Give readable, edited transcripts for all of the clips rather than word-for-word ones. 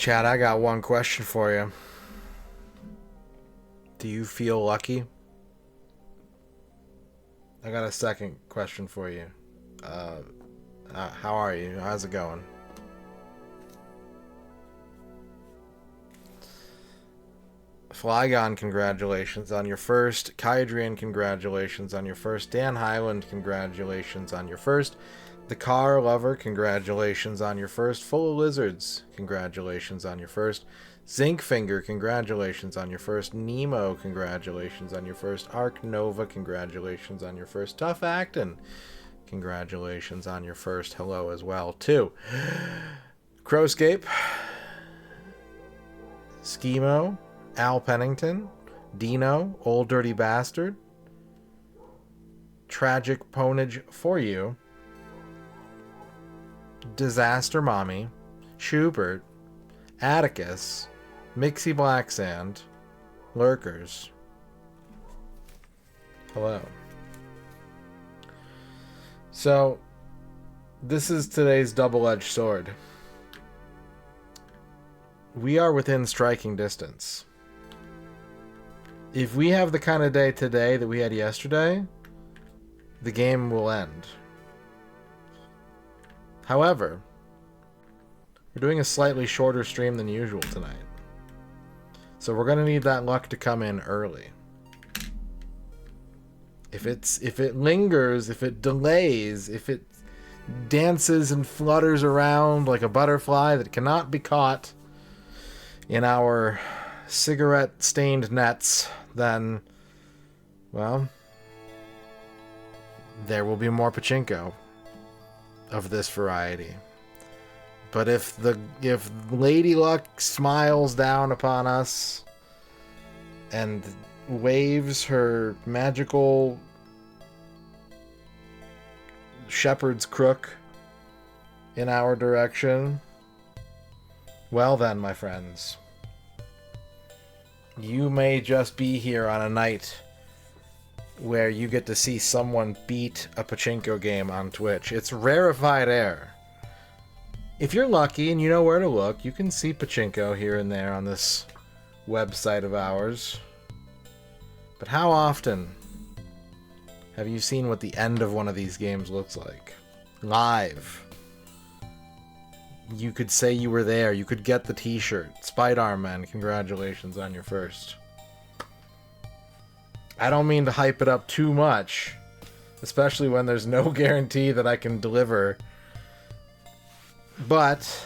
Chad, I got one question for you. Do you feel lucky? I got a second question for you. How are you? How's it going? Flygon, congratulations on your first. Kydrian, congratulations on your first. Dan Highland, congratulations on your first. The Car Lover, congratulations on your first. Full of Lizards, congratulations on your first. Zinkfinger, congratulations on your first. Nemo, congratulations on your first. Arc Nova, congratulations on your first. Tough Actin, congratulations on your first. Hello as well, too. Crowscape, Schemo, Al Pennington, Dino, Old Dirty Bastard, Tragic Ponage for You, Disaster Mommy, Schubert, Atticus, Mixie Blacksand, Lurkers. Hello. So, this is today's double-edged sword. We are within striking distance. If we have the kind of day today that we had yesterday, the game will end. However, we're doing a slightly shorter stream than usual tonight. So we're going to need that luck to come in early. If it lingers, if it delays, if it dances and flutters around like a butterfly that cannot be caught in our cigarette-stained nets, then, well, there will be more Pachinko of this variety. But if Lady Luck smiles down upon us and waves her magical shepherd's crook in our direction, well then, my friends, you may just be here on a night where you get to see someone beat a Pachinko game on Twitch. It's rarefied air. If you're lucky and you know where to look, you can see Pachinko here and there on this website of ours. But how often have you seen what the end of one of these games looks like? Live. You could say you were there. You could get the t-shirt. Spider Man, congratulations on your first. I don't mean to hype it up too much, especially when there's no guarantee that I can deliver. But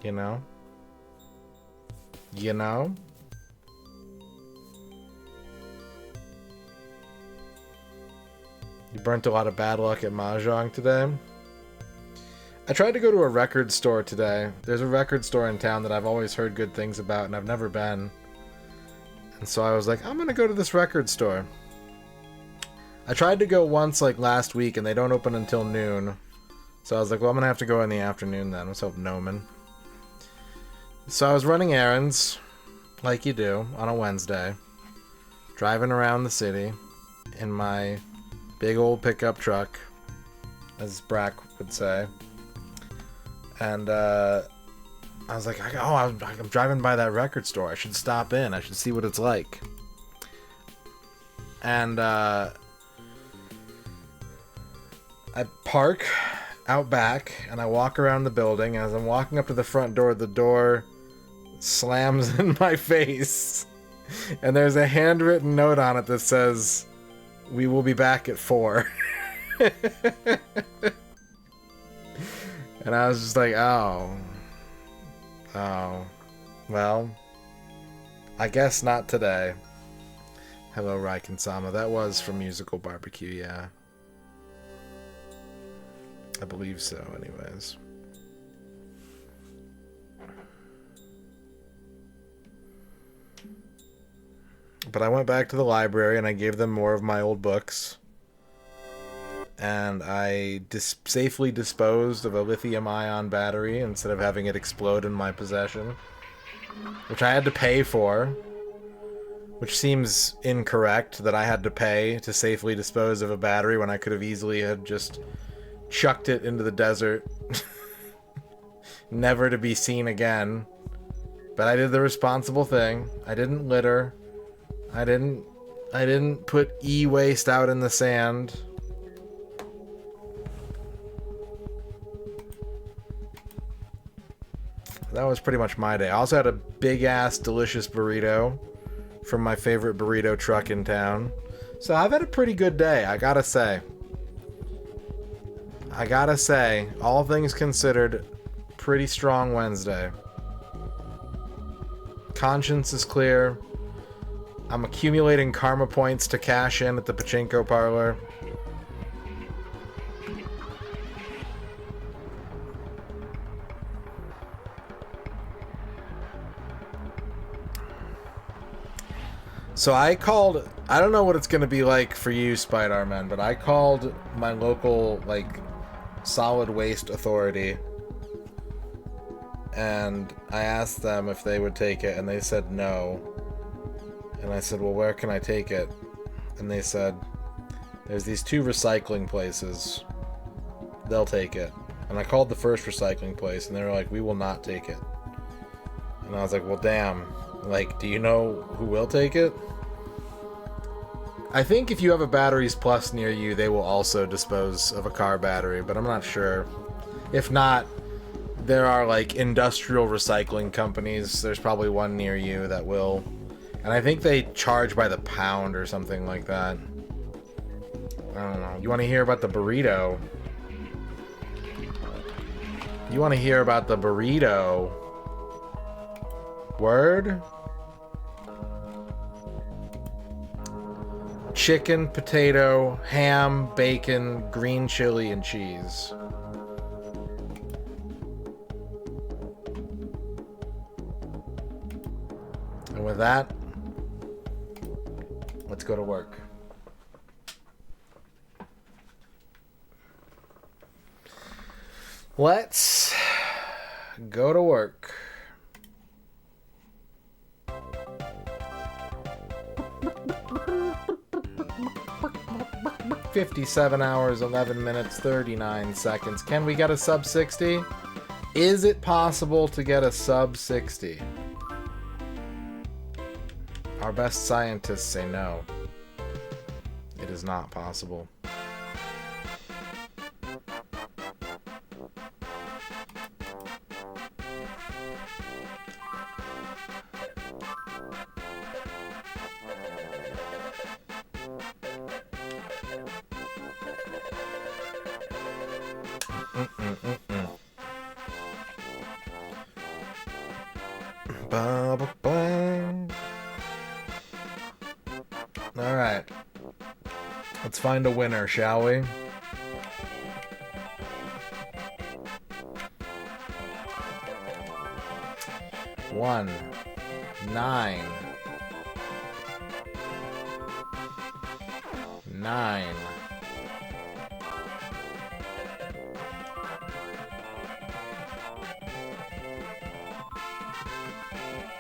you know? You burnt a lot of bad luck at Mahjong today. I tried to go to a record store today. There's a record store in town that I've always heard good things about, and I've never been. And so I was like, I'm gonna go to this record store. I tried to go once, like, last week, and they don't open until noon. So I was like, well, I'm gonna have to go in the afternoon then. Let's hope Noman. So I was running errands, like you do, on a Wednesday. Driving around the city in my big old pickup truck, as Brack would say. And I was like, I'm driving by that record store. I should stop in. I should see what it's like. And I park out back, and I walk around the building. And as I'm walking up to the front door, the door slams in my face. And there's a handwritten note on it that says, "We will be back at 4." And I was just like, oh, well, I guess not today. Hello, Raikin-sama. That was from Musical Barbecue, yeah. I believe so, anyways. But I went back to the library and I gave them more of my old books. And I safely disposed of a lithium-ion battery instead of having it explode in my possession. Which I had to pay for. Which seems incorrect that I had to pay to safely dispose of a battery when I could have easily had just chucked it into the desert. Never to be seen again. But I did the responsible thing. I didn't litter. I didn't put e-waste out in the sand. That was pretty much my day. I also had a big-ass delicious burrito from my favorite burrito truck in town. So I've had a pretty good day, I gotta say. All things considered, pretty strong Wednesday. Conscience is clear. I'm accumulating karma points to cash in at the Pachinko parlor. So I called, I don't know what it's going to be like for you, Spider-Man, but I called my local, like, solid waste authority, and I asked them if they would take it, and they said no. And I said, well, where can I take it? And they said, there's these 2 recycling places. They'll take it. And I called the first recycling place, and they were like, we will not take it. And I was like, well, damn. Like, do you know who will take it? I think if you have a Batteries Plus near you, they will also dispose of a car battery, but I'm not sure. If not, there are, like, industrial recycling companies. There's probably one near you that will. And I think they charge by the pound or something like that. I don't know. You want to hear about the burrito? You want to hear about the burrito? Word? Chicken, potato, ham, bacon, green chili, and cheese. And with that, let's go to work. Let's go to work. $57 hours, 11 minutes, 39 seconds. Can we get a sub 60? Is it possible to get a sub 60? Our best scientists say no. It is not possible. Alright. Let's find a winner, shall we? One, 9, 9.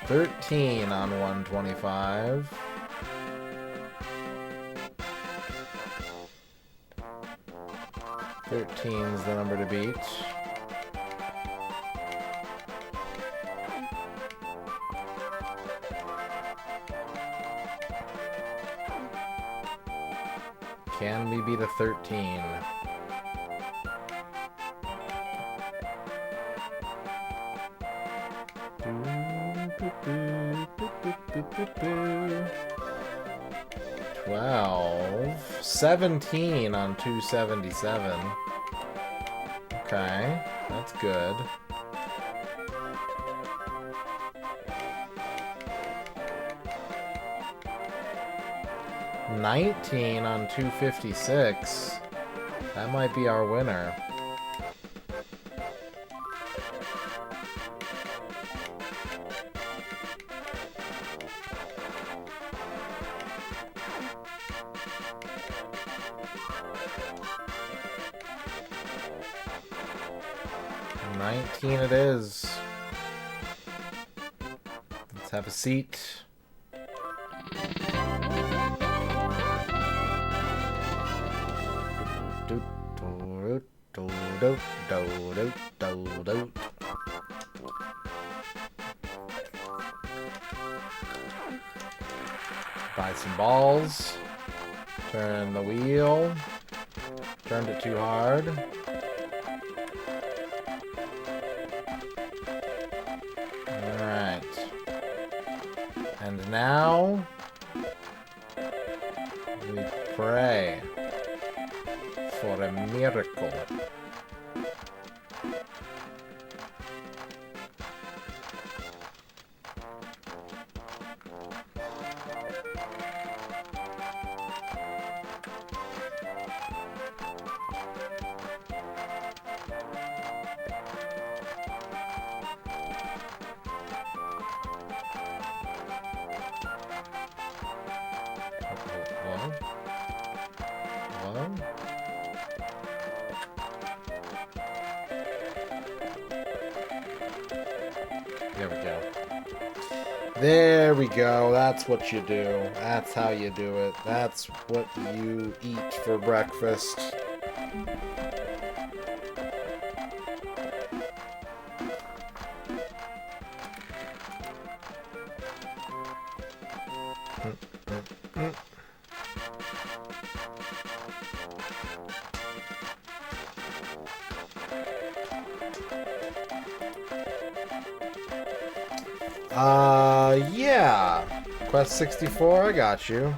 13 on 125. 13's the number to beat. Can we beat a 13? $12. 17 on 277. Okay, that's good. $19 on 256. That might be our winner. It is. Let's have a seat. Buy some balls. Turn the wheel. Turned it too hard. Alright. And now we pray for a miracle. There we go. There we go. That's what you do. That's how you do it. That's what you eat for breakfast. Yeah. Quest 64, I got you.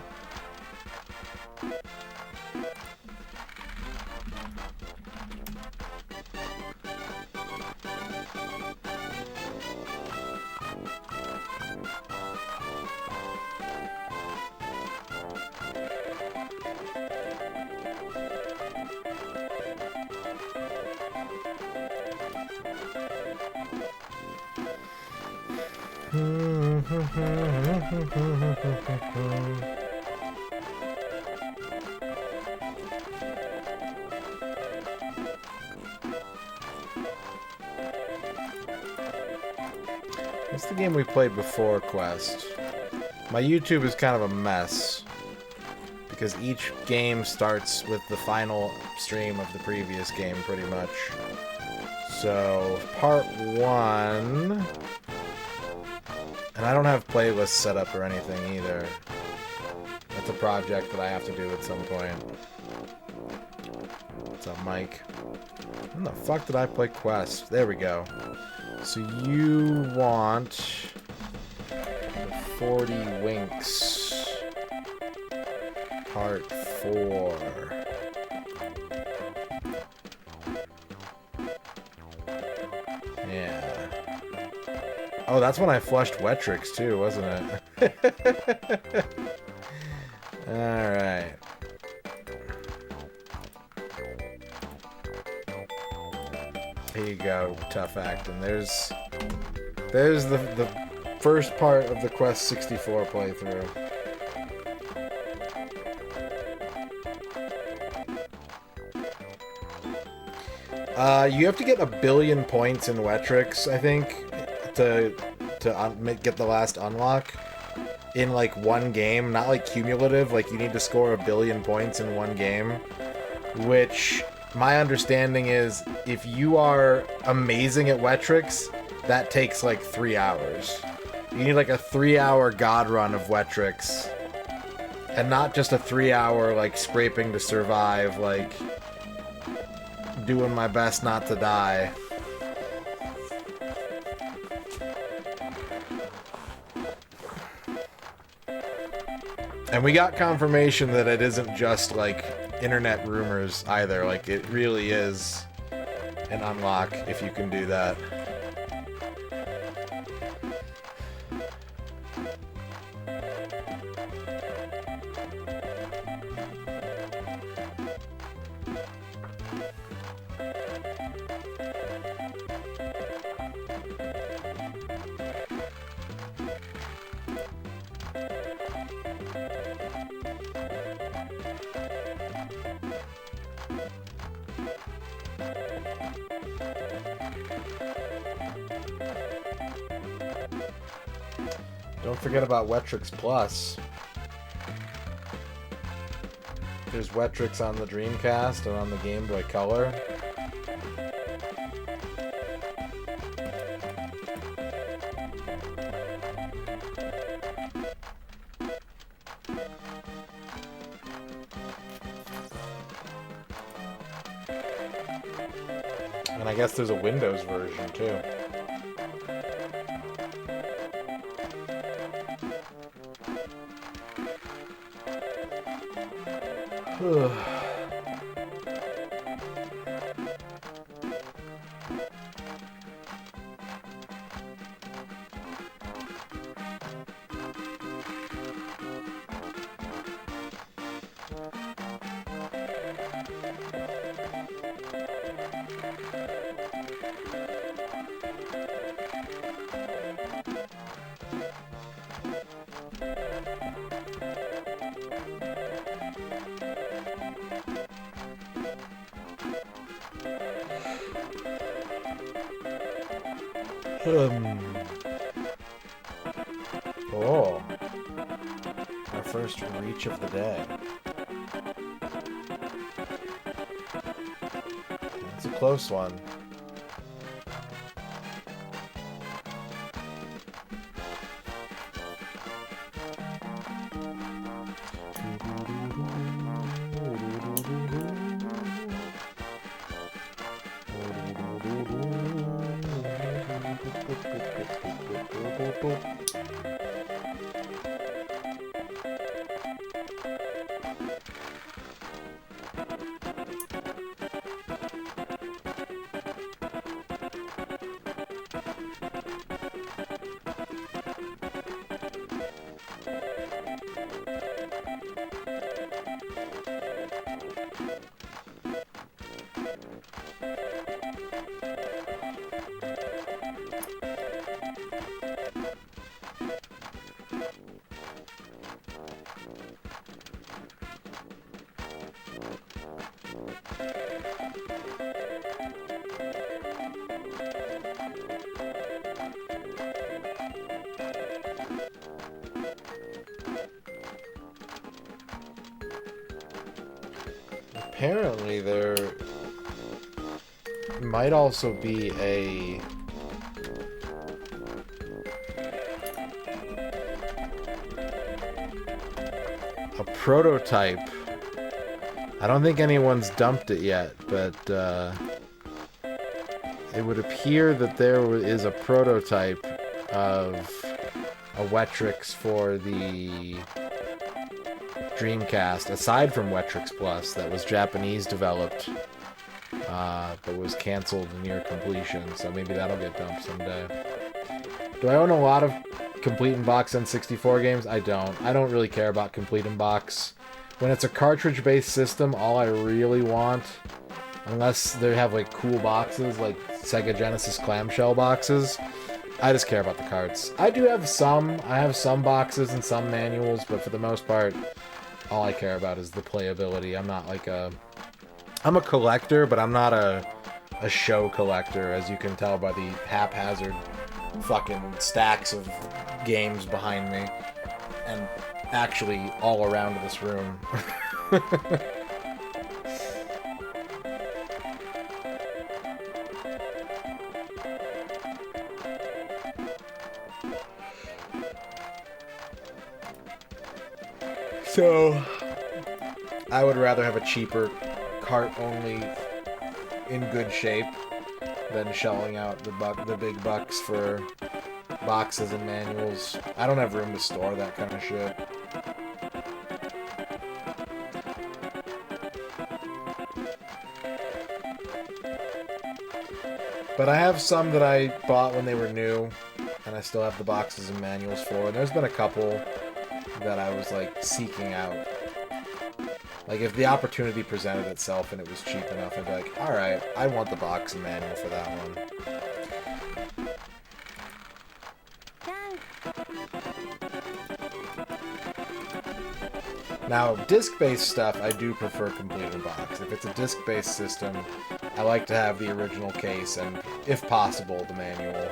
What's the game we played before Quest? My YouTube is kind of a mess because each game starts with the final stream of the previous game, pretty much. So, part 1... And I don't have playlists set up or anything either. That's a project that I have to do at some point. What's up, Mike? When the fuck did I play Quest? There we go. So you want the 40 Winks part 4. Yeah. Oh, that's when I flushed Wetrix too, wasn't it? Alright. Here you go, tough acting. There's the first part of the Quest 64 playthrough. You have to get 1 billion points in Wetrix, I think, to get the last unlock in like one game, not like cumulative. Like you need to score 1 billion points in one game, which my understanding is if you are amazing at Wetrix, that takes like 3 hours. You need like a 3-hour god run of Wetrix, and not just a 3-hour like scraping to survive, like doing my best not to die. And we got confirmation that it isn't just like internet rumors either, like it really is an unlock if you can do that. Don't forget about Wetrix Plus. There's Wetrix on the Dreamcast and on the Game Boy Color. And I guess there's a Windows version too. Oh. Our first reach of the day. It's a close one. Apparently there might also be a prototype. I don't think anyone's dumped it yet, but it would appear that there is a prototype of a Wetrix for the Dreamcast, aside from Wetrix Plus, that was Japanese developed, but was cancelled near completion, so maybe that'll get dumped someday. Do I own a lot of Complete in Box N64 games? I don't. I don't really care about Complete in Box. When it's a cartridge-based system, all I really want, unless they have like cool boxes, like Sega Genesis clamshell boxes, I just care about the cards. I do have some. I have some boxes and some manuals, but for the most part, all I care about is the playability. I'm not like a... I'm a collector, but I'm not a show collector, as you can tell by the haphazard fucking stacks of games behind me. And actually all around this room. So, I would rather have a cheaper cart only in good shape than shelling out the big bucks for boxes and manuals. I don't have room to store that kind of shit. But I have some that I bought when they were new, and I still have the boxes and manuals for. And there's been a couple that I was like seeking out. Like if the opportunity presented itself and it was cheap enough, I'd be like, alright, I want the box and manual for that one. Now, disc-based stuff, I do prefer Complete in Box. If it's a disc-based system, I like to have the original case and, if possible, the manual.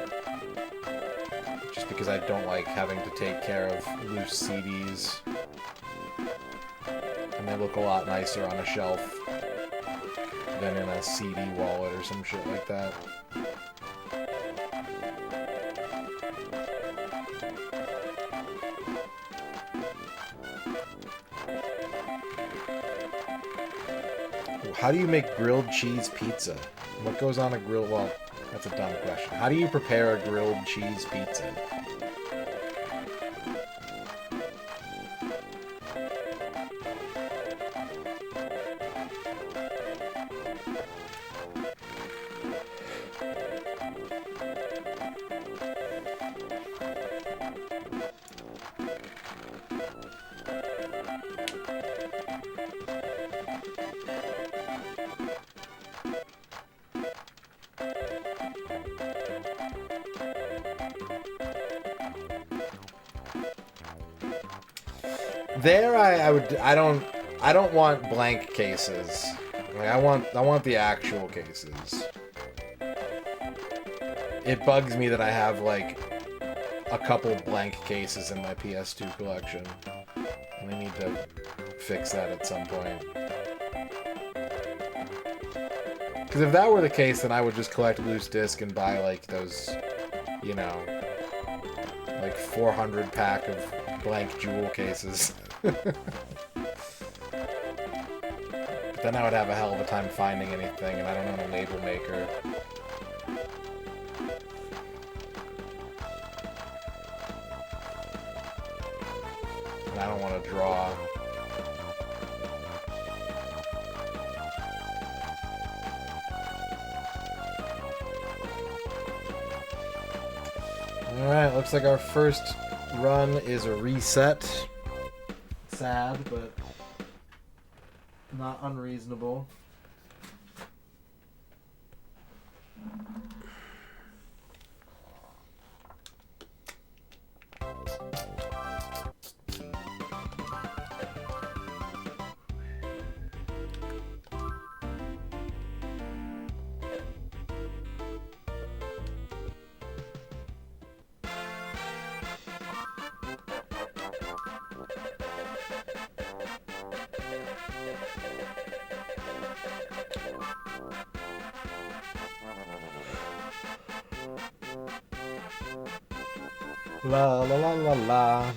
Just because I don't like having to take care of loose CDs. And they look a lot nicer on a shelf than in a CD wallet or some shit like that. How do you make grilled cheese pizza? What goes on a grilled... Well, that's a dumb question. How do you prepare a grilled cheese pizza? There, I don't want blank cases. Like, I want the actual cases. It bugs me that I have like a couple blank cases in my PS2 collection, and I need to fix that at some point. Because if that were the case, then I would just collect loose disc and buy like those, you know, like 400 pack of blank jewel cases. But then I would have a hell of a time finding anything, and I don't own a label maker. And I don't want to draw. Alright, looks like our first run is a reset. Sad, but not unreasonable. La la la la la.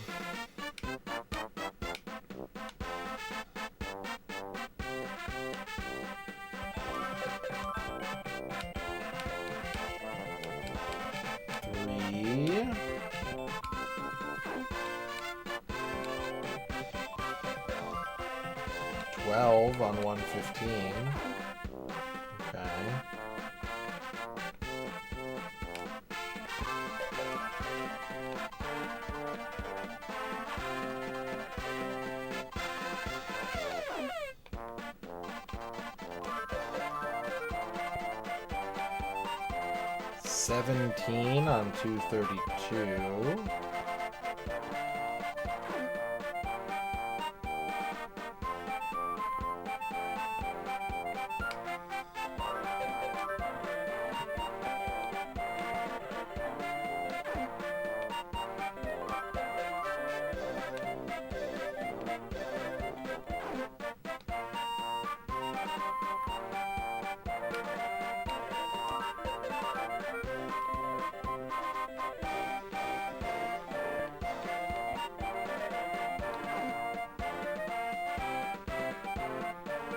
Three. 12 on 115. Okay. $17 on 232.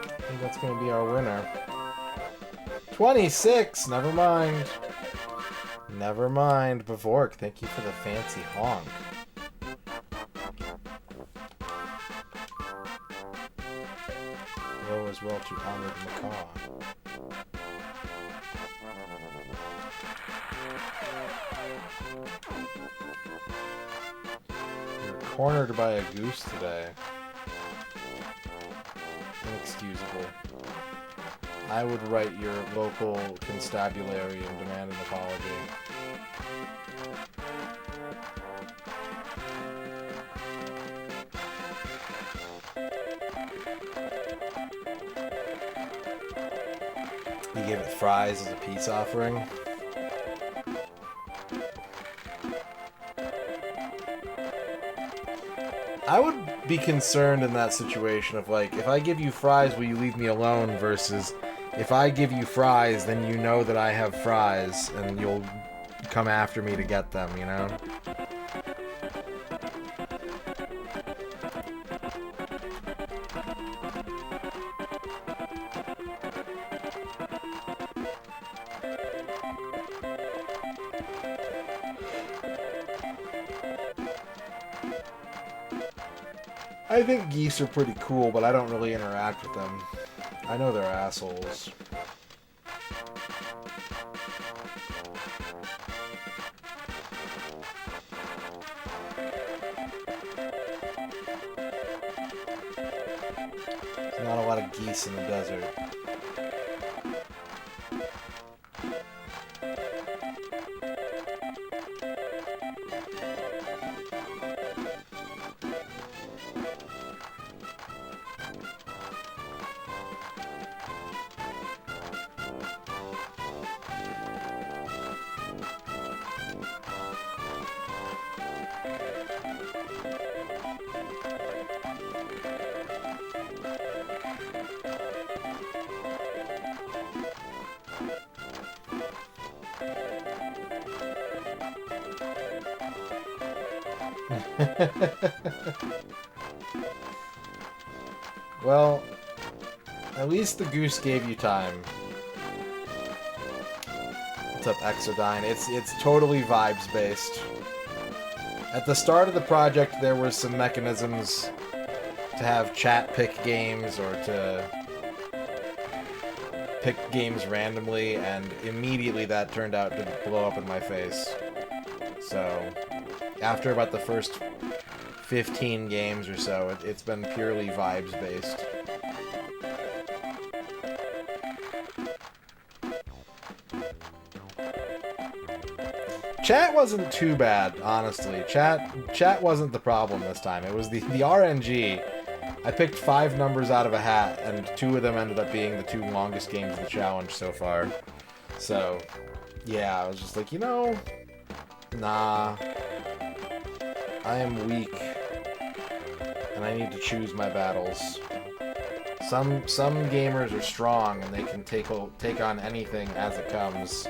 I think that's going to be our winner. 26! Never mind. Never mind. Bavork, thank you for the fancy honk. Hello as well to Honored Macaw. You're cornered by a goose today. Inexcusable. I would write your local constabulary and demand an apology. You gave it fries as a peace offering? I would be concerned in that situation of, like, if I give you fries, will you leave me alone, versus if I give you fries, then you know that I have fries, and you'll come after me to get them, you know? I think geese are pretty cool, but I don't really interact with them. I know they're assholes. There's not a lot of geese in the desert. Well, at least the goose gave you time. What's up, Exodyne? It's totally vibes based. At the start of the project, there were some mechanisms to have chat pick games or to pick games randomly, and immediately that turned out to blow up in my face. So, after about the first 15 games or so, it's been purely vibes based. Chat wasn't too bad, honestly. Chat wasn't the problem this time. It was the RNG. I picked 5 numbers out of a hat, and 2 of them ended up being the 2 longest games of the challenge so far. So, yeah, I was just like, you know, nah. I am weak, and I need to choose my battles. Some gamers are strong, and they can take on anything as it comes.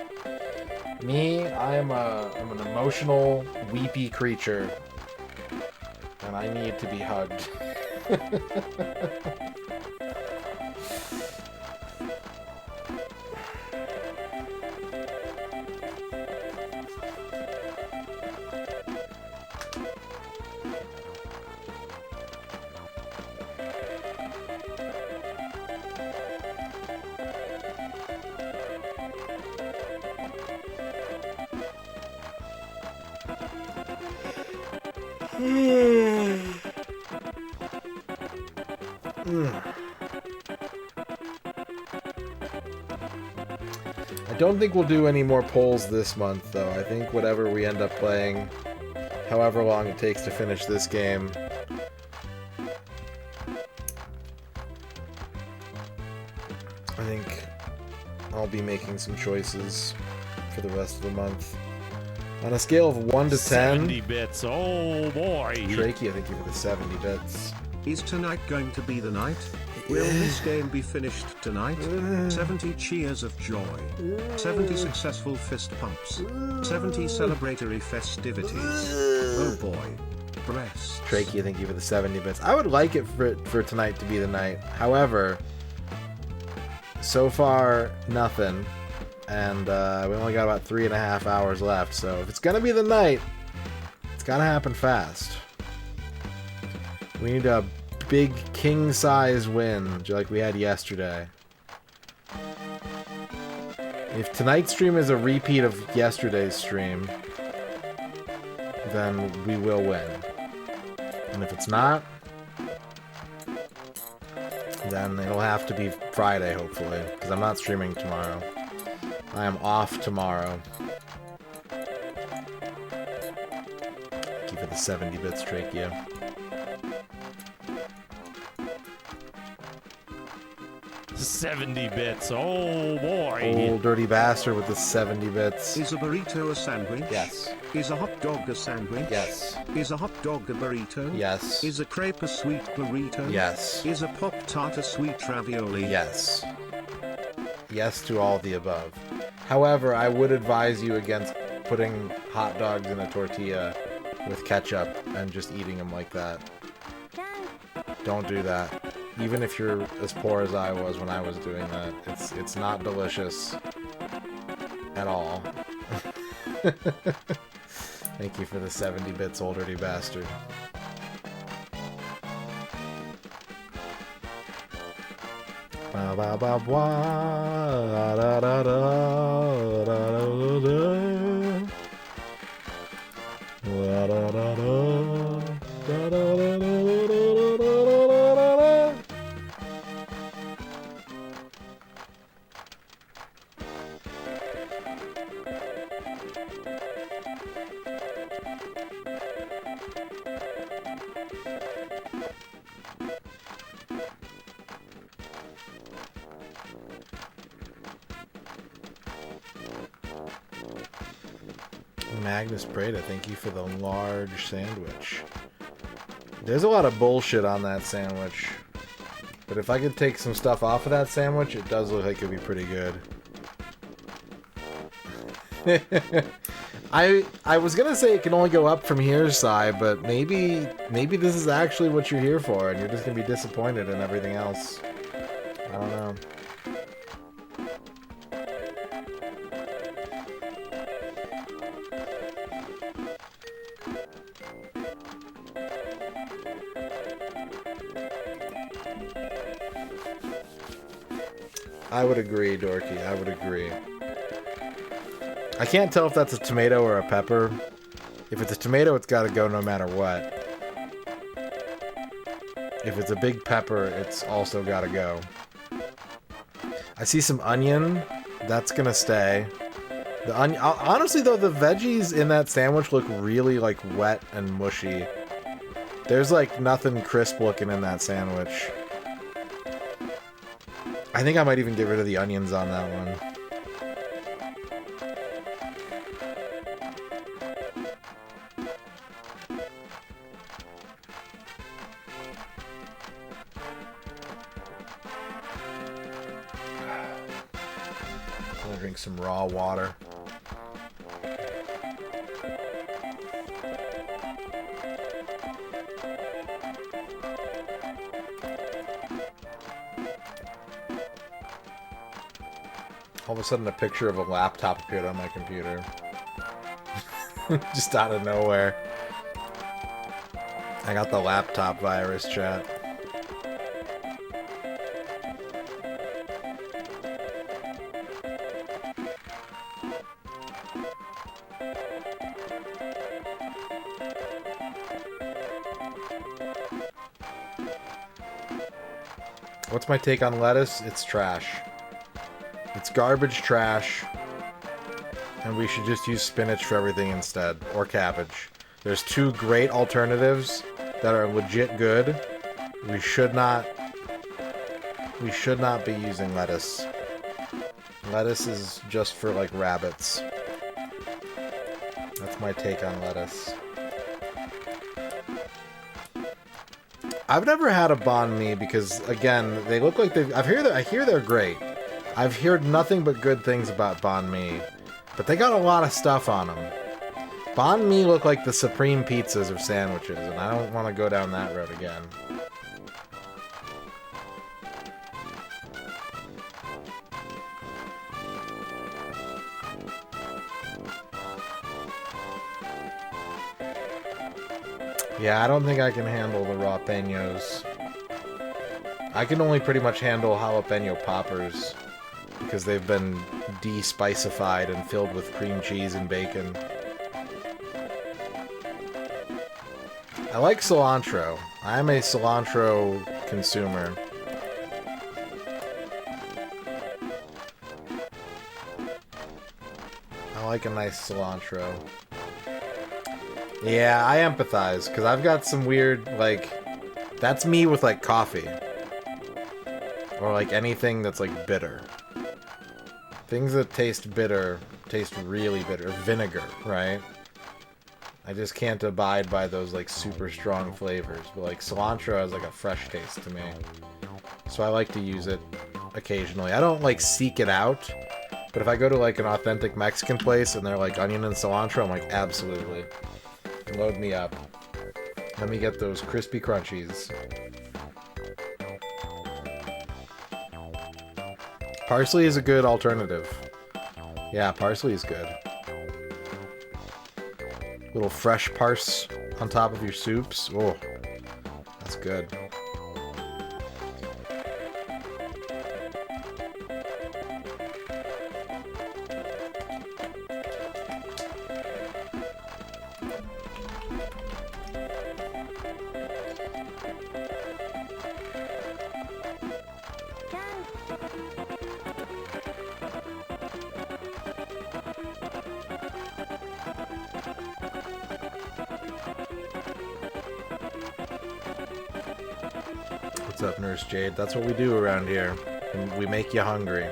Me, I'm an emotional, weepy creature, and I need to be hugged. I don't think we'll do any more polls this month, though. I think whatever we end up playing, however long it takes to finish this game, I think I'll be making some choices for the rest of the month. On a scale of 1 to 10... 70 bits, oh boy! Trakey, I think you for the 70 bits. Is tonight going to be the night? Will this game be finished tonight? 70 cheers of joy. 70 successful fist pumps. 70 celebratory festivities. Oh boy. Breasts. Trakey, thank you for the 70 bits. I would like it for tonight to be the night. However, so far, nothing. And we only got about 3.5 hours left. So if it's going to be the night, it's got to happen fast. We need a big king-size win, like we had yesterday. If tonight's stream is a repeat of yesterday's stream, then we will win. And if it's not, then it'll have to be Friday, hopefully, because I'm not streaming tomorrow. I am off tomorrow. Keep it the 70 bits, Trachea. 70 bits. Oh boy. Old dirty bastard with the 70 bits. Is a burrito a sandwich? Yes. Is a hot dog a sandwich? Yes. Is a hot dog a burrito? Yes. Is a crepe a sweet burrito? Yes. Is a Pop-Tart a sweet ravioli? Yes. Yes to all the above. However, I would advise you against putting hot dogs in a tortilla with ketchup and just eating them like that. Don't do that. Even if you're as poor as I was when I was doing that, it's not delicious at all. Thank you for the 70 bits, old dirty bastard. Ba ba ba ba da da da da da da da da da da da. Magnus Prada, thank you for the large sandwich. There's a lot of bullshit on that sandwich. But if I could take some stuff off of that sandwich, it does look like it'd be pretty good. I was gonna say it can only go up from here, Sai, but maybe this is actually what you're here for, and you're just gonna be disappointed in everything else. I don't know. I would agree, Dorky. I would agree. I can't tell if that's a tomato or a pepper. If it's a tomato, it's got to go no matter what. If it's a big pepper, it's also got to go. I see some onion. That's going to stay. The onion. Honestly, though, the veggies in that sandwich look really, like, wet and mushy. There's, like, nothing crisp looking in that sandwich. I think I might even get rid of the onions on that one. I'm gonna drink some raw water. All of a sudden, a picture of a laptop appeared on my computer. Just out of nowhere. I got the laptop virus, chat. What's my take on lettuce? It's trash. It's garbage trash, and we should just use spinach for everything instead, or cabbage. There's two great alternatives that are legit good. We should not be using lettuce. Lettuce is just for, like, rabbits. That's my take on lettuce. I've never had a banh mi because, again, they look like I hear they're great. I've heard nothing but good things about banh mi, but they got a lot of stuff on them. Banh mi look like the supreme pizzas of sandwiches, and I don't want to go down that road again. Yeah, I don't think I can handle the jalapenos. I can only pretty much handle jalapeno poppers, because they've been de-spicified and filled with cream cheese and bacon. I like cilantro. I am a cilantro consumer. I like a nice cilantro. Yeah, I empathize, because I've got some weird, like... That's me with, like, coffee. Or like anything that's like bitter. Things that taste bitter taste really bitter. Vinegar, right? I just can't abide by those like super strong flavors. But like cilantro has like a fresh taste to me. So I like to use it occasionally. I don't like seek it out. But if I go to like an authentic Mexican place and they're like onion and cilantro, I'm like, absolutely. Load me up. Let me get those crispy crunchies. Parsley is a good alternative. Yeah, parsley is good. Little fresh parse on top of your soups. Oh, that's good. What's up, Nurse Jade? That's what we do around here. We make you hungry.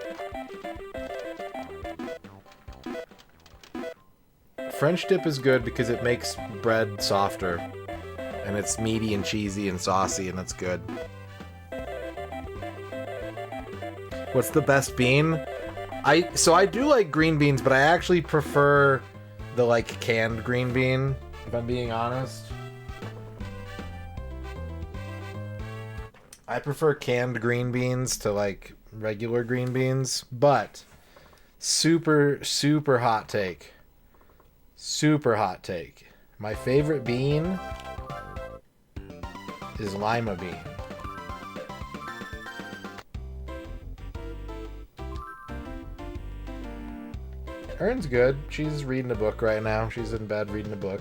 French dip is good because it makes bread softer. And it's meaty and cheesy and saucy, and that's good. What's the best bean? So I do like green beans, but I actually prefer the like canned green bean, if I'm being honest. I prefer canned green beans to like regular green beans, but super hot take. Super hot take. My favorite bean is lima bean. Erin's good. She's reading a book right now. She's in bed reading a book.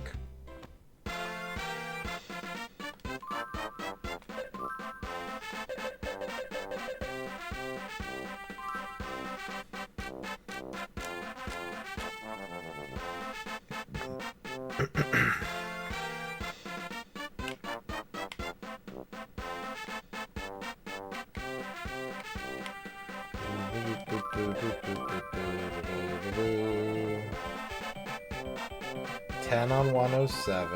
Ten on 107.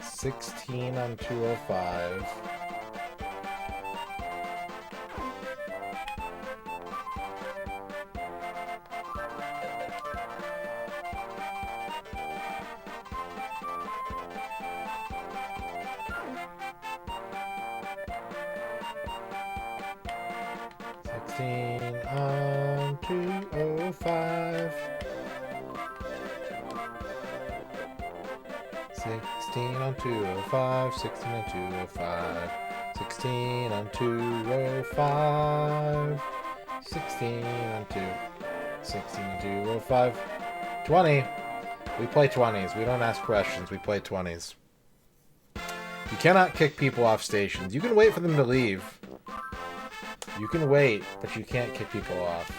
$16 on 205. On 205. 16 on 205. 16 on 205. 16 on 205. 16 on 2. 16 on 205. 20. We play 20s. We don't ask questions. We play 20s. You cannot kick people off stations. You can wait for them to leave. You can wait, but you can't kick people off.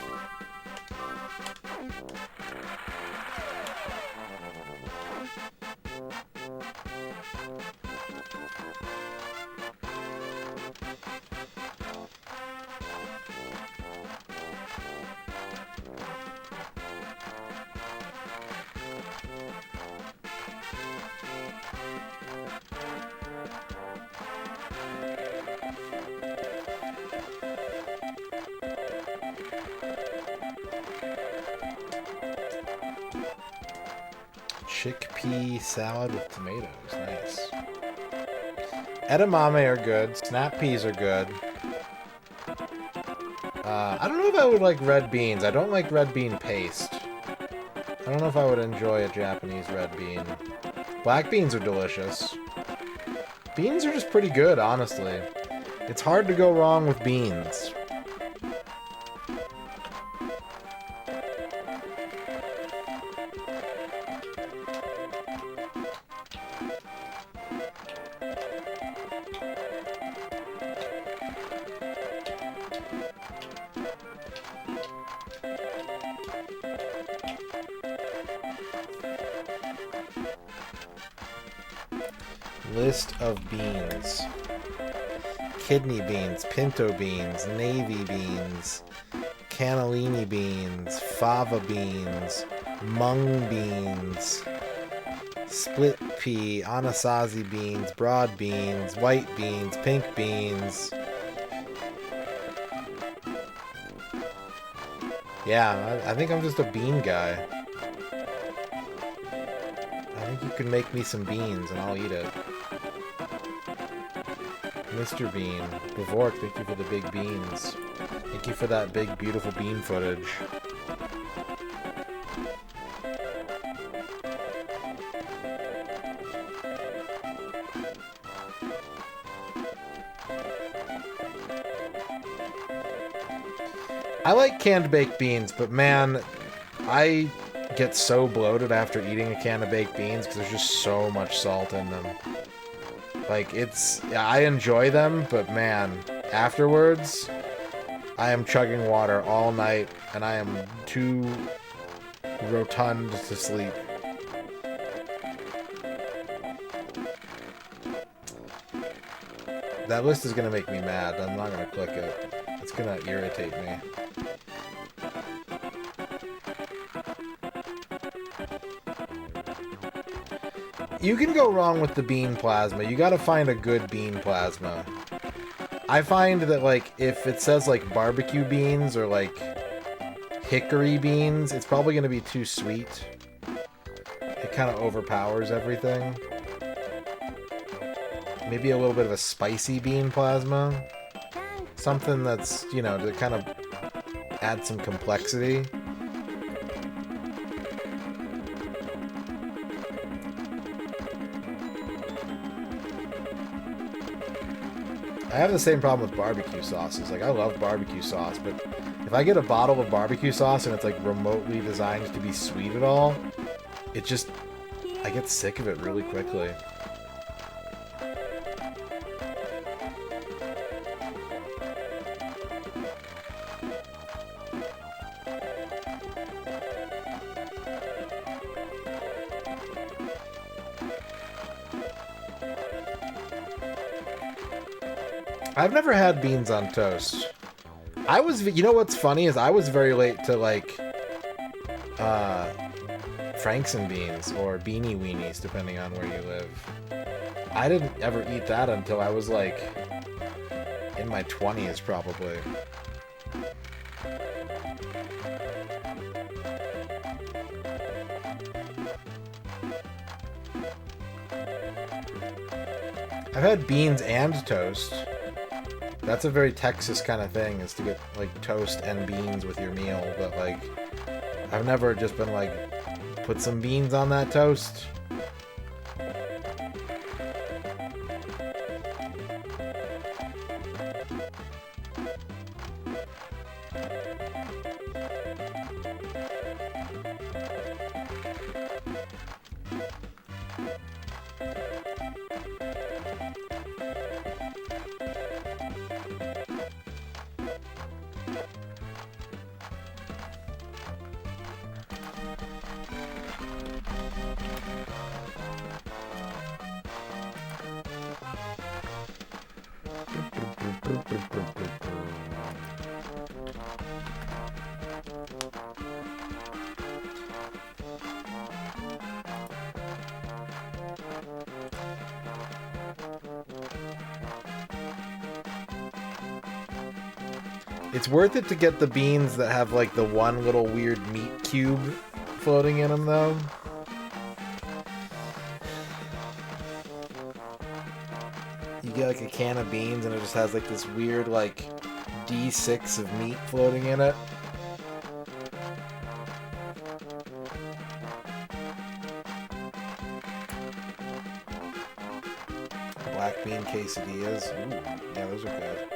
Chickpea salad with tomatoes. Nice. Edamame are good. Snap peas are good. I don't know if I would like red beans. I don't like red bean paste. I don't know if I would enjoy a Japanese red bean. Black beans are delicious. Beans are just pretty good, honestly. It's hard to go wrong with beans. List of beans. Kidney beans, pinto beans, navy beans, cannellini beans, fava beans, mung beans, split pea, anasazi beans, broad beans, white beans, pink beans. Yeah, I think I'm just a bean guy. I think you can make me some beans and I'll eat it. Mr. Bean, Bavork, thank you for the big beans. Thank you for that big, beautiful bean footage. I like canned baked beans, but man, I get so bloated after eating a can of baked beans because there's just so much salt in them. Like, yeah, I enjoy them, but man, afterwards, I am chugging water all night, and I am too rotund to sleep. That list is going to make me mad. I'm not going to click it. It's going to irritate me. You can go wrong with the bean plasma. You gotta find a good bean plasma. I find that, like, if it says, like, barbecue beans or, like, hickory beans, it's probably gonna be too sweet. It kind of overpowers everything. Maybe a little bit of a spicy bean plasma. Something that's, you know, to kind of add some complexity. I have the same problem with barbecue sauces. Like, I love barbecue sauce, but if I get a bottle of barbecue sauce and it's, like, remotely designed to be sweet at all, it just... I get sick of it really quickly. I've never had beans on toast. You know what's funny is I was very late to, like, Franks and beans or beanie weenies, depending on where you live. I didn't ever eat that until I was, like, in my 20s, probably. I've had beans and toast. That's a very Texas kind of thing, is to get, like, toast and beans with your meal, but, like, I've never just been like, put some beans on that toast. It's worth it to get the beans that have, like, the one little weird meat cube floating in them, though. You get, like, a can of beans and it just has, like, this weird, like, D6 of meat floating in it. Black bean quesadillas. Ooh, yeah, those are good.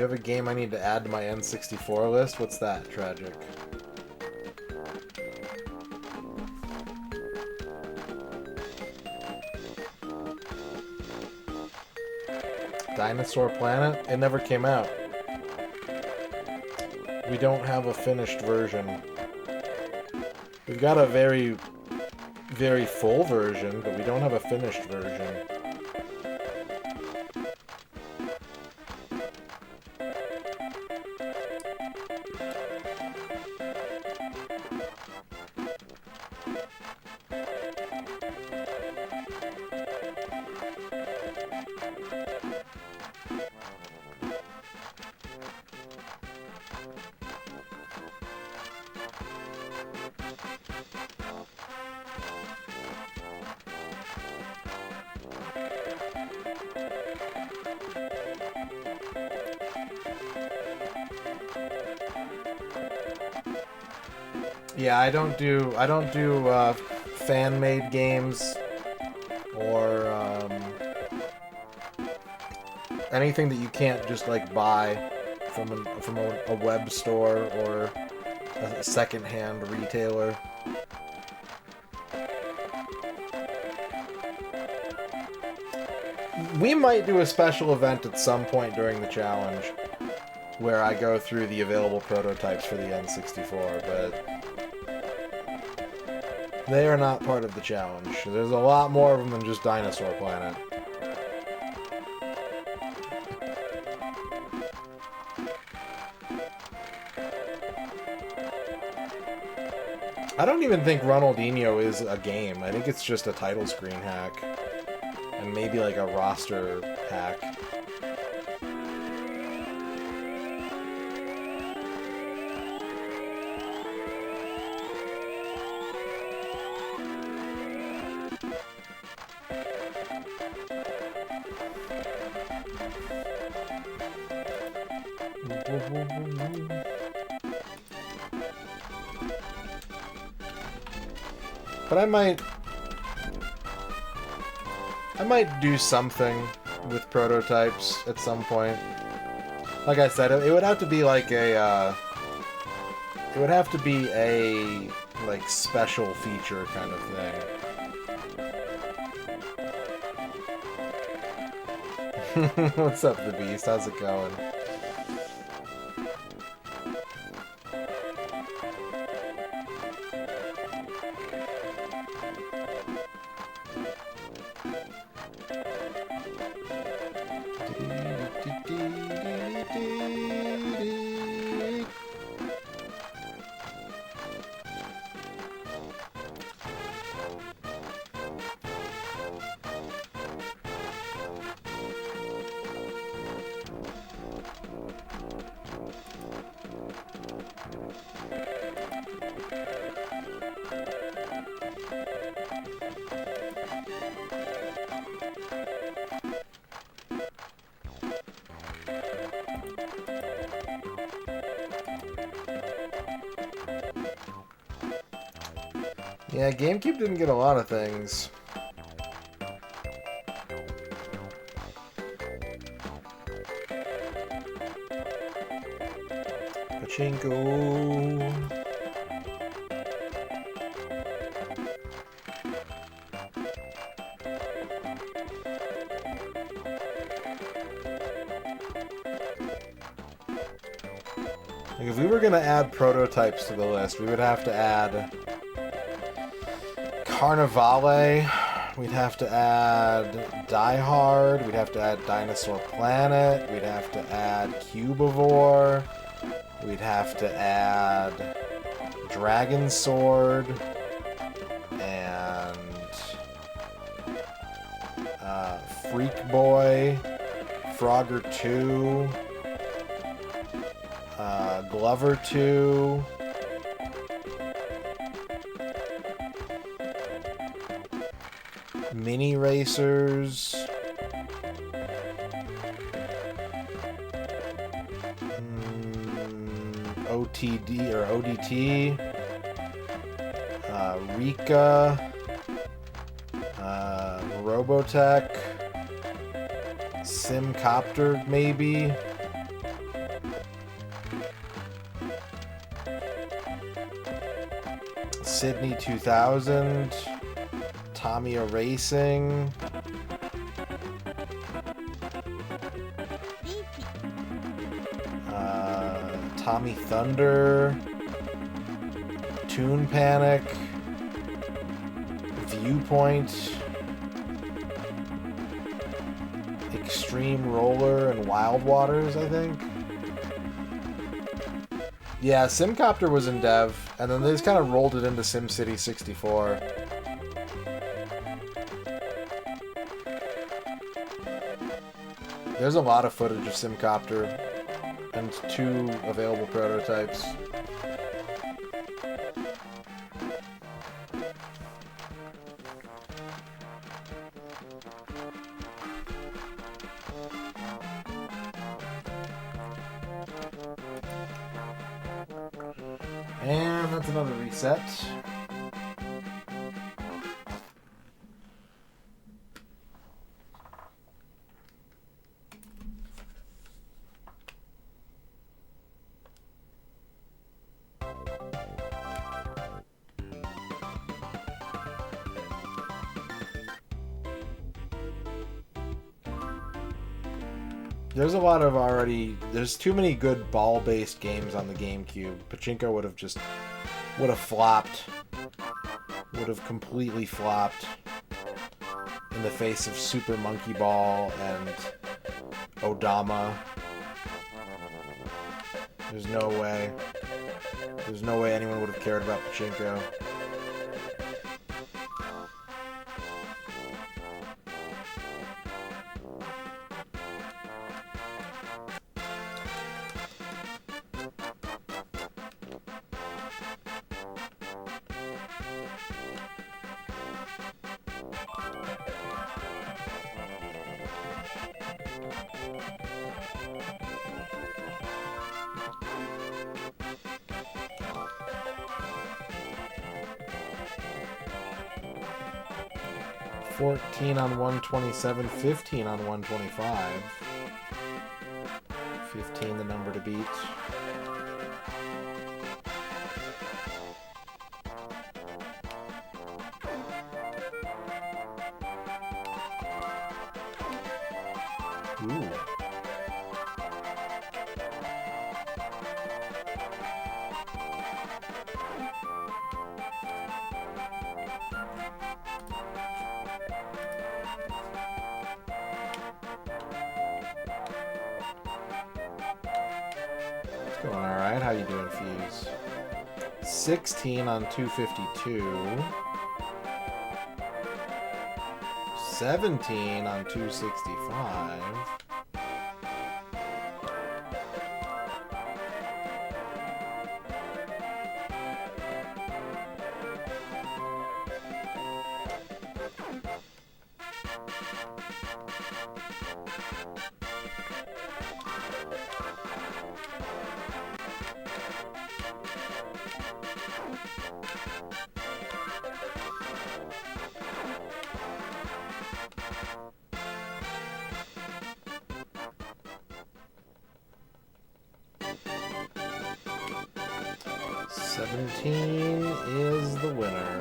You have a game I need to add to my N64 list? What's that? Tragic. Dinosaur Planet? It never came out. We don't have a finished version. We've got a very, very full version, but we don't have a finished version. Yeah, I don't do fan-made games or anything that you can't just like buy from a web store or a second-hand retailer. We might do a special event at some point during the challenge where I go through the available prototypes for the N64, but they are not part of the challenge. There's a lot more of them than just Dinosaur Planet. I don't even think Ronaldinho is a game. I think it's just a title screen hack. And maybe like a roster hack. But I might do something with prototypes at some point. Like I said, it would have to be like a, it would have to be a, like, special feature kind of thing. What's up, the Beast? How's it going? Yeah, GameCube didn't get a lot of things. Pachinko. Like, if we were gonna add prototypes to the list, we would have to add Carnivale, we'd have to add Die Hard, we'd have to add Dinosaur Planet, we'd have to add Cubivore, we'd have to add Dragon Sword, and Freak Boy, Frogger 2, Glover 2, Mini Racers, OTD or ODT, Rika, Robotech, Simcopter maybe, Sydney 2000, Tamiya Racing, Tommy Thunder, Toon Panic, Viewpoint, Extreme Roller, and Wild Waters, I think. Yeah, Simcopter was in dev, and then they just kind of rolled it into SimCity 64. There's a lot of footage of Simcopter, and 2 available prototypes. And that's another reset. There's a lot of there's too many good ball-based games on the GameCube. Pachinko would have flopped. Would have completely flopped in the face of Super Monkey Ball and Odama. There's no way. There's no way anyone would have cared about Pachinko. $14 on 127, $15 on 125. 15 the number to beat. Ooh. Going all right. How you doing, Fuse? 16 on 252. 17 on 265. Is the winner.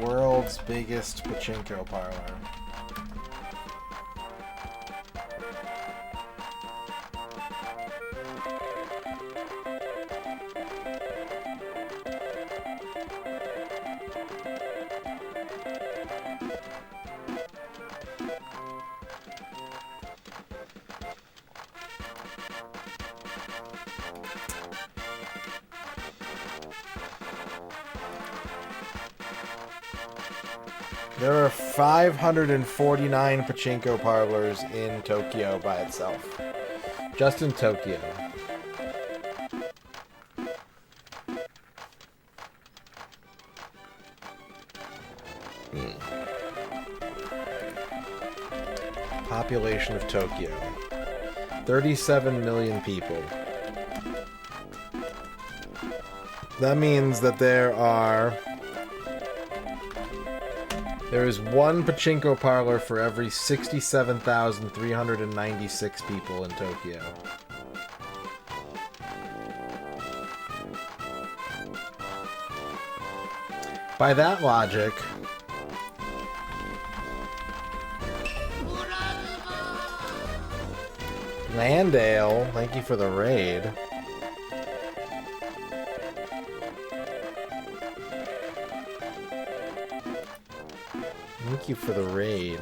World's biggest pachinko parlor. There are 549 pachinko parlors in Tokyo by itself. Just in Tokyo. Population of Tokyo. 37 million people. That means that there is one pachinko parlor for every 67,396 people in Tokyo. By that logic, Landale, thank you for the raid. Thank you for the raid.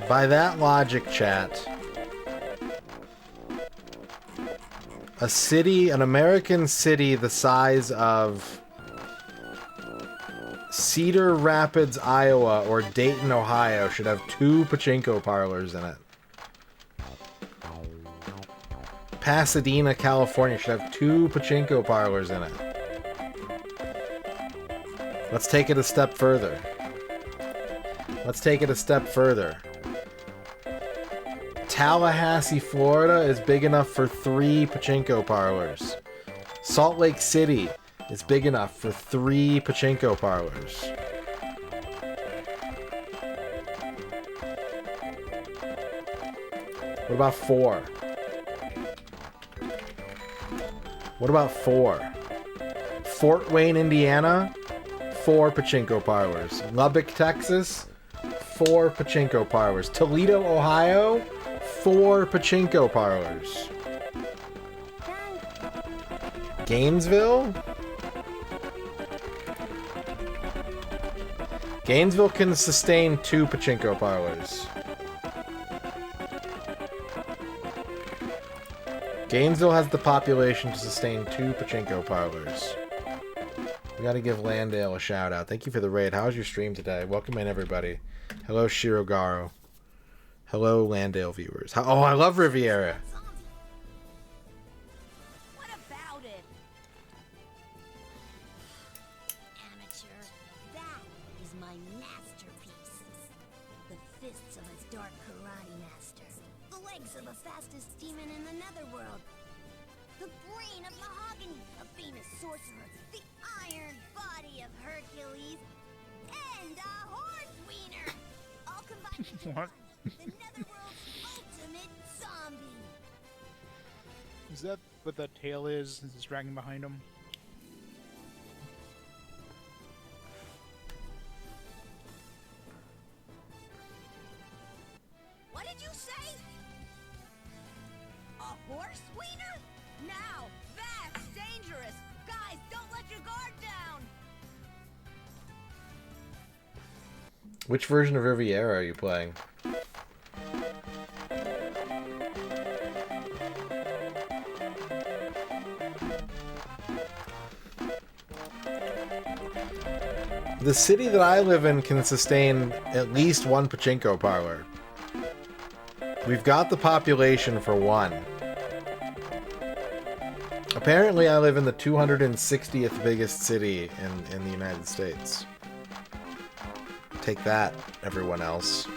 By that logic, chat, a city, an American city the size of Cedar Rapids, Iowa, or Dayton, Ohio, should have 2 pachinko parlors in it. Pasadena, California, should have 2 pachinko parlors in it. Let's take it a step further. Let's take it a step further. Tallahassee, Florida is big enough for 3 pachinko parlors. Salt Lake City is big enough for 3 pachinko parlors. What about 4? What about 4? Fort Wayne, Indiana, 4 pachinko parlors. Lubbock, Texas, 4 pachinko parlors. Toledo, Ohio, 4 pachinko parlors. Gainesville? Gainesville can sustain 2 pachinko parlors. Gainesville has the population to sustain 2 pachinko parlors. We gotta give Landale a shout out. Thank you for the raid. How's your stream today? Welcome in, everybody. Hello, Shirogaro. Hello, Landale viewers. Oh, I love Riviera. What about it? Amateur, that is my masterpiece. The fists of a dark karate master. The legs of the fastest demon in the netherworld. The brain of Mahogany, a famous sorcerer. The iron body of Hercules. And a horse wiener. All combined into What? one. The netherworld's ultimate zombie. Is that what that tail is? Is this dragging behind him? What did you say? A horse wiener? Now, that's dangerous. Guys, don't let your guard down. Which version of Riviera are you playing? The city that I live in can sustain at least 1 pachinko parlor. We've got the population for 1. Apparently I live in the 260th biggest city in the United States. Take that, everyone else.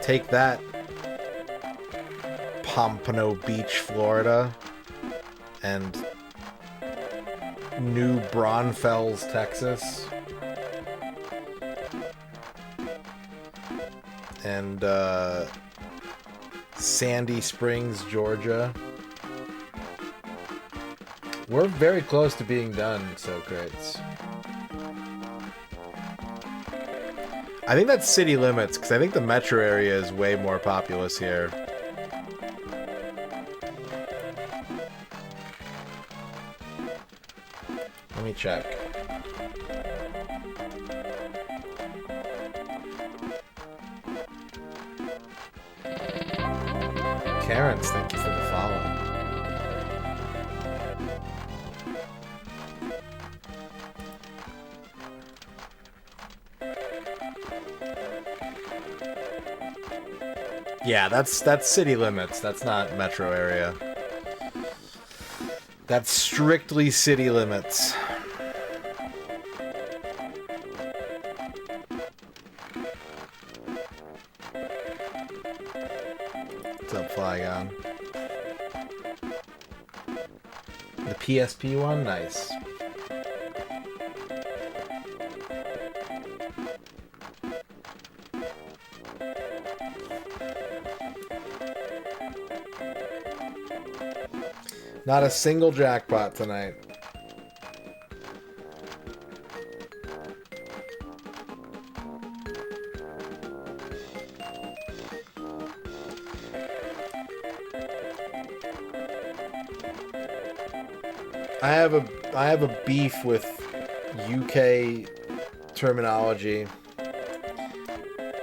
Take that, Pompano Beach, Florida, and New Braunfels, Texas, and Sandy Springs, Georgia. We're very close to being done, Socrates. I think that's city limits, because I think the metro area is way more populous here. Let me check. Karens, thank you for the follow. Yeah, that's city limits. That's not metro area. That's strictly city limits. What's up, Flygon? The PSP one? Nice. Not a single jackpot tonight. I have a beef with UK terminology.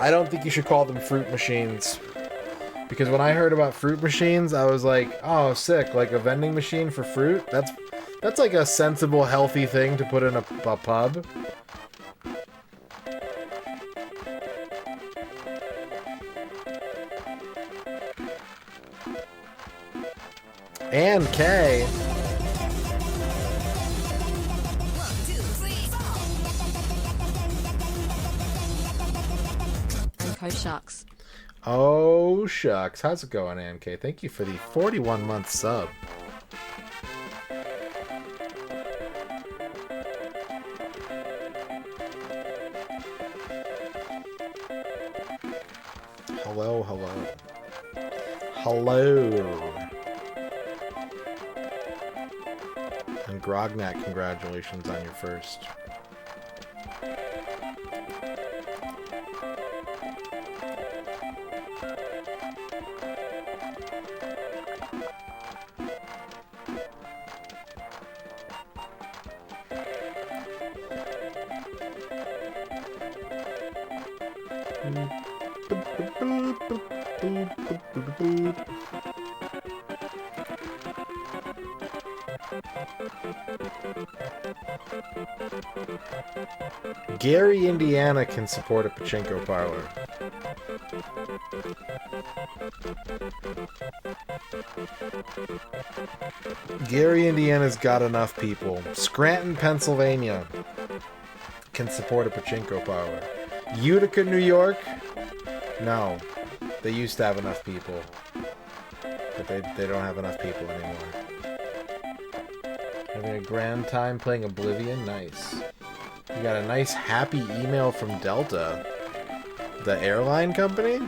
I don't think you should call them fruit machines. Because when I heard about fruit machines, I was like, oh, sick, like a vending machine for fruit? That's like a sensible, healthy thing to put in a pub. And K. Oh, shucks. Oh, shucks. How's it going, AMK? Thank you for the 41-month sub. Hello, hello. Hello. And Grognak, congratulations on your first. Gary, Indiana can support a Pachinko parlor. Gary, Indiana's got enough people. Scranton, Pennsylvania can support a Pachinko parlor. Utica, New York? No. They used to have enough people. But they don't have enough people anymore. Having a grand time playing Oblivion? Nice. You got a nice happy email from Delta. The airline company?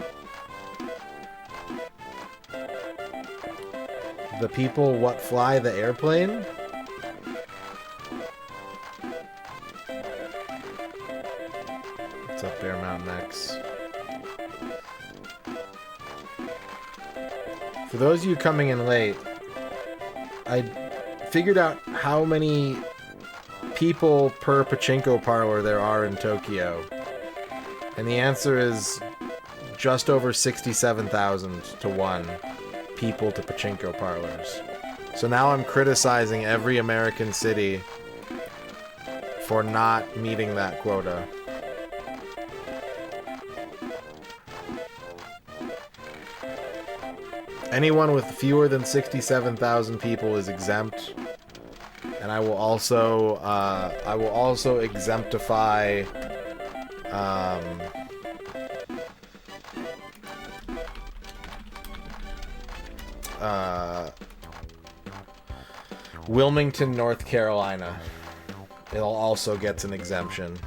The people what fly the airplane? What's up, Bear Mountain X? For those of you coming in late, I figured out how many people per Pachinko parlor there are in Tokyo. And the answer is just over 67,000 to 1 people to Pachinko parlors. So now I'm criticizing every American city for not meeting that quota. Anyone with fewer than 67,000 people is exempt. And I will also exemptify Wilmington, North Carolina. It also gets an exemption.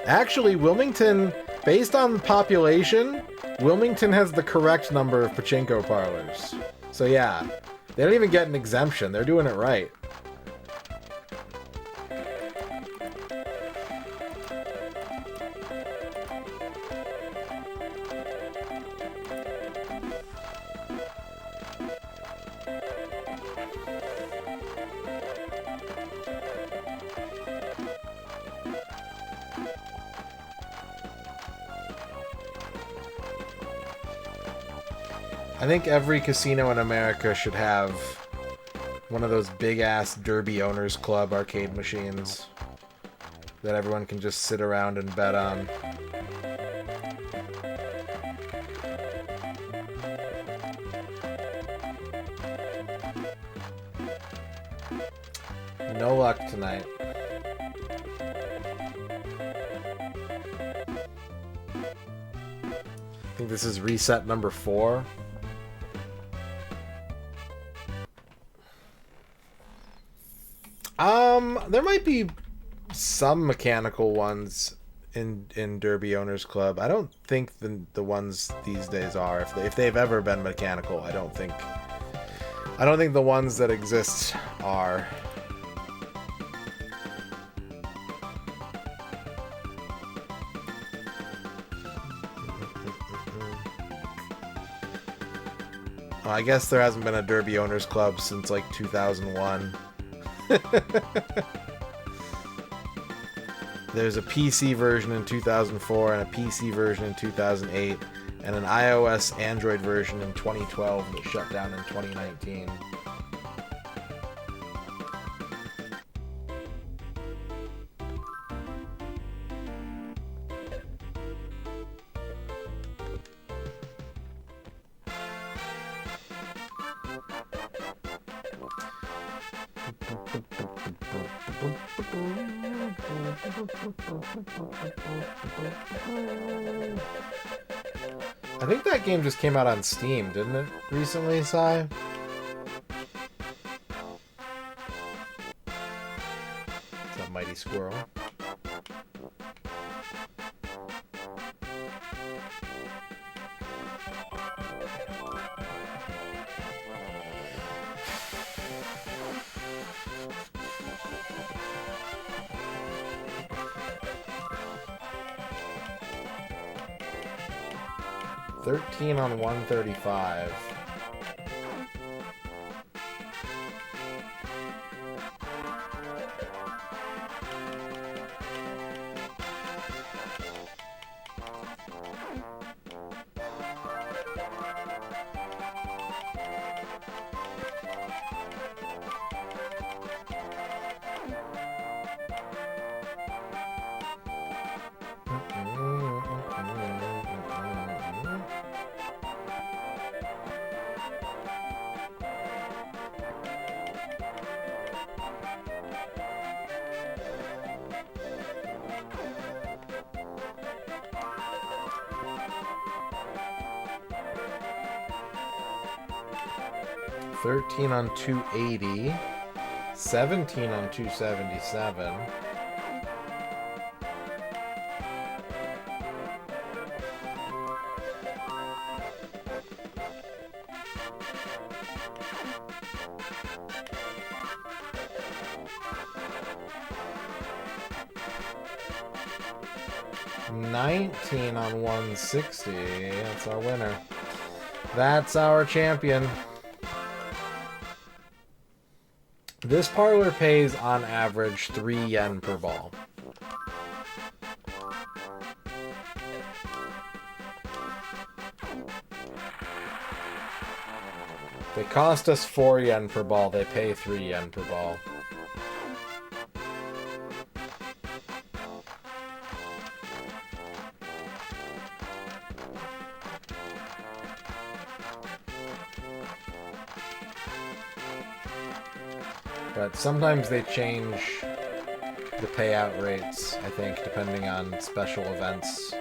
Actually, Wilmington, based on population, Wilmington has the correct number of Pachinko parlors. So yeah, they don't even get an exemption. They're doing it right. I think every casino in America should have one of those big-ass Derby Owners Club arcade machines that everyone can just sit around and bet on. No luck tonight. I think this is reset number 4. There might be some mechanical ones in Derby Owners Club. I don't think the ones these days are. If they've ever been mechanical, I don't think the ones that exist are. Well, I guess there hasn't been a Derby Owners Club since like 2001. There's a PC version in 2004 and a PC version in 2008 and an iOS Android version in 2012 that shut down in 2019. I think that game just came out on Steam, didn't it, recently, Sai? It's a mighty squirrel. $13 on 135. $13 on 280, 17 on 277. $19 on 160. That's our winner. That's our champion. This parlor pays on average 3 yen per ball. They cost us 4 yen per ball, they pay 3 yen per ball. But sometimes they change the payout rates, I think, depending on special events.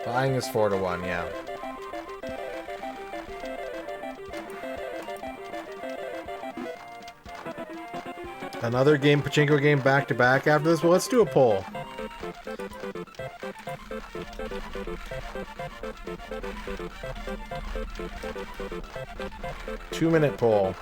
Buying is 4-1, yeah. Another game, Pachinko game back to back after this? Well, let's do a poll. Two-minute poll.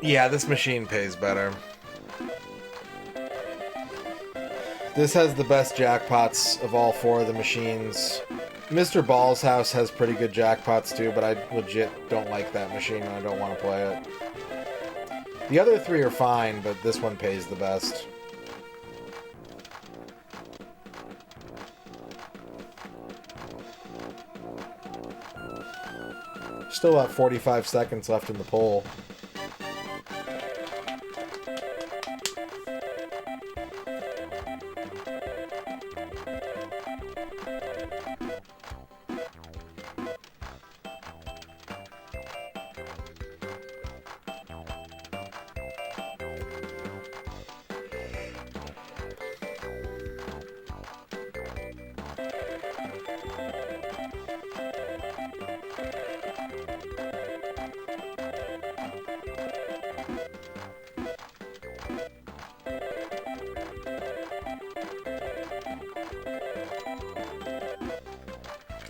Yeah, this machine pays better. This has the best jackpots of all four of the machines. Mr. Ball's house has pretty good jackpots too, but I legit don't like that machine and I don't want to play it. The other three are fine, but this one pays the best. Still about 45 seconds left in the poll.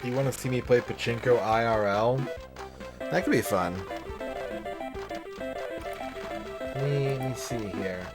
You want to see me play Pachinko IRL? That could be fun. Let me see here.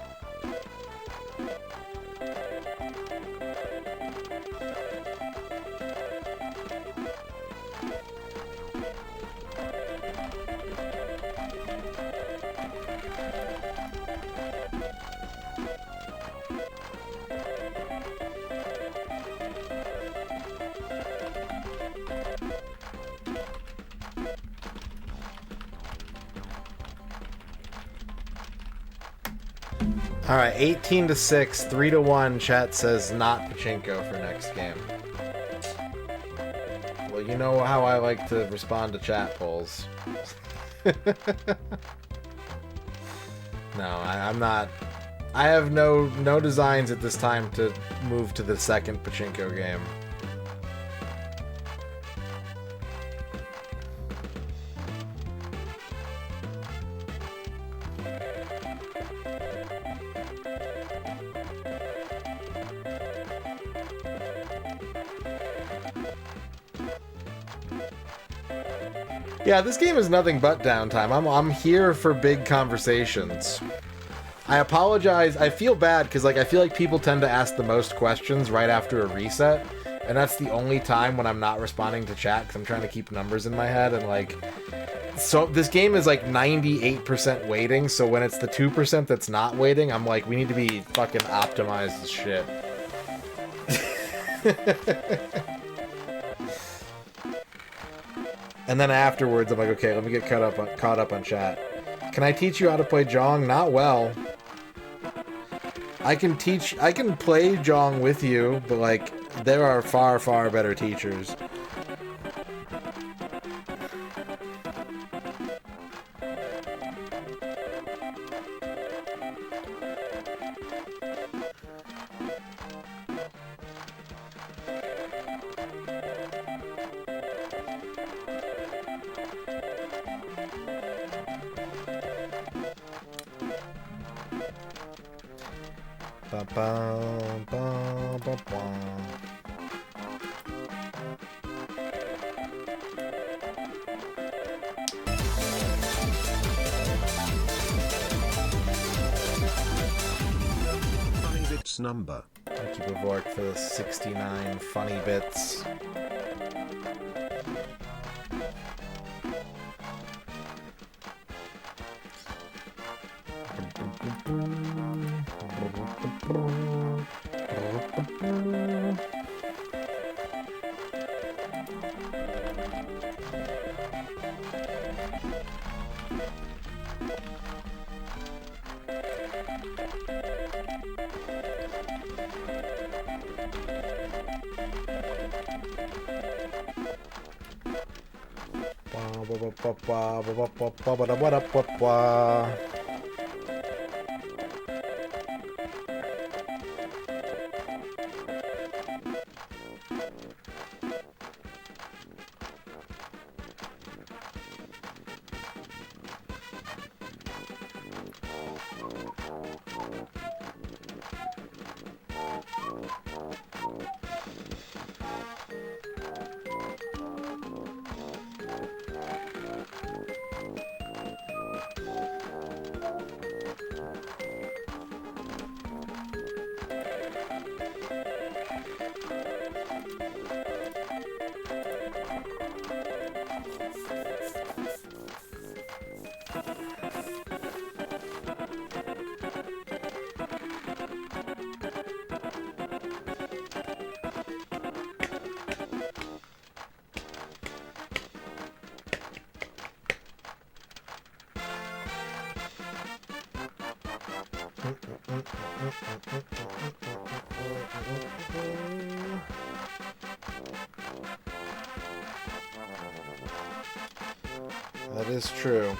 Alright, 18 to 6, 3 to 1, chat says not Pachinko for next game. Well, you know how I like to respond to chat polls. No, I'm not. I have no designs at this time to move to the second Pachinko game. Yeah, this game is nothing but downtime. I'm here for big conversations. I apologize. I feel bad because I feel like people tend to ask the most questions right after a reset, and that's the only time when I'm not responding to chat because I'm trying to keep numbers in my head and so this game is 98% waiting, so when it's the 2% that's not waiting, I'm like, we need to be fucking optimized as shit. And then afterwards, I'm like, okay, let me get caught up on chat. Can I teach you how to play Jong? Not well. I can play Jong with you, but there are far, far better teachers. Funny bits number. Thank you, Bavork, for the 69 funny bits. That is true.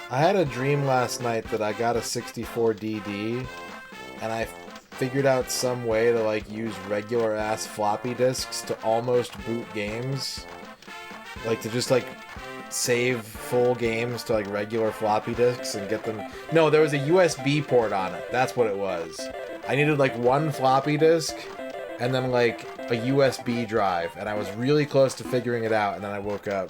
I had a dream last night that I got a 64 DD, and I figured out some way to like use regular ass floppy disks to almost boot games, like to just like save full games to like regular floppy disks and get them. No, there was a USB port on it. That's what it was. I needed like one floppy disk and then like a USB drive, and I was really close to figuring it out, and then I woke up.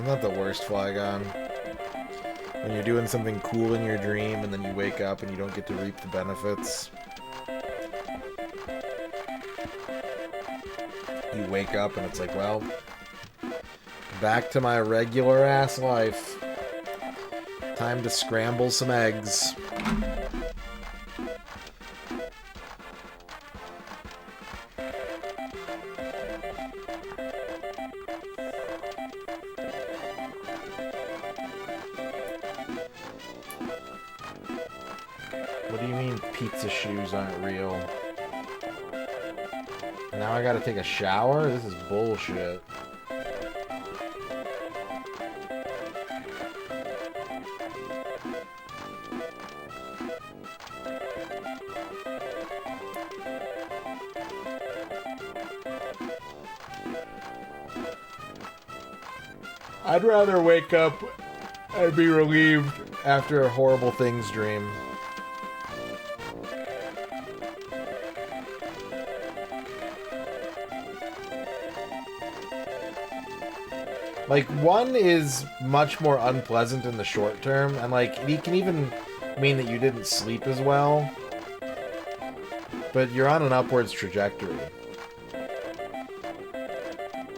Not the worst Flygon. When you're doing something cool in your dream and then you wake up and you don't get to reap the benefits. You wake up and it's like, well, back to my regular ass life. Time to scramble some eggs. What do you mean pizza shoes aren't real? Now I gotta take a shower? This is bullshit. I'd rather wake up and be relieved after a horrible things dream. Like, one is much more unpleasant in the short term, and like, it can even mean that you didn't sleep as well, but you're on an upwards trajectory.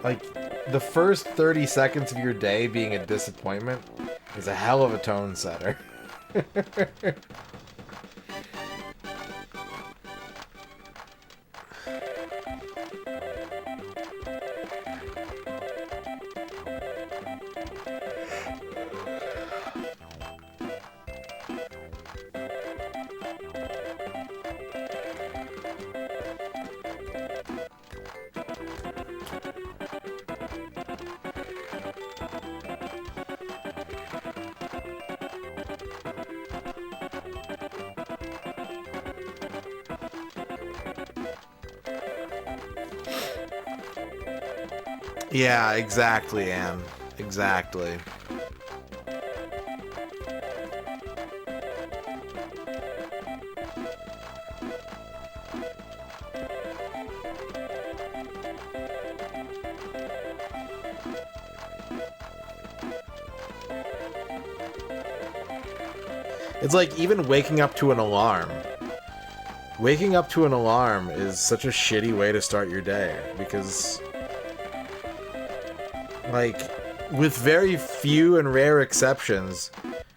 Like, the first 30 seconds of your day being a disappointment is a hell of a tone setter. Yeah, exactly, Anne. Exactly. It's like even waking up to an alarm. Waking up to an alarm is such a shitty way to start your day because, like, with very few and rare exceptions,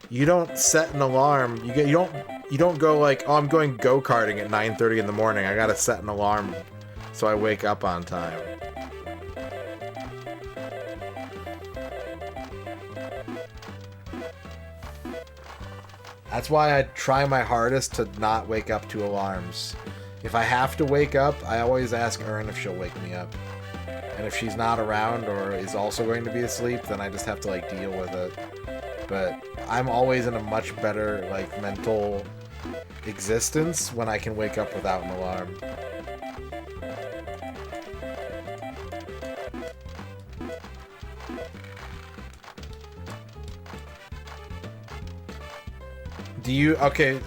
you don't set an alarm. You don't go like, oh, I'm going go-karting at 9:30 in the morning. I gotta set an alarm so I wake up on time. That's why I try my hardest to not wake up to alarms. If I have to wake up, I always ask Erin if she'll wake me up. And if she's not around or is also going to be asleep, then I just have to, like, deal with it. But I'm always in a much better, like, mental existence when I can wake up without an alarm. Do you... Okay.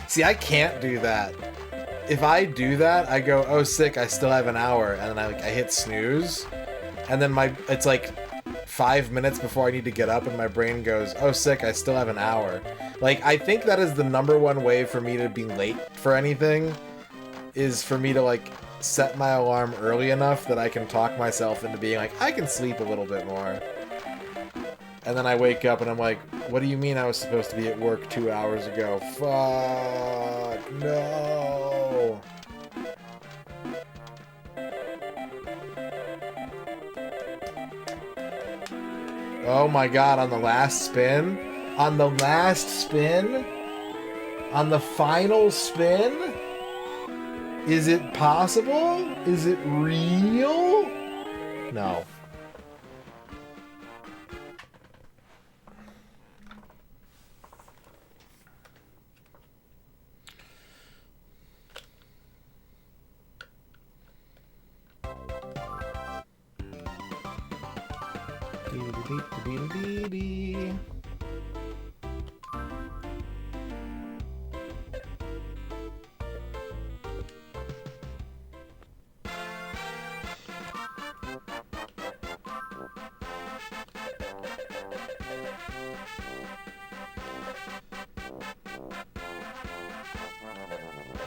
See, I can't do that. If I do that, I go, oh, sick, I still have an hour. And then I hit snooze. And then it's like 5 minutes before I need to get up and my brain goes, oh, sick, I still have an hour. Like, I think that is the #1 way for me to be late for anything, is for me to, like, set my alarm early enough that I can talk myself into being like, I can sleep a little bit more. And then I wake up and I'm like, what do you mean I was supposed to be at work 2 hours ago? Fuck, no. Oh my god, on the last spin? On the last spin? On the final spin? Is it possible? Is it real? No.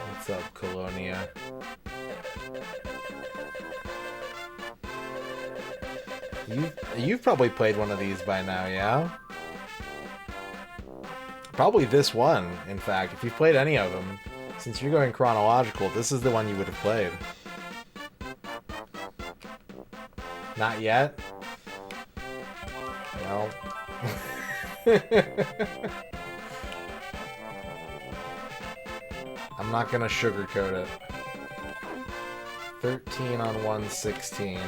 What's up, Colonia? You've probably played one of these by now, yeah? Probably this one, in fact. If you've played any of them, since you're going chronological, this is the one you would have played. Not yet? No. I'm not gonna sugarcoat it. 13 on 116.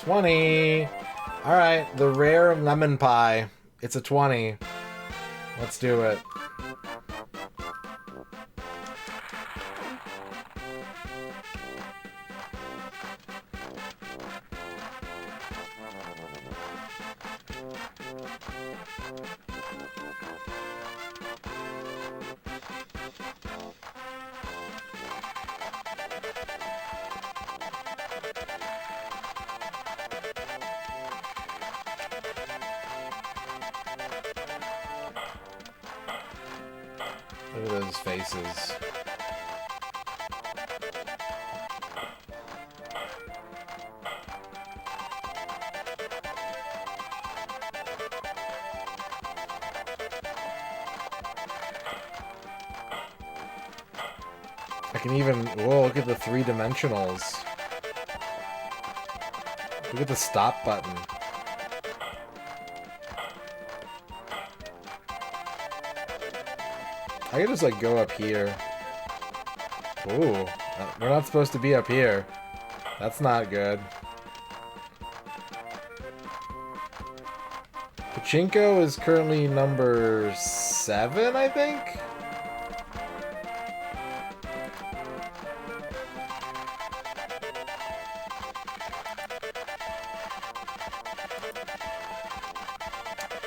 $20. All right, the rare lemon pie. It's a 20. Let's do it. Look at those faces. I can even... Whoa, look at the 3-dimensionals. Look at the stop button. I could just, like, go up here. Ooh. We're not supposed to be up here. That's not good. Pachinko is currently number 7, I think?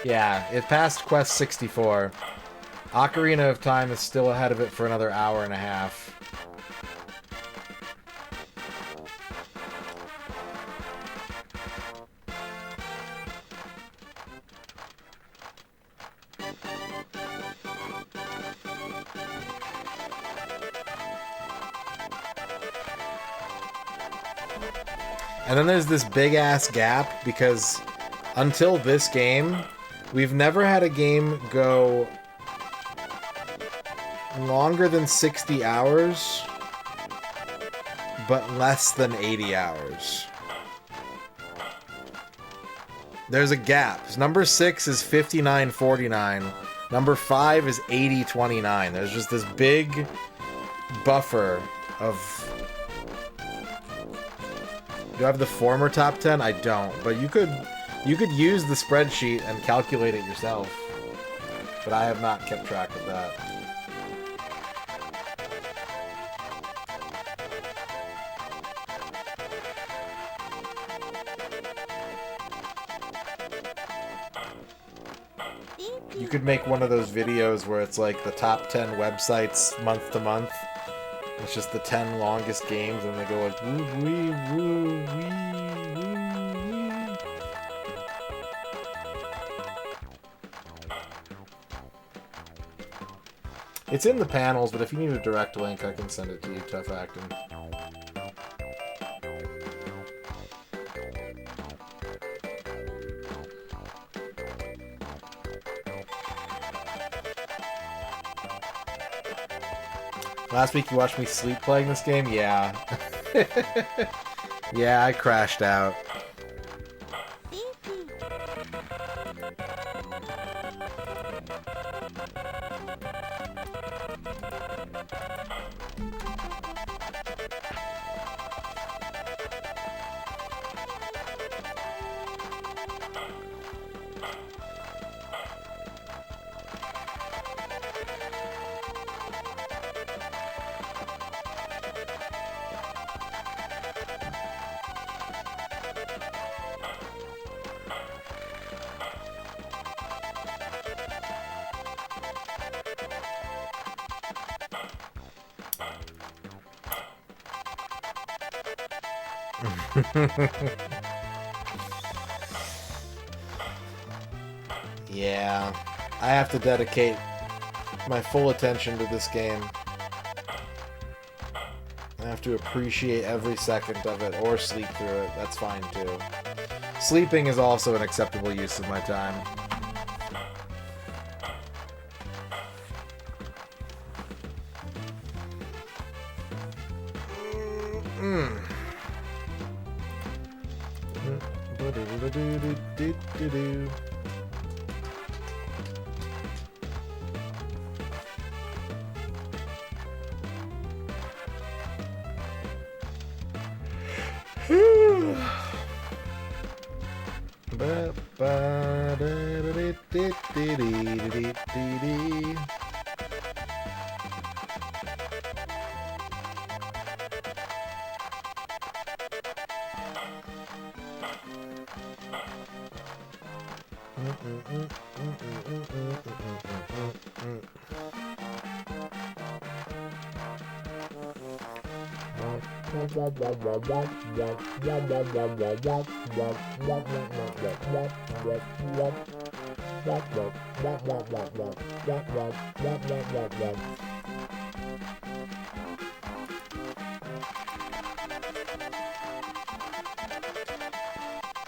Yeah, it passed Quest 64. Ocarina of Time is still ahead of it for another hour and a half. And then there's this big-ass gap, because until this game, we've never had a game go longer than 60 hours, but less than 80 hours. There's a gap. Number 6 is 59.49. Number 5 is 80.29. There's just this big buffer of... Do I have the former top 10? I don't, but you could use the spreadsheet and calculate it yourself. But I have not kept track of that. You could make one of those videos where it's like the top 10 websites month to month. It's just the 10 longest games, and they go like woo wee woo wee woo wee. It's in the panels, but if you need a direct link, I can send it to you, Tough Acting. Last week you watched me sleep playing this game? Yeah. Yeah, I crashed out. Yeah, I have to dedicate my full attention to this game. I have to appreciate every second of it, or sleep through it. That's fine too. Sleeping is also an acceptable use of my time.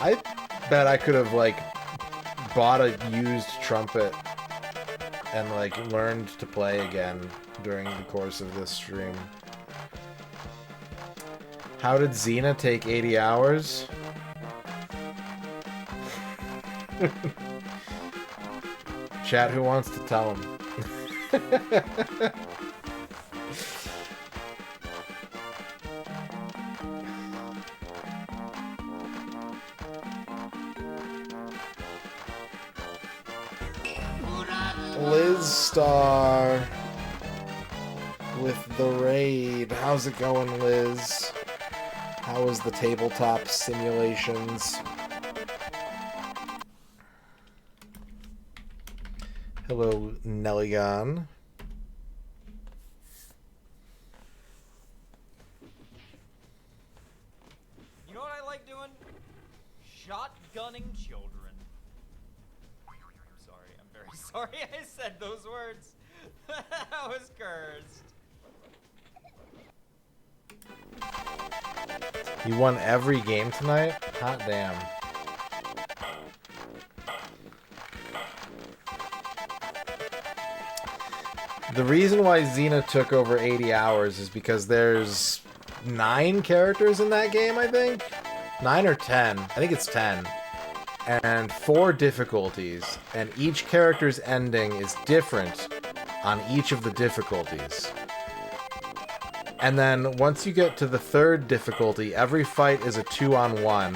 I bet I could have, like, bought a used trumpet and, like, learned to play again during the course of this stream. How did Xena take 80 hours? Chat, who wants to tell him? Liz Star with the raid. How's it going, Liz? How was the tabletop simulations? Hello, Nelligan. You know what I like doing? Shotgunning children. I'm sorry, I'm very sorry I said those words. That was cursed. You won every game tonight? Hot damn. The reason why Xena took over 80 hours is because there's 9 characters in that game, I think? 9 or 10. I think it's 10. And 4 difficulties. And each character's ending is different on each of the difficulties. And then once you get to the 3rd difficulty, every fight is a 2-on-1.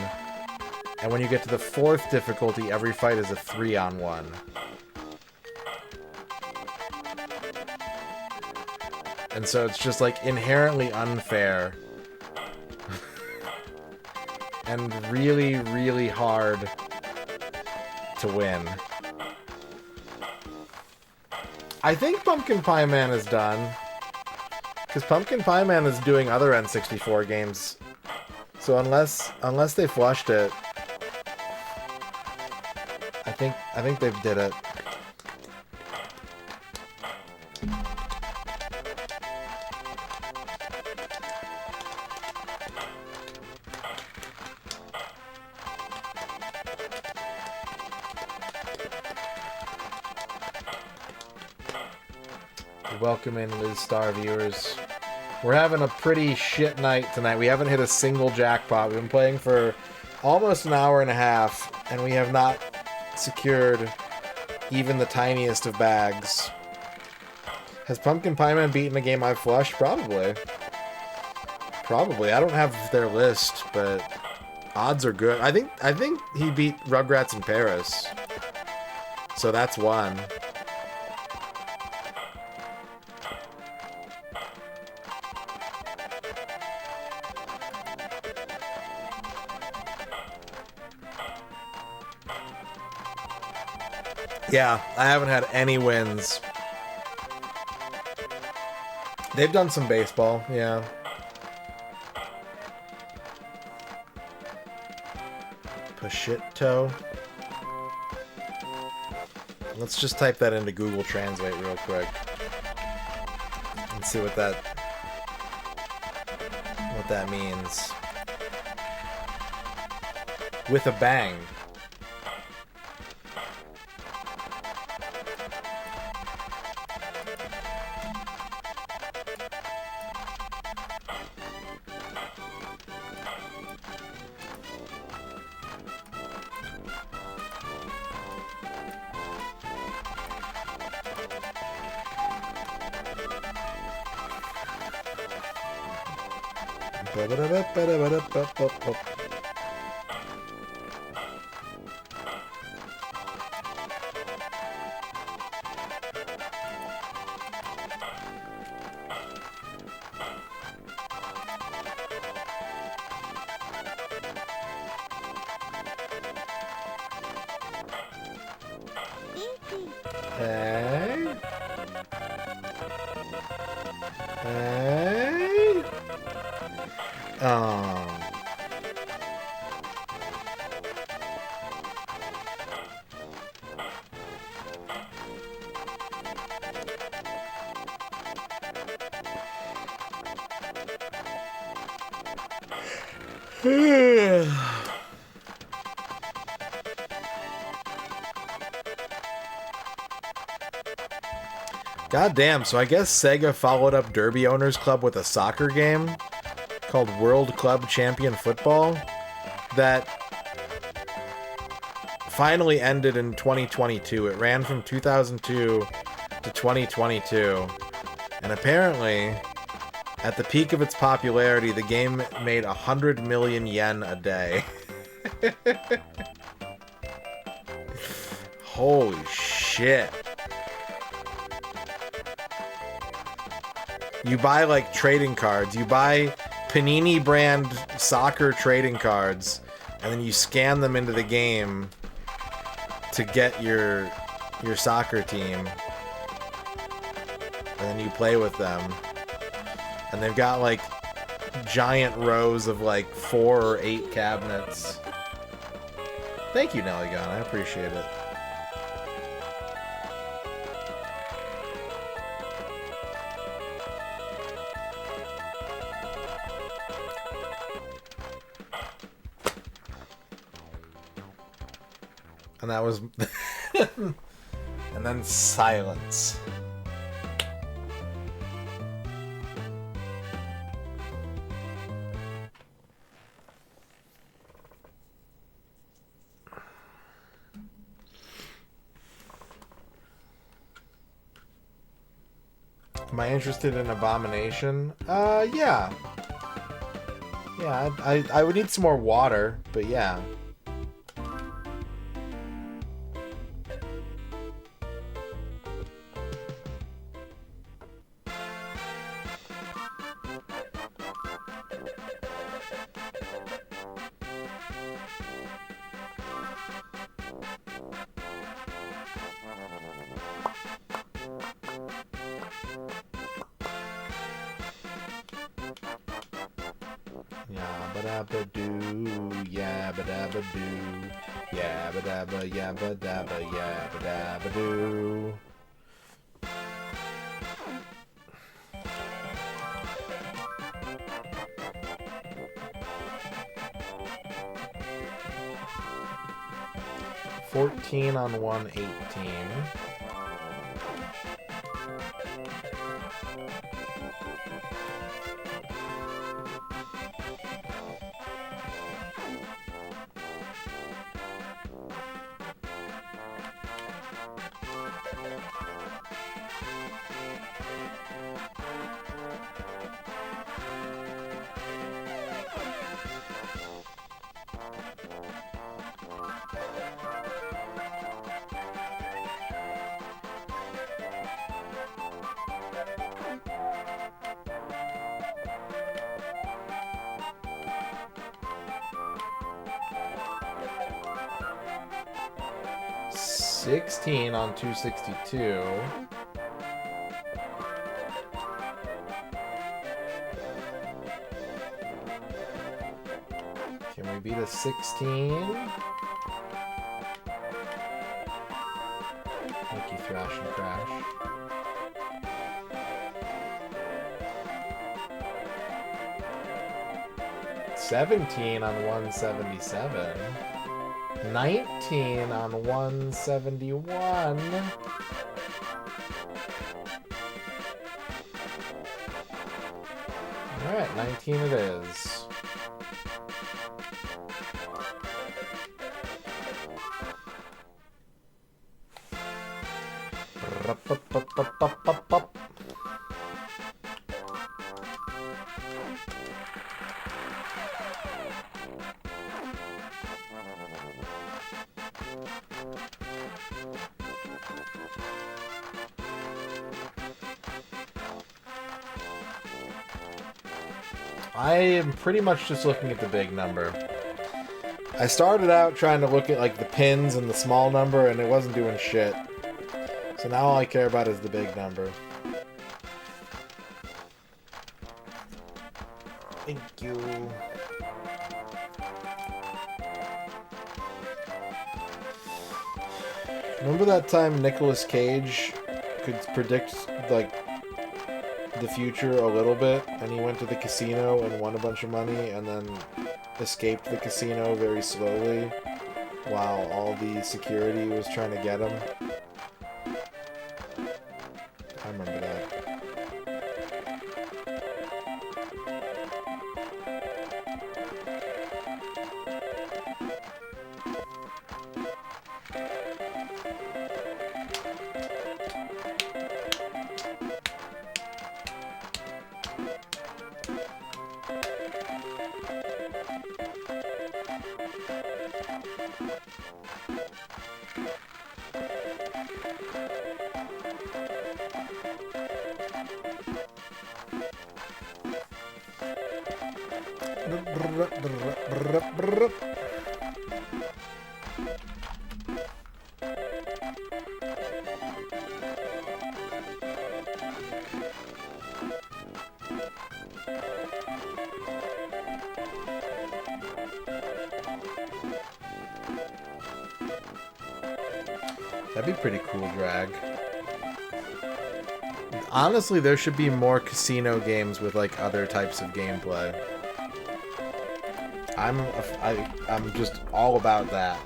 And when you get to the 4th difficulty, every fight is a 3-on-1. And so it's just like inherently unfair. And really, really hard to win. I think Pumpkin Pie Man is done. Because Pumpkin Pie Man is doing other N64 games. So unless they flushed it, I think they've did it. Welcome in, Liz Star viewers. We're having a pretty shit night tonight. We haven't hit a single jackpot. We've been playing for almost an hour and a half, and we have not secured even the tiniest of bags. Has Pumpkin Pie Man beaten a game I've flushed? Probably. Probably. I don't have their list, but odds are good. I think he beat Rugrats in Paris. So that's one. Yeah, I haven't had any wins. They've done some baseball, yeah. Pashito. Let's just type that into Google Translate real quick. And see what that means. With a bang. Hey. Hey. Oh. God damn, so I guess Sega followed up Derby Owners Club with a soccer game called World Club Champion Football that finally ended in 2022. It ran from 2002 to 2022. And apparently, at the peak of its popularity, the game made 100 million yen a day. Holy shit. You buy, like, trading cards. You buy Panini brand soccer trading cards, and then you scan them into the game to get your your soccer team, and then you play with them, and they've got like giant rows of like 4 or 8 cabinets. Thank you, Nelly Gun. I appreciate it. And that was... and then silence. Am I interested in Abomination? Yeah. Yeah, I would need some more water, but yeah. Yabba-dabba-doo, yabba-dabba-doo, yabba-dabba, yabba-dabba, yabba-dabba-doo. $14 on 118. $16 on 262. Can we beat a 16? Thank you, Thrash and Crash. $17 on 177. 19 on 171. Alright, 19 it is. I am pretty much just looking at the big number. I started out trying to look at like the pins and the small number, and it wasn't doing shit. So now all I care about is the big number. Thank you. Remember that time Nicolas Cage could predict, like, the future a little bit, and he went to the casino and won a bunch of money, and then escaped the casino very slowly while all the security was trying to get him? I remember that. That'd be pretty cool, Drag. Honestly, there should be more casino games with like other types of gameplay. I'm just all about that.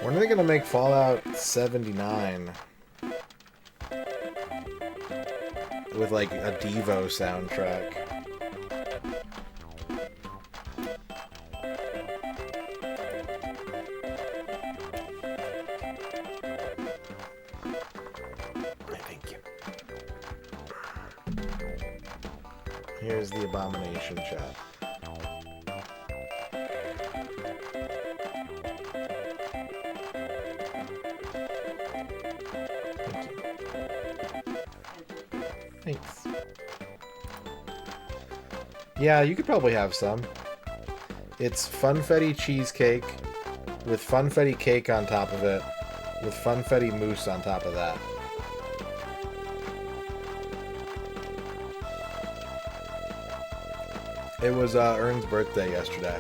When are they gonna make Fallout 79? With like a Devo soundtrack. Thank you. Here's the Abomination chat. Thanks. Yeah, you could probably have some. It's funfetti cheesecake with funfetti cake on top of it, with funfetti mousse on top of that. It was Ern's birthday yesterday.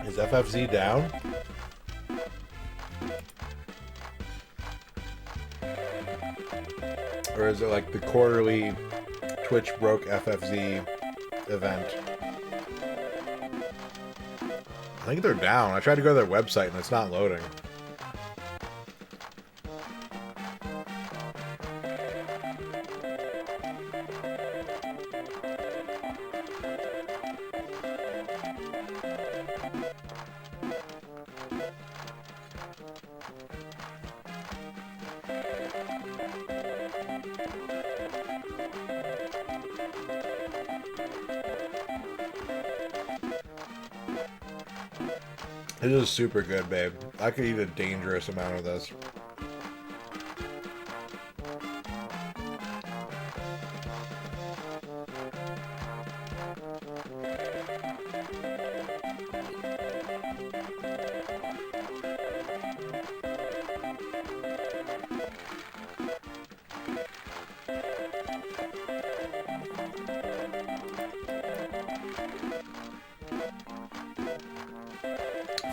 Is FFZ down? Or is it like the quarterly Twitch broke FFZ event? I think they're down. I tried to go to their website and it's not loading. This is super good, babe. I could eat a dangerous amount of this.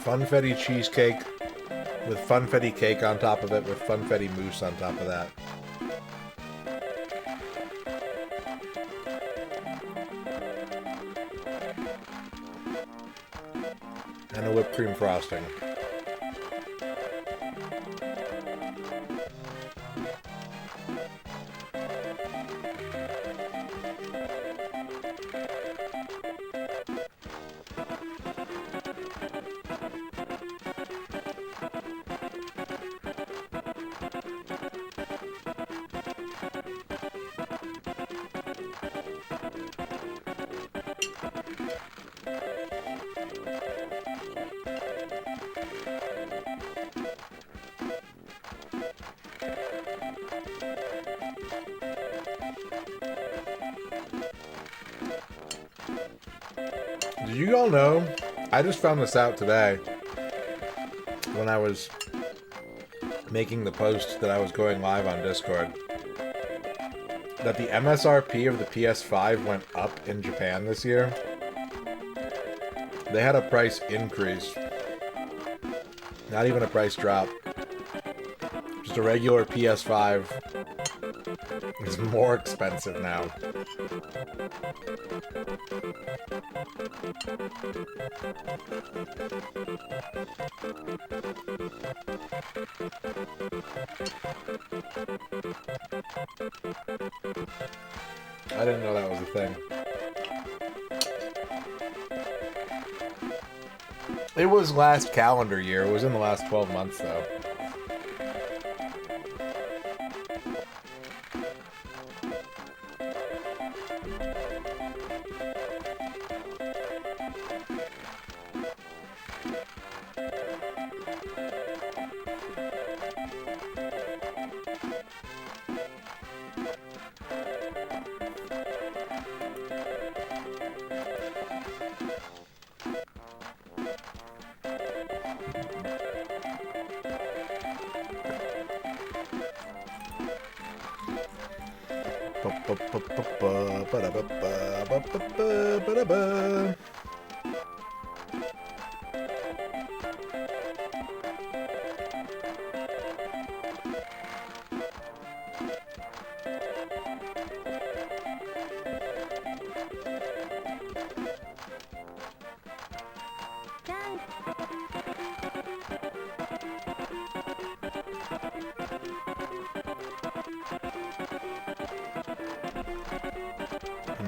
Funfetti cheesecake with funfetti cake on top of it with funfetti mousse on top of that. And a whipped cream frosting. Did you all know? I just found this out today when I was making the post that I was going live on Discord. That the MSRP of the PS5 went up in Japan this year. They had a price increase. Not even a price drop. Just a regular PS5 is more expensive now. I didn't know that was a thing. It was last calendar year. It was in the last 12 months, though.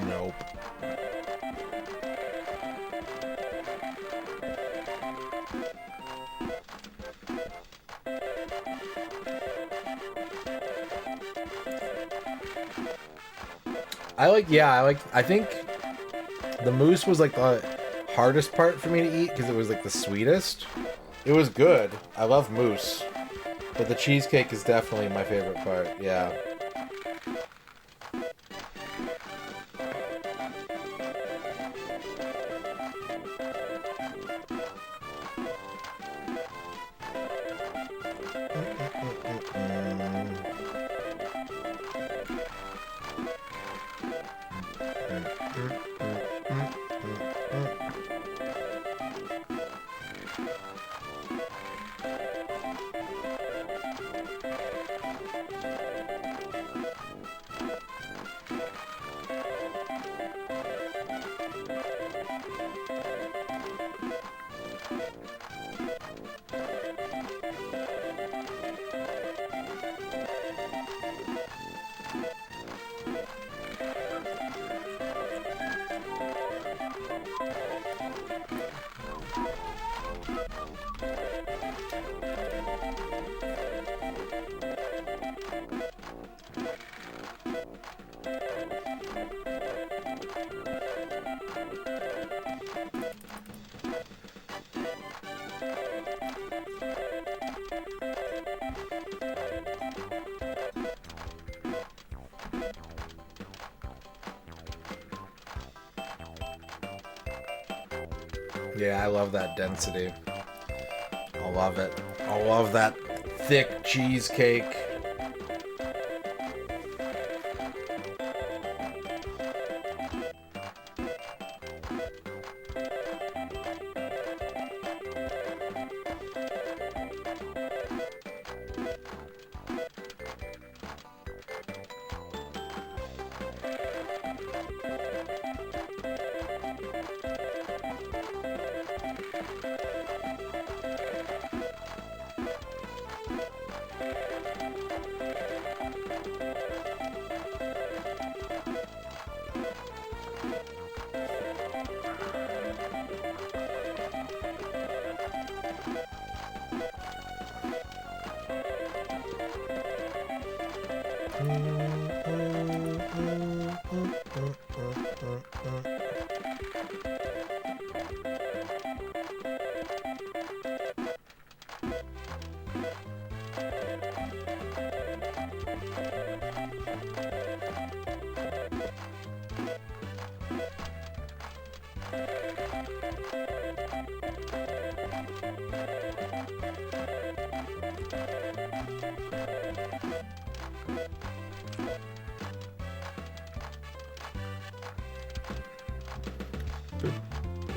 Nope. I think the mousse was like the hardest part for me to eat because it was like the sweetest. It was good. I love mousse. But the cheesecake is definitely my favorite part, yeah. Yeah, I love that density. I love it. I love that thick cheesecake.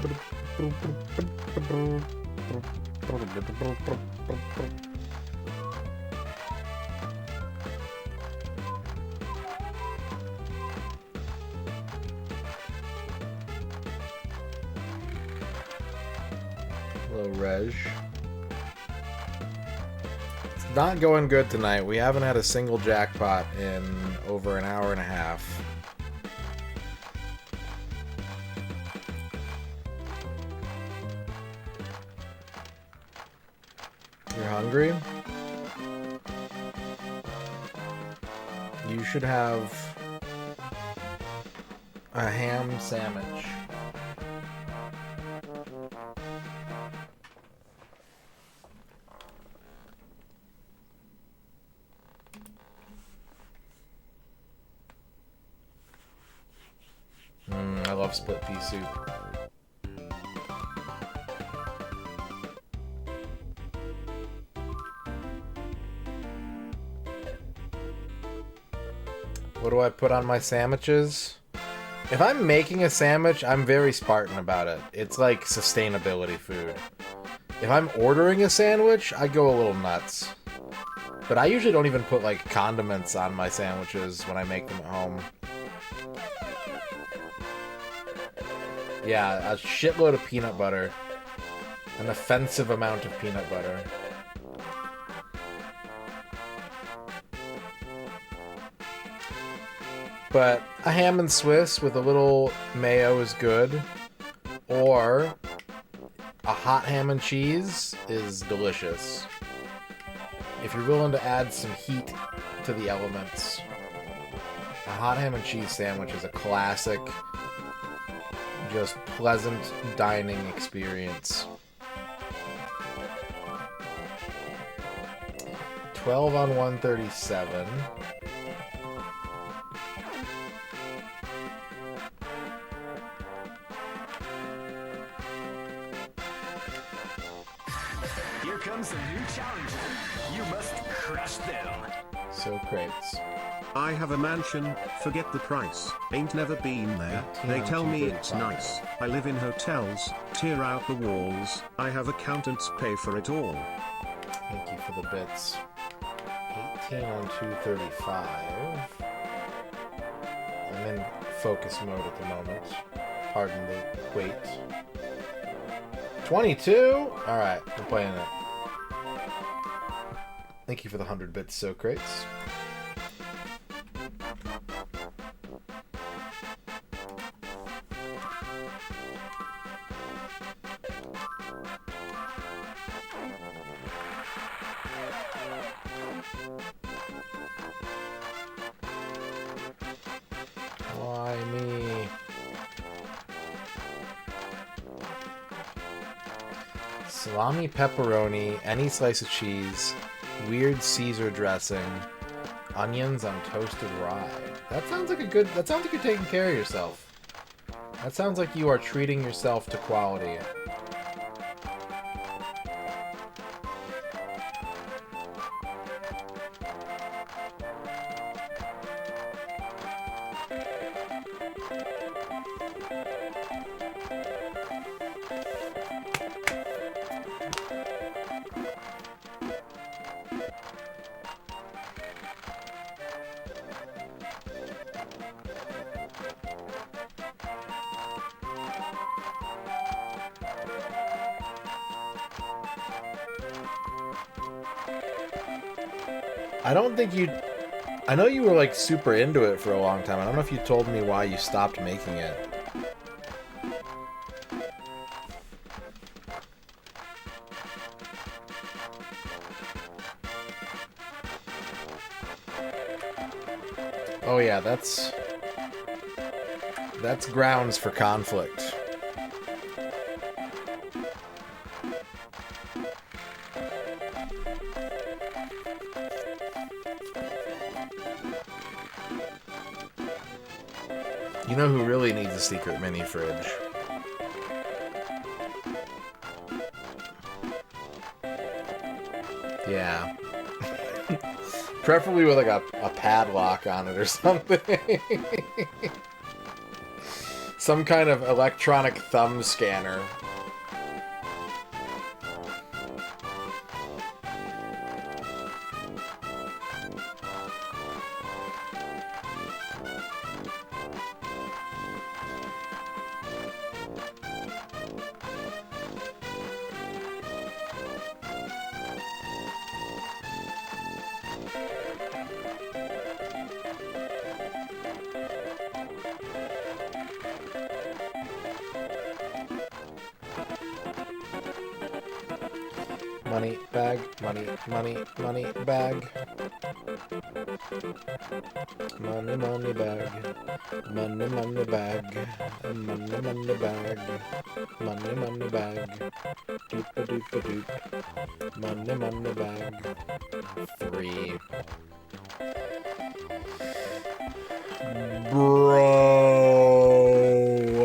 Hello, Reg. It's not going good tonight. We haven't had a single jackpot in over an hour and a half. You're hungry? You should have a ham sandwich. I love split pea soup. What do I put on my sandwiches? If I'm making a sandwich, I'm very Spartan about it. It's like sustainability food. If I'm ordering a sandwich, I go a little nuts. But I usually don't even put like condiments on my sandwiches when I make them at home. Yeah, a shitload of peanut butter. An offensive amount of peanut butter. But a ham and Swiss with a little mayo is good. Or a hot ham and cheese is delicious. If you're willing to add some heat to the elements. A hot ham and cheese sandwich is a classic, just pleasant dining experience. 12 on 137. Here comes a new challenger. You must crush them. So crates. I have a mansion, forget the price, ain't never been there, they tell me it's nice, I live in hotels, tear out the walls, I have accountants pay for it all. Thank you for the bits. 18 on 235. I'm in focus mode at the moment. Pardon the wait. 22? Alright, we're playing it. Thank you for the 100 bits, so crates. Why me? Salami, pepperoni, any slice of cheese, weird Caesar dressing, onions on toasted rye. That sounds like that sounds like you're taking care of yourself. That sounds like you are treating yourself to quality. I don't think you... I know you were like super into it for a long time. I don't know if you told me why you stopped making it. Oh yeah, that's grounds for conflict. You know who really needs a secret mini fridge? Yeah. Preferably with like a padlock on it or something. some kind of electronic thumb scanner. Money bag, money, money, money bag. Money, money bag. Money, money bag. Money, money bag. Money, money bag. Doopa doopa doop. Money, money bag. 3. Bro,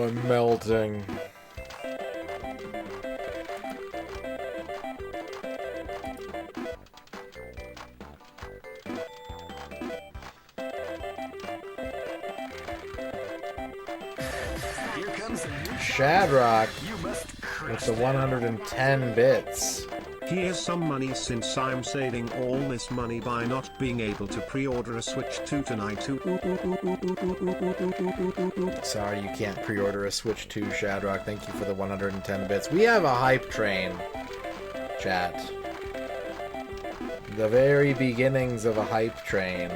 I'm melting. Shadrock with the 110 bits. Here's some money since I'm saving all this money by not being able to pre-order a Switch 2 tonight. Sorry you can't pre-order a Switch 2, Shadrock. Thank you for the 110 bits. We have a hype train, chat. The very beginnings of a hype train.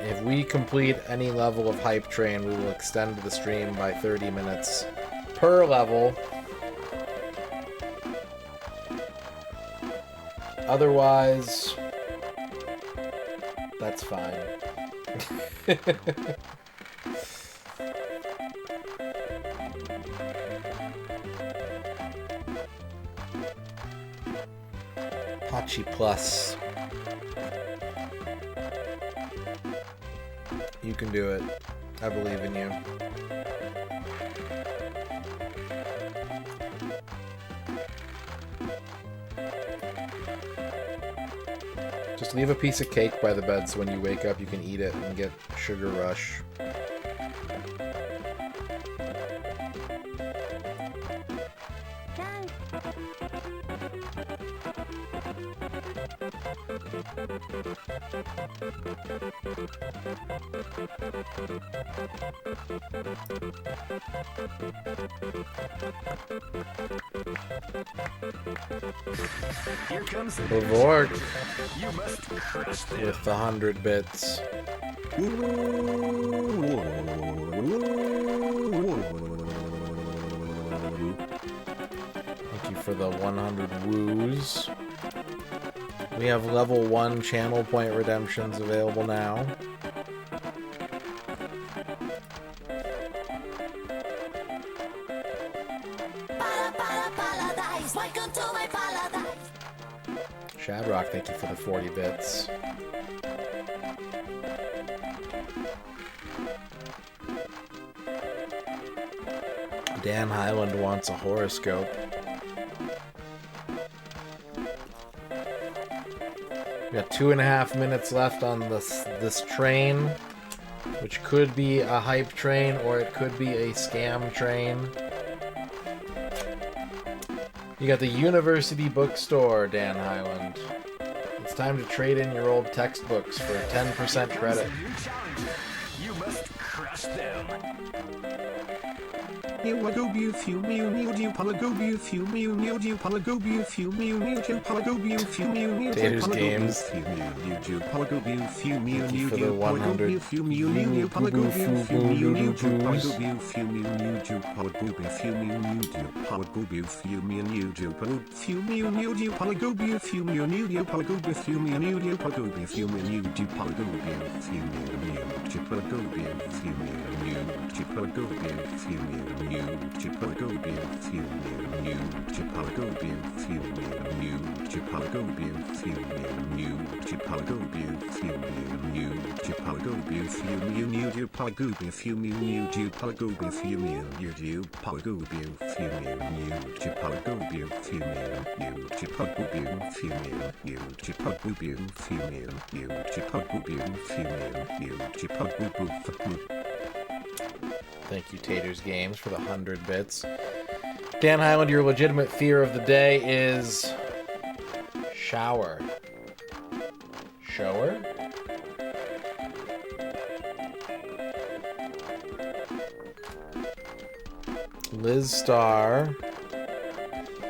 If we complete any level of Hype Train, we will extend the stream by 30 minutes per level. Otherwise, that's fine. Pachi Plus. You can do it. I believe in you. Just leave a piece of cake by the bed so when you wake up you can eat it and get sugar rush. Here comes the Vork You must crush them. with the 100 bits. Thank you for the 100 woos. We have level 1 channel point redemptions available now. Shadrock, thank you for the 40 bits. Dan Highland wants a horoscope. We got 2.5 minutes left on this train, which could be a hype train or it could be a scam train. You got the University Bookstore, Dan Highland. It's time to trade in your old textbooks for 10% credit. You must crush them. Taters Games. Thank you for the 100. new Chipalagobian Fumium, new Chipalagobian Fumium, new Chipalagobian Fumium, new Chipalagobian Fumium, new Chipalagobian Fumium, new Chipalagobian Fumium, new Chipalagobian Fumium, new Chipalagobian Fumium, new Chipalagobian Fumium, new Chipalagobian Fumium, new Chipalagobian Fumium, new Chipalagobian Fumium, new Chipalagobian. Thank you, Taters Games, for the 100 bits. Dan Highland, your legitimate fear of the day is shower. Shower? Liz Star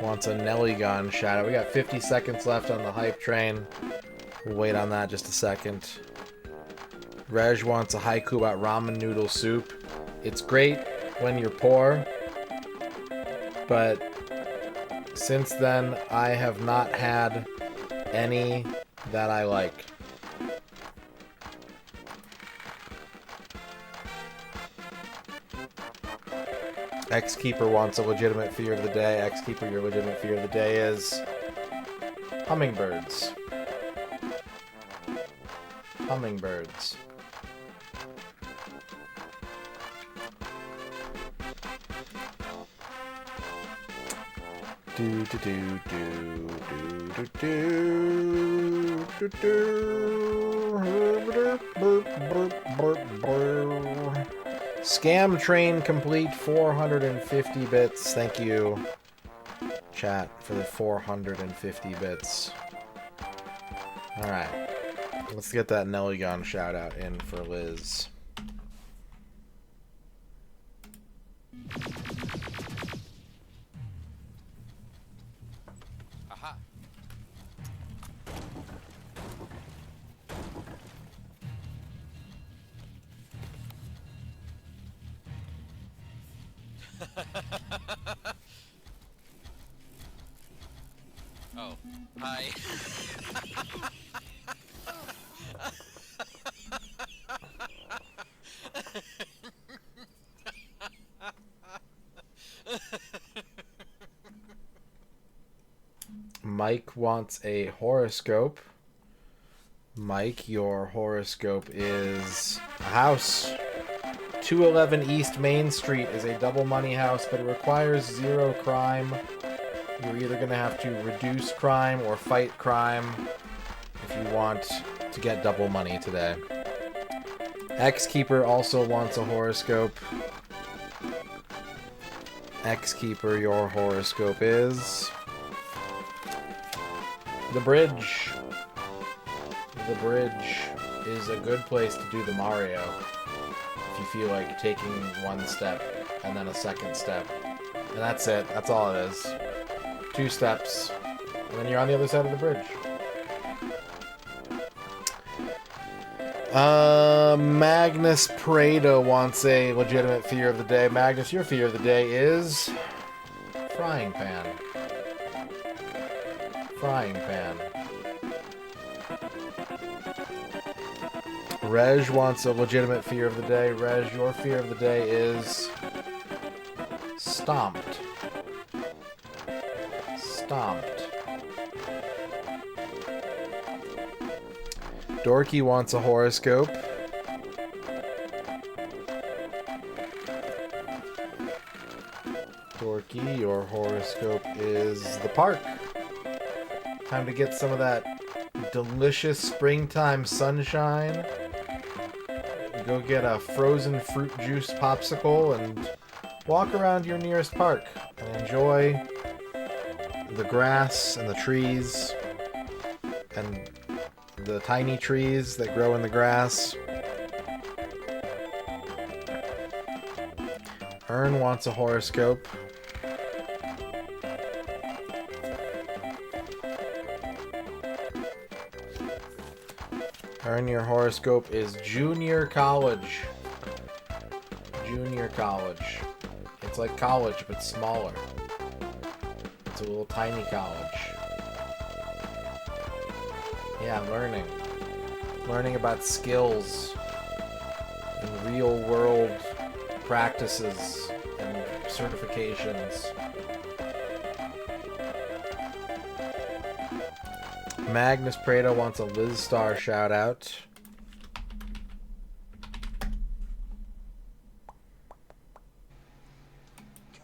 wants a Nelly gun shout out. We got 50 seconds left on the hype train. We'll wait on that just a second. Rej wants a haiku about ramen noodle soup. It's great when you're poor, but since then I have not had any that I like. X-Keeper wants a legitimate fear of the day. X-Keeper, your legitimate fear of the day is hummingbirds. Hummingbirds. Do do do do do do do do. Scam train complete, 450 bits. Thank you, chat, for the 450 bits. All right, let's get that Nelly gun shout out in for Liz. Oh, hi. Mike wants a horoscope. Mike, your horoscope is a house. 211 East Main Street is a double money house, but it requires 0 crime. You're either going to have to reduce crime or fight crime if you want to get double money today. X-Keeper also wants a horoscope. X-Keeper, your horoscope is the bridge. The bridge is a good place to do the Mario if you feel like taking one step and then a second step. And that's it. That's all it is. 2 steps. And then you're on the other side of the bridge. Magnus Prado wants a legitimate fear of the day. Magnus, your fear of the day is frying pan. Frying pan. Rej wants a legitimate fear of the day. Rej, your fear of the day is stomped. Stomped. Dorky wants a horoscope. Dorky, your horoscope is the park. Time to get some of that delicious springtime sunshine. Go get a frozen fruit juice popsicle and walk around your nearest park and enjoy the grass and the trees and the tiny trees that grow in the grass. Ern wants a horoscope. Ern, your horoscope is junior college. Junior college. It's like college, but smaller. It's a little tiny college. Yeah, learning. Learning about skills and real world practices and certifications. Magnus Prado wants a Liz Star shout out.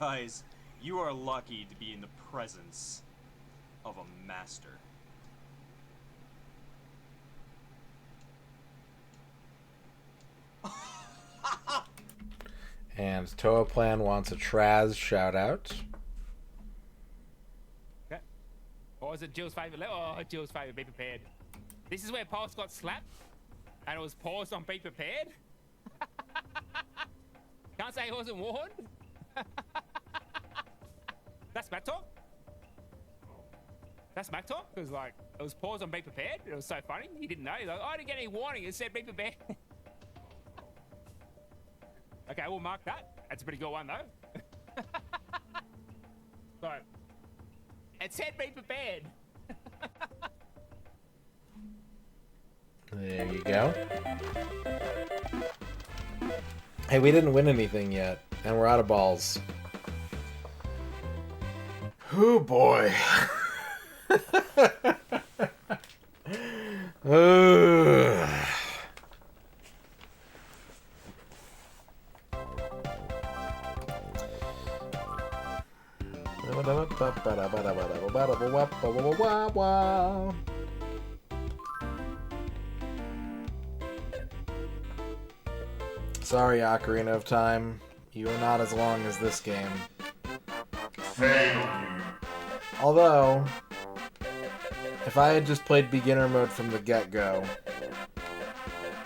Guys, you are lucky to be in the presence of a master. And Toaplan wants a Traz shout out. Okay. Or was it Jill's favorite? Oh, Jill's favorite. Be prepared. This is where Pulse got slapped, and it was paused on Be Prepared. Can't say he wasn't warned. That's Smack Talk. That's Smack Talk, because like it was paused on Be Prepared. It was so funny. He didn't know. He's like, oh, I didn't get any warning. It said Be Prepared. Okay, we'll mark that. That's a pretty good one, though. So, it said Be Prepared. There you go. Hey, we didn't win anything yet, and we're out of balls. Oh boy. Sorry, Ocarina of Time. You are not as long as this game. Although, if I had just played beginner mode from the get-go,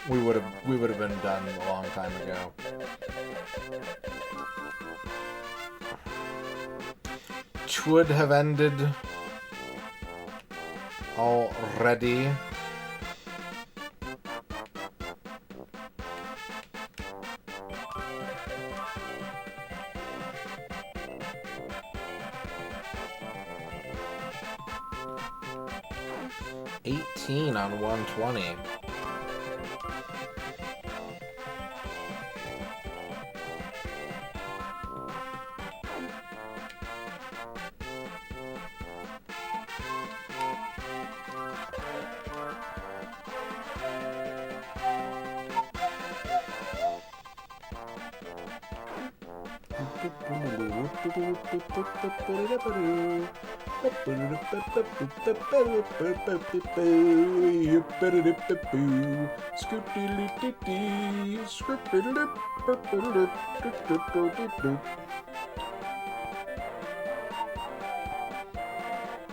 we would have been done a long time ago. Would have ended already. $18 on 120.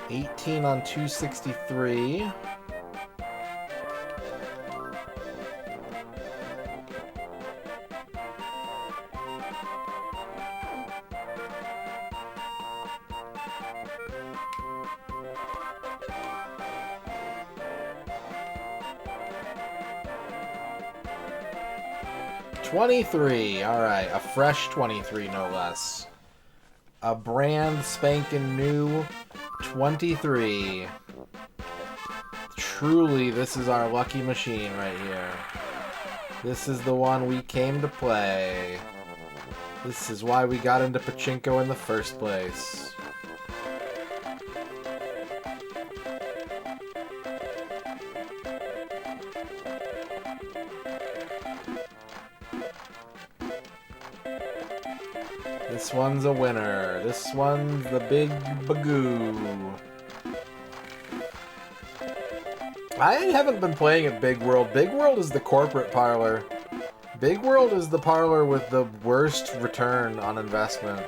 $18 on 263. $23. All right, a fresh 23, no less. A brand spanking new 23. Truly, this is our lucky machine right here. This is the one we came to play. This is why we got into Pachinko in the first place. This one's a winner. This one's the big bagoo. I haven't been playing at Big World. Big World is the corporate parlor. Big World is the parlor with the worst return on investment.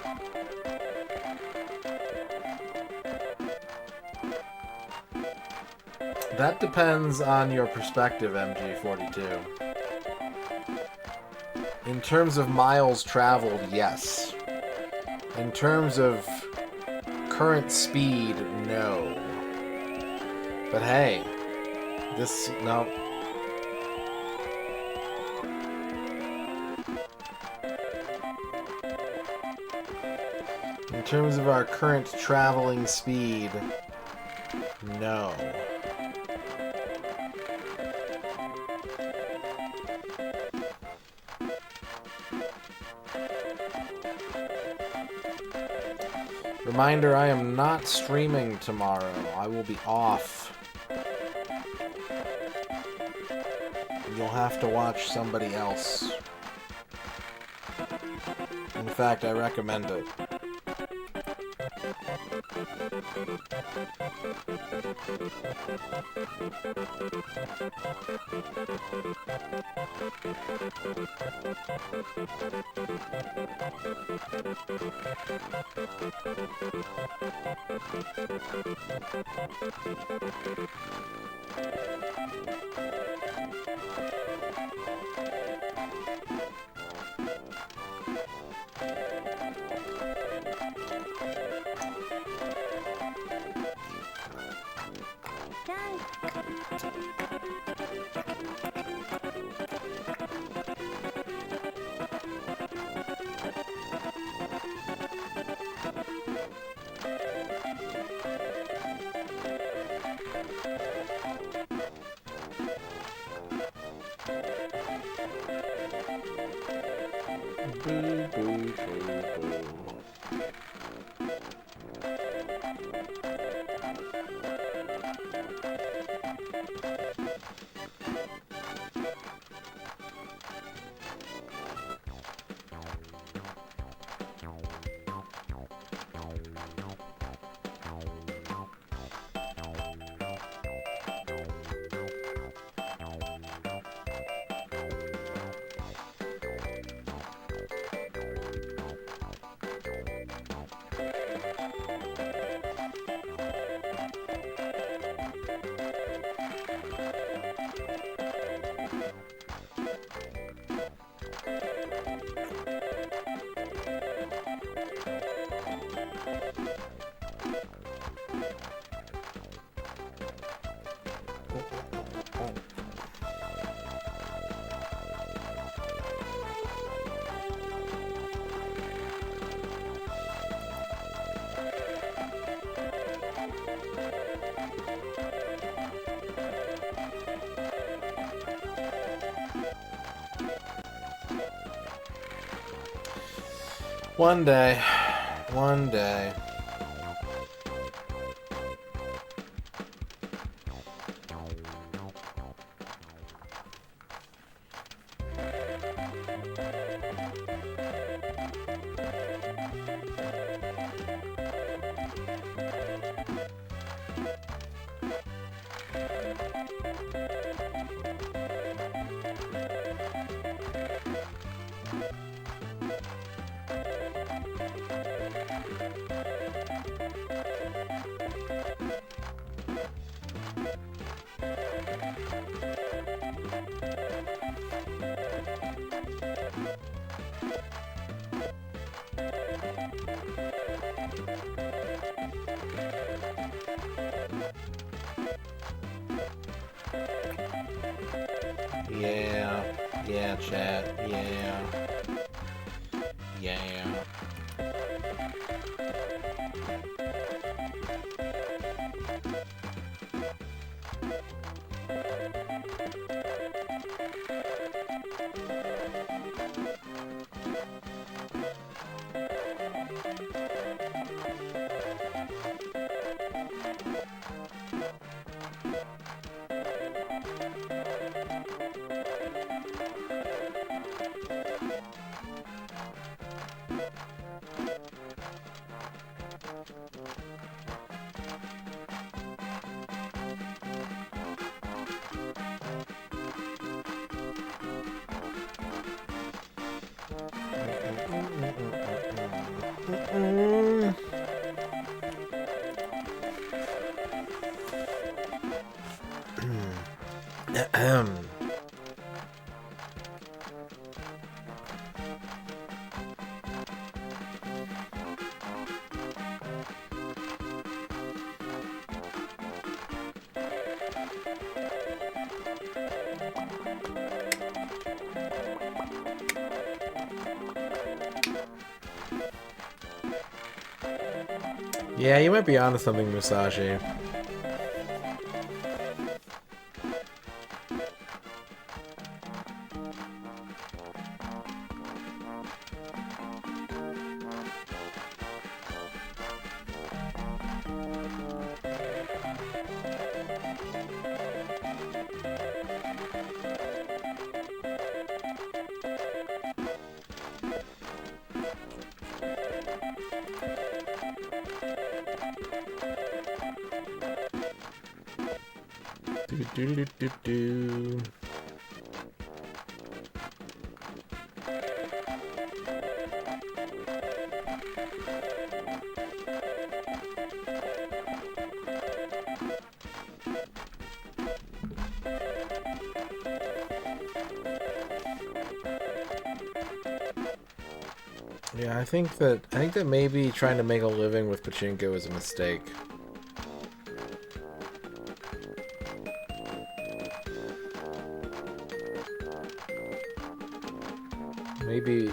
That depends on your perspective, MG42. In terms of miles traveled, yes. In terms of current speed, no. But hey, no. In terms of our current traveling speed, no. Reminder, I am not streaming tomorrow. I will be off. You'll have to watch somebody else. In fact, I recommend it. Boo, boo, boo, boo. One day. One day. Yeah. Yeah, chat. Yeah. Yeah. Yeah, you might be onto something, Musashi. Do do do do do. Yeah, I think that maybe trying to make a living with Pachinko is a mistake.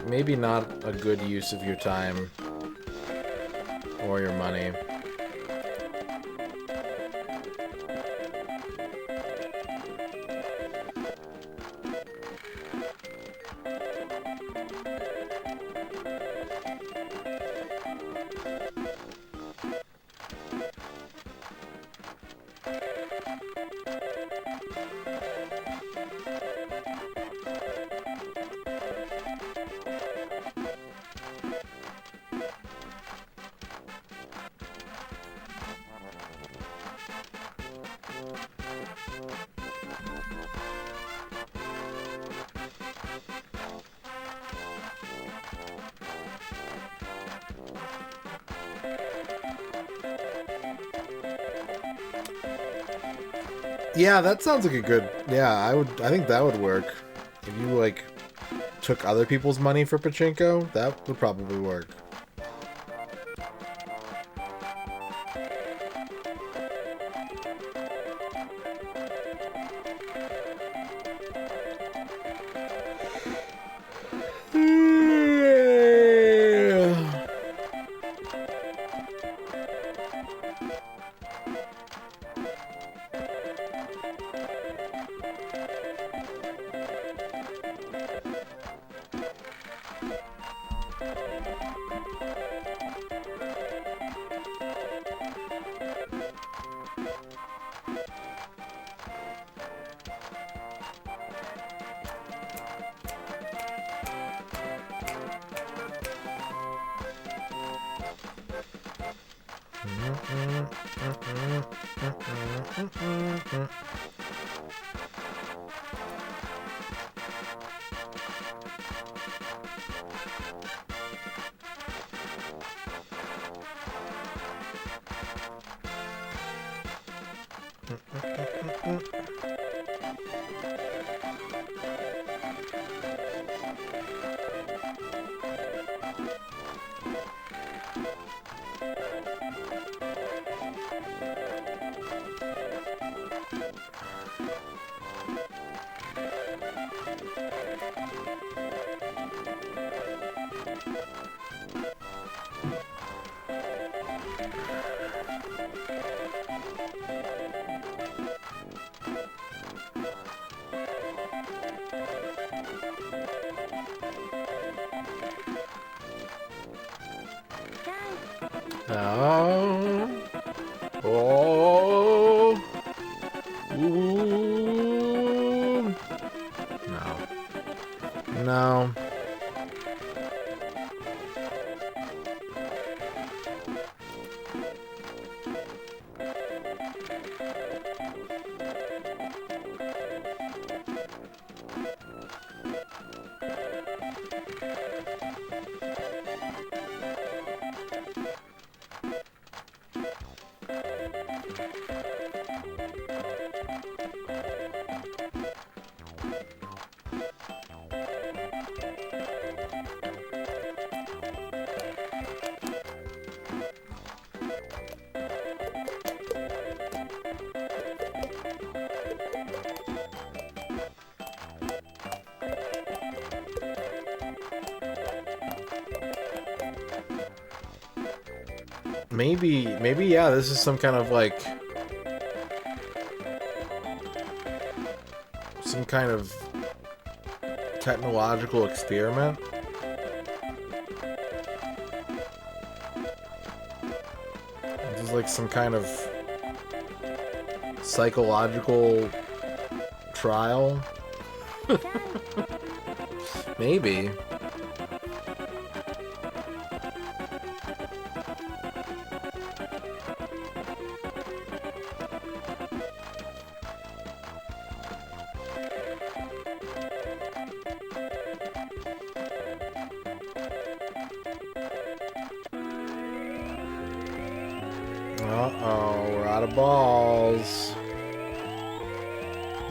Maybe not a good use of your time or your money. Yeah, that sounds like a good... Yeah, I think that would work. If you, like, took other people's money for Pachinko, that would probably work. Oh. Oh. Ooh. No. No. Maybe, yeah, this is some kind of, like, some kind of technological experiment. This is like some kind of psychological trial. Uh-oh, we're out of balls.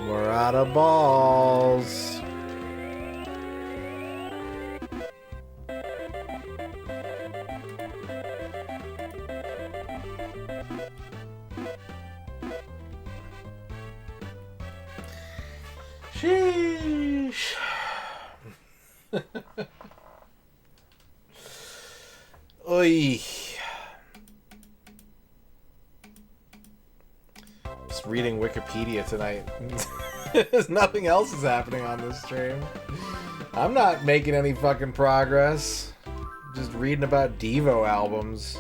We're out of balls. Sheesh. Oy. Just reading Wikipedia tonight. Nothing else is happening on this stream. I'm not making any fucking progress. Just reading about Devo albums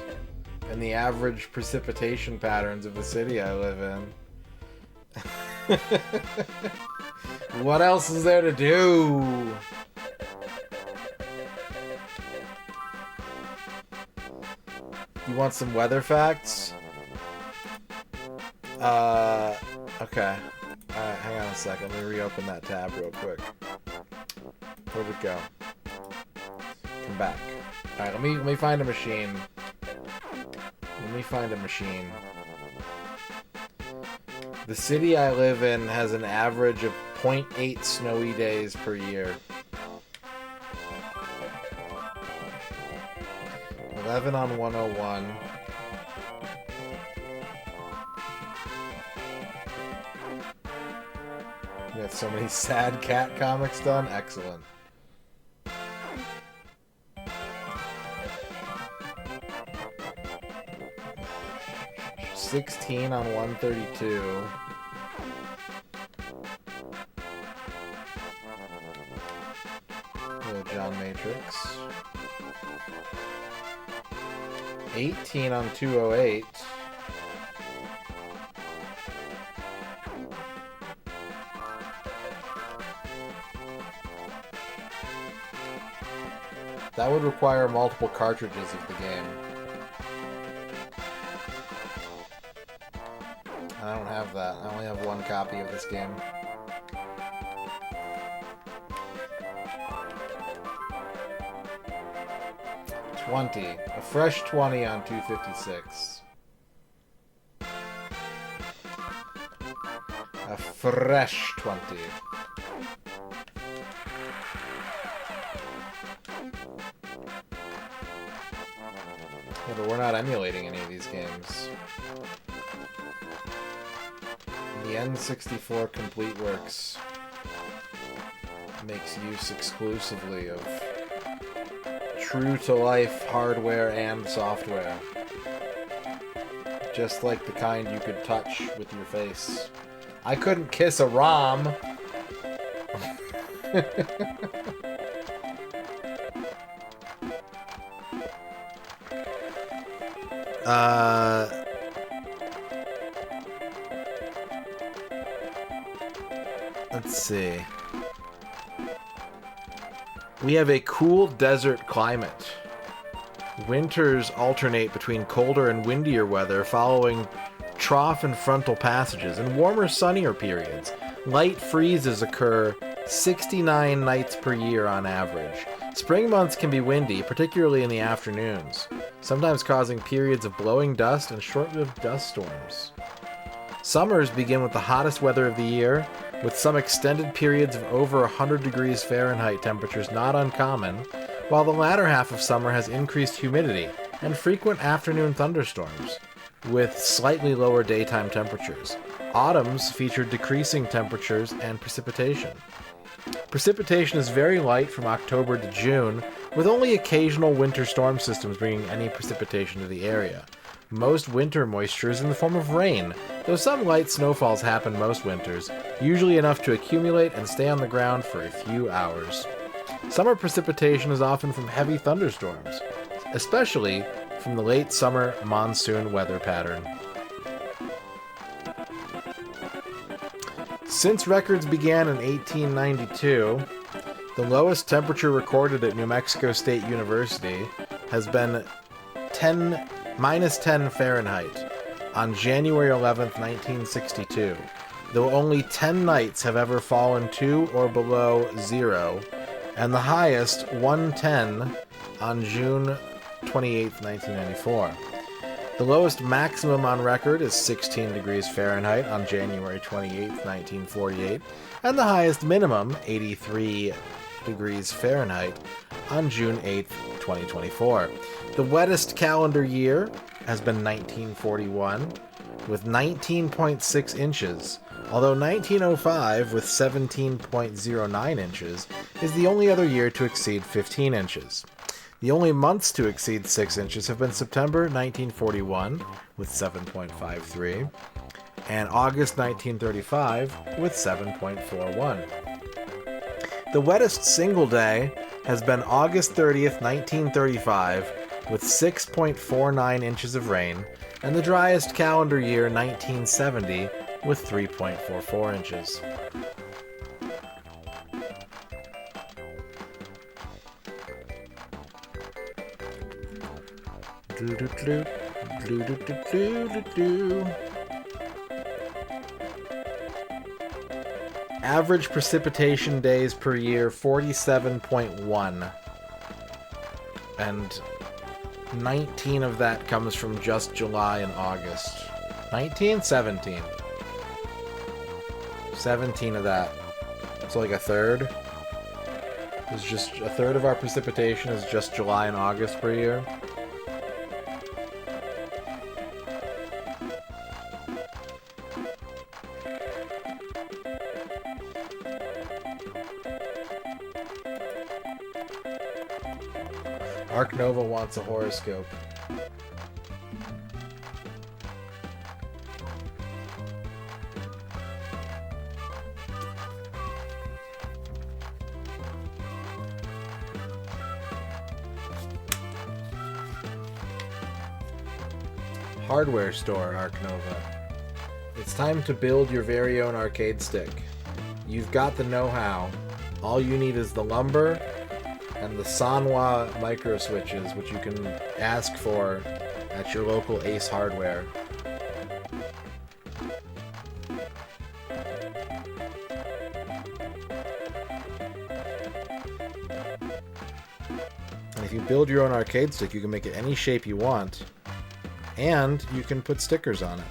and the average precipitation patterns of the city I live in. What else is there to do? You want some weather facts? Okay. Alright, hang on a second. Let me reopen that tab real quick. Where'd it go? Come back. Alright, let me find a machine. Let me find a machine. The city I live in has an average of 0.8 snowy days per year. 11 on 101. We got so many sad cat comics done. Excellent. $16 on 132. Little John Matrix. 18 on 208. That would require multiple cartridges of the game. I don't have that. I only have one copy of this game. $20. A fresh 20 on 256. A fresh 20. Yeah, but we're not emulating any of these games. The N64 Complete Works makes use exclusively of true-to-life hardware and software. Just like the kind you could touch with your face. I couldn't kiss a ROM! Let's see. We have a cool desert climate. Winters alternate between colder and windier weather following trough and frontal passages, and warmer, sunnier periods. Light freezes occur 69 nights per year on average. Spring months can be windy, particularly in the afternoons, sometimes causing periods of blowing dust and short-lived dust storms. Summers begin with the hottest weather of the year, with some extended periods of over 100 degrees Fahrenheit temperatures not uncommon, while the latter half of summer has increased humidity and frequent afternoon thunderstorms, with slightly lower daytime temperatures. Autumns feature decreasing temperatures and precipitation. Precipitation is very light from October to June, with only occasional winter storm systems bringing any precipitation to the area. Most winter moisture is in the form of rain, though some light snowfalls happen most winters, usually enough to accumulate and stay on the ground for a few hours. Summer precipitation is often from heavy thunderstorms, especially from the late summer monsoon weather pattern. Since records began in 1892, the lowest temperature recorded at New Mexico State University has been minus 10 Fahrenheit on January 11th, 1962, though only 10 nights have ever fallen to or below 0, and the highest, 110, on June 28th, 1994. The lowest maximum on record is 16 degrees Fahrenheit on January 28, 1948, and the highest minimum, 83 degrees Fahrenheit, on June 8, 2024. The wettest calendar year has been 1941, with 19.6 inches, although 1905, with 17.09 inches, is the only other year to exceed 15 inches. The only months to exceed 6 inches have been September 1941, with 7.53, and August 1935, with 7.41. The wettest single day has been August 30th, 1935, with 6.49 inches of rain, and the driest calendar year 1970, with 3.44 inches. Average precipitation days per year, 47.1. And 19 of that comes from just July and August. 19? 17. 17 of that. So like a third. It's just a third of our precipitation is just July and August per year. Arc Nova wants a horoscope. Hardware store, Arc Nova. It's time to build your very own arcade stick. You've got the know-how. All you need is the lumber and the Sanwa micro switches, which you can ask for at your local Ace Hardware. And if you build your own arcade stick, you can make it any shape you want, and you can put stickers on it.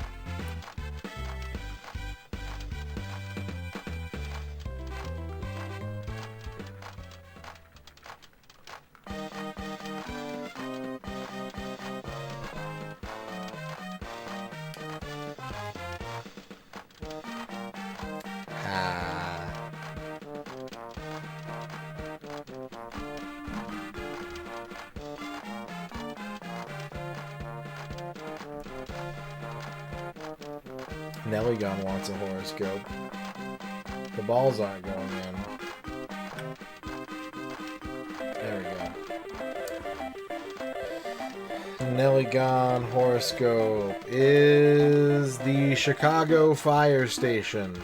Nellygun wants a horoscope. The balls aren't going in. There we go. Nellygun horoscope is the Chicago Fire Station.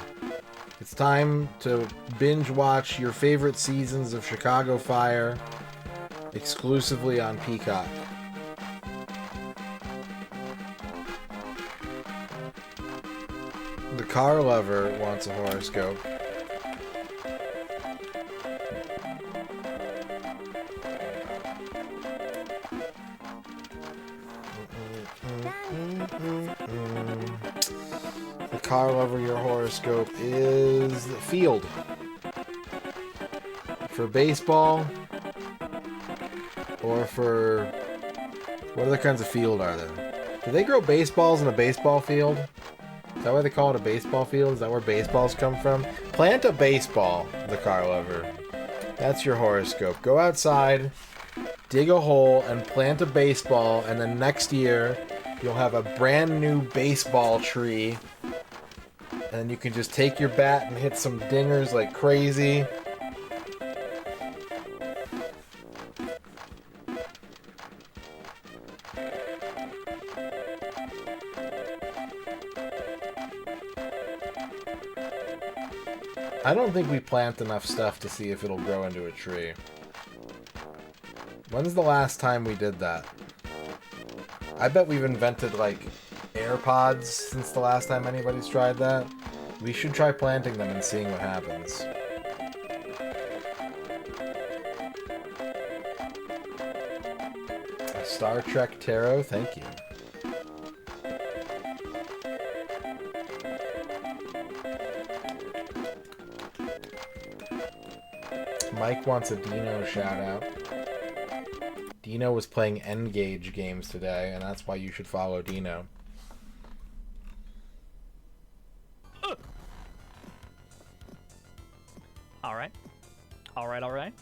It's time to binge watch your favorite seasons of Chicago Fire exclusively on Peacock. The car lover wants a horoscope. The car lover, your horoscope is the field. For baseball, or for... what other kinds of field are there? Do they grow baseballs in a baseball field? Is that why they call it a baseball field? Is that where baseballs come from? Plant a baseball, the car lover. That's your horoscope. Go outside, dig a hole, and plant a baseball, and then next year you'll have a brand new baseball tree, and you can just take your bat and hit some dingers like crazy. I don't think we plant enough stuff to see if it'll grow into a tree. When's the last time we did that? I bet we've invented, like, AirPods since the last time anybody's tried that. We should try planting them and seeing what happens. Star Trek Tarot, thank you. Mike wants a Dino shout out. Dino was playing N-Gage games today, and that's why you should follow Dino. Alright. Alright.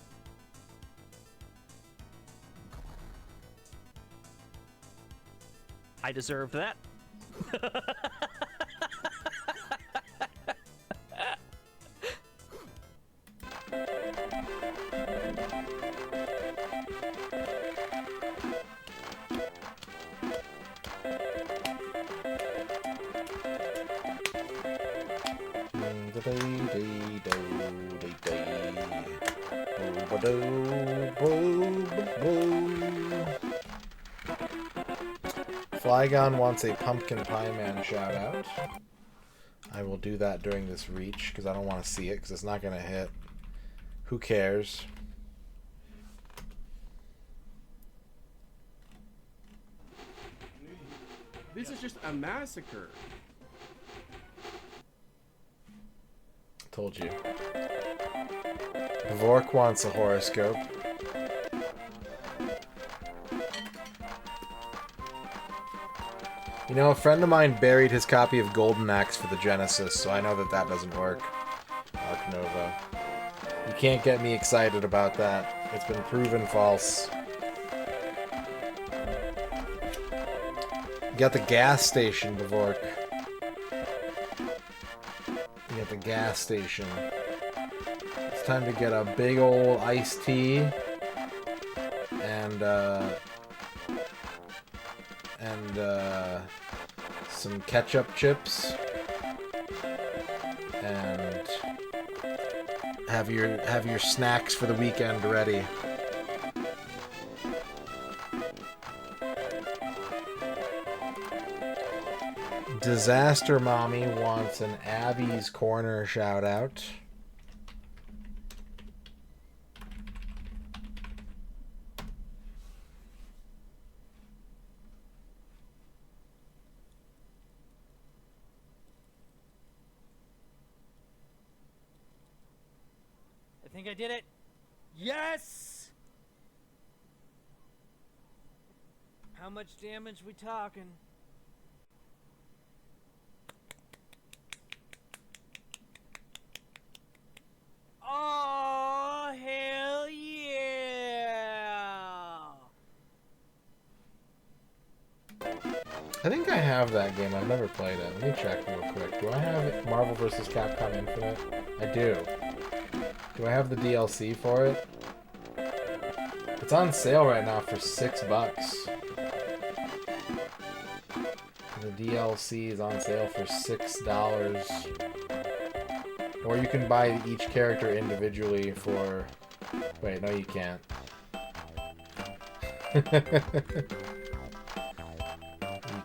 I deserved that. Flygon wants a Pumpkin Pie Man shout out. I will do that during this reach because I don't want to see it because it's not going to hit. Who cares? This is just a massacre. Told you. Vork wants a horoscope. You know, a friend of mine buried his copy of Golden Axe for the Genesis, so I know that that doesn't work. Arc Nova. You can't get me excited about that. It's been proven false. You got the gas station, Vork. You got the gas station. It's time to get a big old iced tea and some ketchup chips and have your snacks for the weekend ready. Disaster Mommy wants an Abby's Corner shout out. I think I did it. Yes! How much damage we talking? Oh, hell yeah! I think I have that game. I've never played it. Let me check real quick. Do I have Marvel vs. Capcom Infinite? I do. Do I have the DLC for it? It's on sale right now for $6. The DLC is on sale for $6. Or you can buy each character individually for... Wait, no you can't. You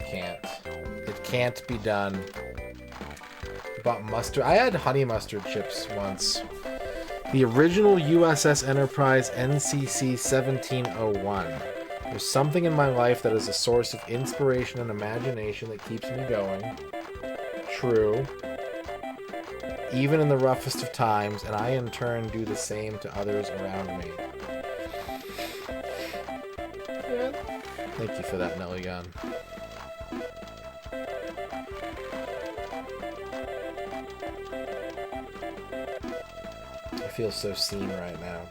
can't. It can't be done. Bought mustard. I had honey mustard chips once. The original USS Enterprise NCC 1701. There's something in my life that is a source of inspiration and imagination that keeps me going. True. Even in the roughest of times, and I in turn do the same to others around me. Yeah. Thank you for that, Nelly Gun. I feel so seen right now.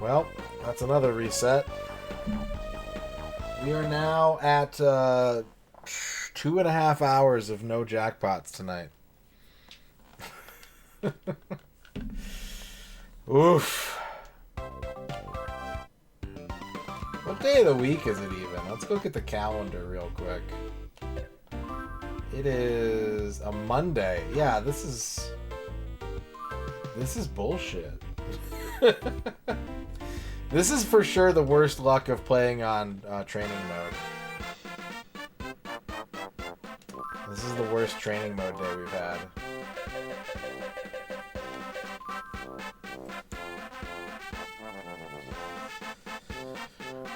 Well, that's another reset. We are now at 2.5 hours of no jackpots tonight. Oof. What day of the week is it even? Let's look at the calendar real quick. It is a Monday. Yeah, this is bullshit. This is for sure the worst luck of playing on training mode. This is the worst training mode day we've had.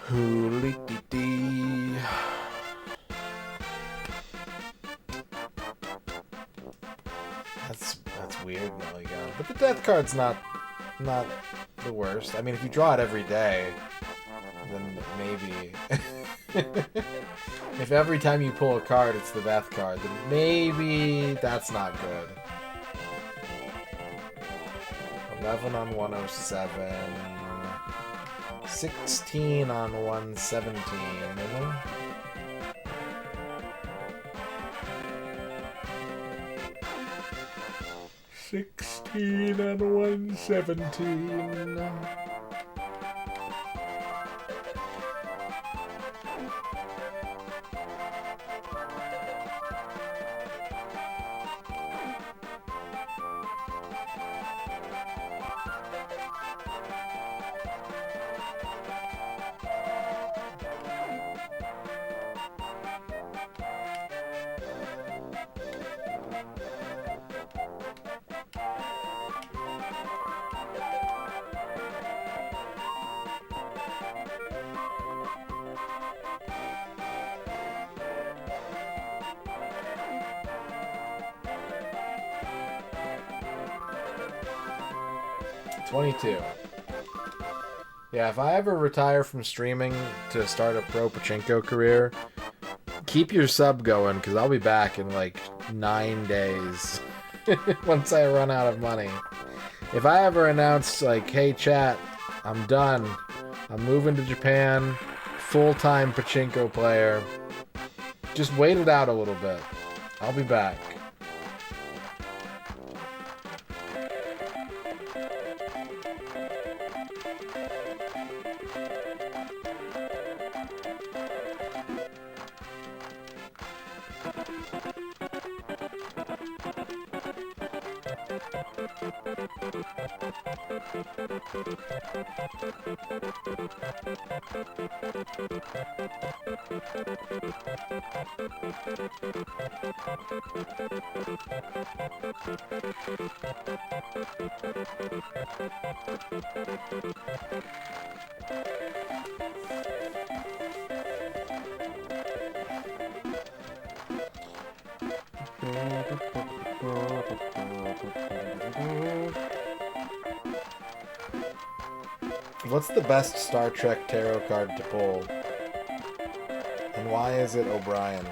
Hooly-dee-dee. weird milligun. But the death card's not the worst. I mean, if you draw it every day, then maybe. If every time you pull a card it's the death card, then maybe that's not good. 11 on 107. 16 on 117. 16 on 117. Yeah, if I ever retire from streaming to start a pro Pachinko career, keep your sub going, because I'll be back in like 9 days once I run out of money. If I ever announce, like, hey chat, I'm done, I'm moving to Japan, full-time Pachinko player, just wait it out a little bit. I'll be back. What's the best Star Trek tarot card to pull? And why is it O'Brien?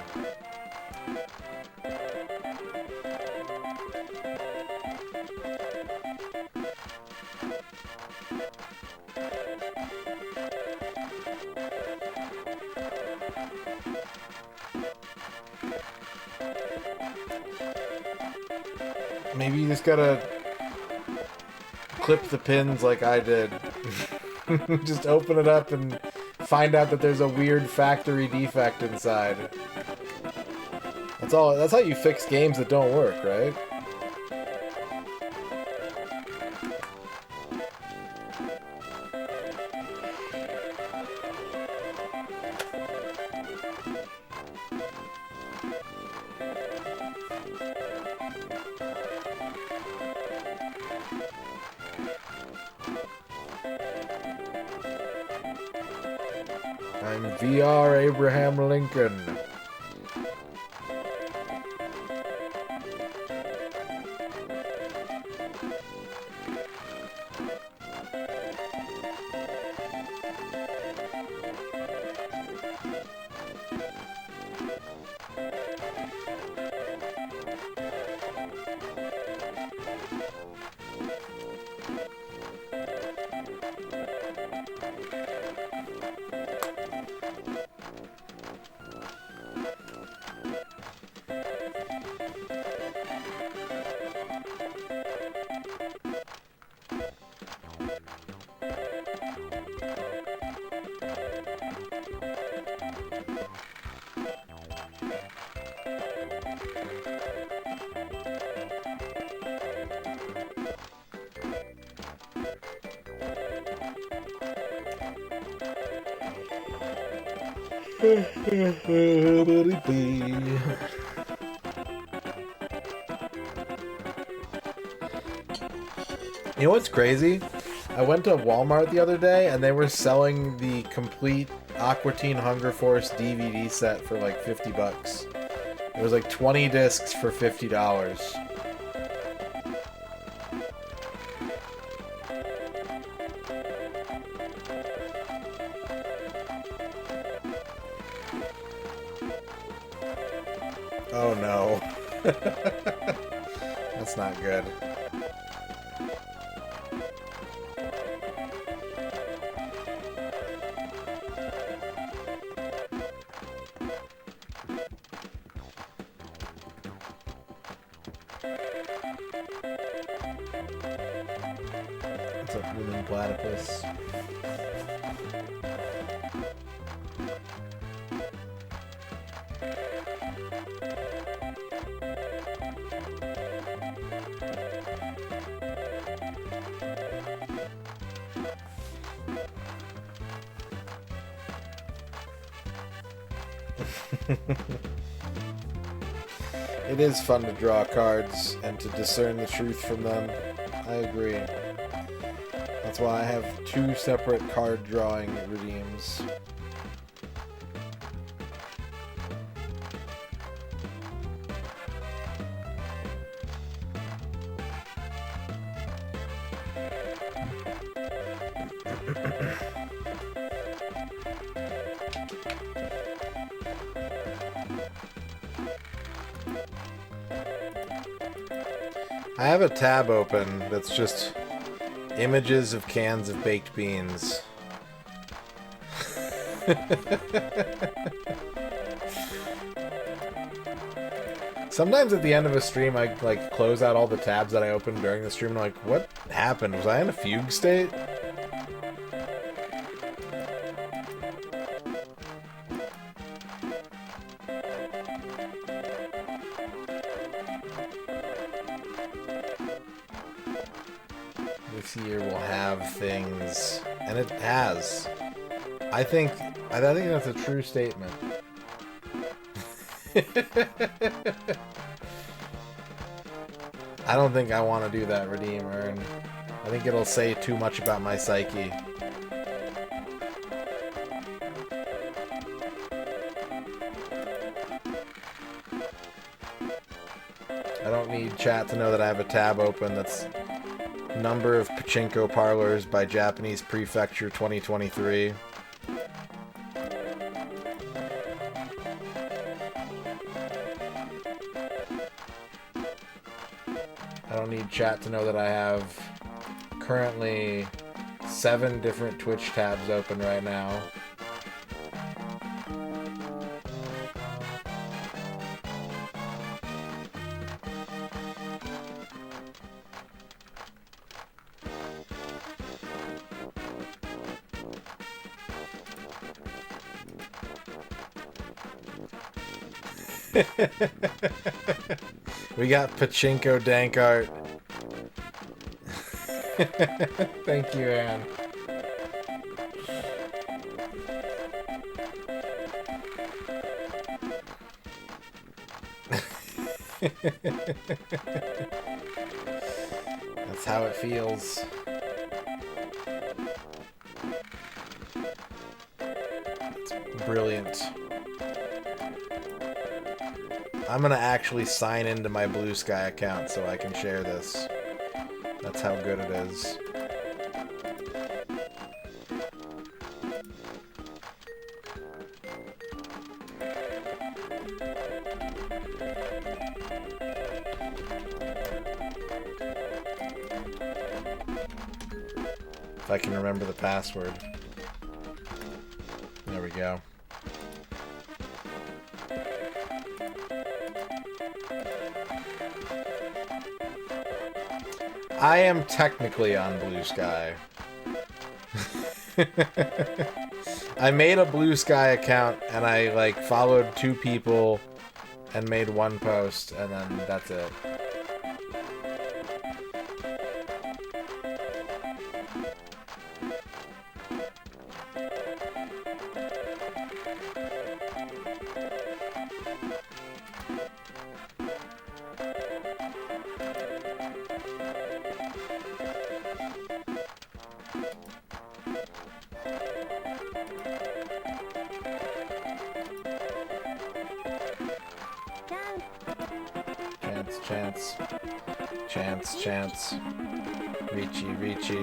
Maybe you just gotta clip the pins like I did. Just open it up and find out that there's a weird factory defect inside. That's all. That's how you fix games that don't work, right? I'm VR Abraham Lincoln. You know what's crazy? I went to Walmart the other day and they were selling the complete Aqua Teen Hunger Force DVD set for like $50. It was like 20 discs for $50. Oh no. That's not good. What's up, human platypus? It is fun to draw cards and to discern the truth from them. I agree. That's why I have 2 separate card drawing redeems. I have a tab open that's just images of cans of baked beans. Sometimes at the end of a stream, I like close out all the tabs that I opened during the stream and I'm like, what happened? Was I in a fugue state? This year will have things, and it has. I think that's a true statement. I don't think I want to do that redeem earn. I think it'll say too much about my psyche. I don't need chat to know that I have a tab open that's number of Pachinko parlors by Japanese Prefecture 2023. I don't need chat to know that I have currently 7 different Twitch tabs open right now. We got Pachinko dank art. Thank you, Anne. That's how it feels. It's brilliant. I'm gonna actually sign into my Blue Sky account so I can share this. That's how good it is. If I can remember the password. There we go. I am technically on Blue Sky. I made a Blue Sky account and I like followed 2 people and made 1 post and then that's it. Chance. Reachy.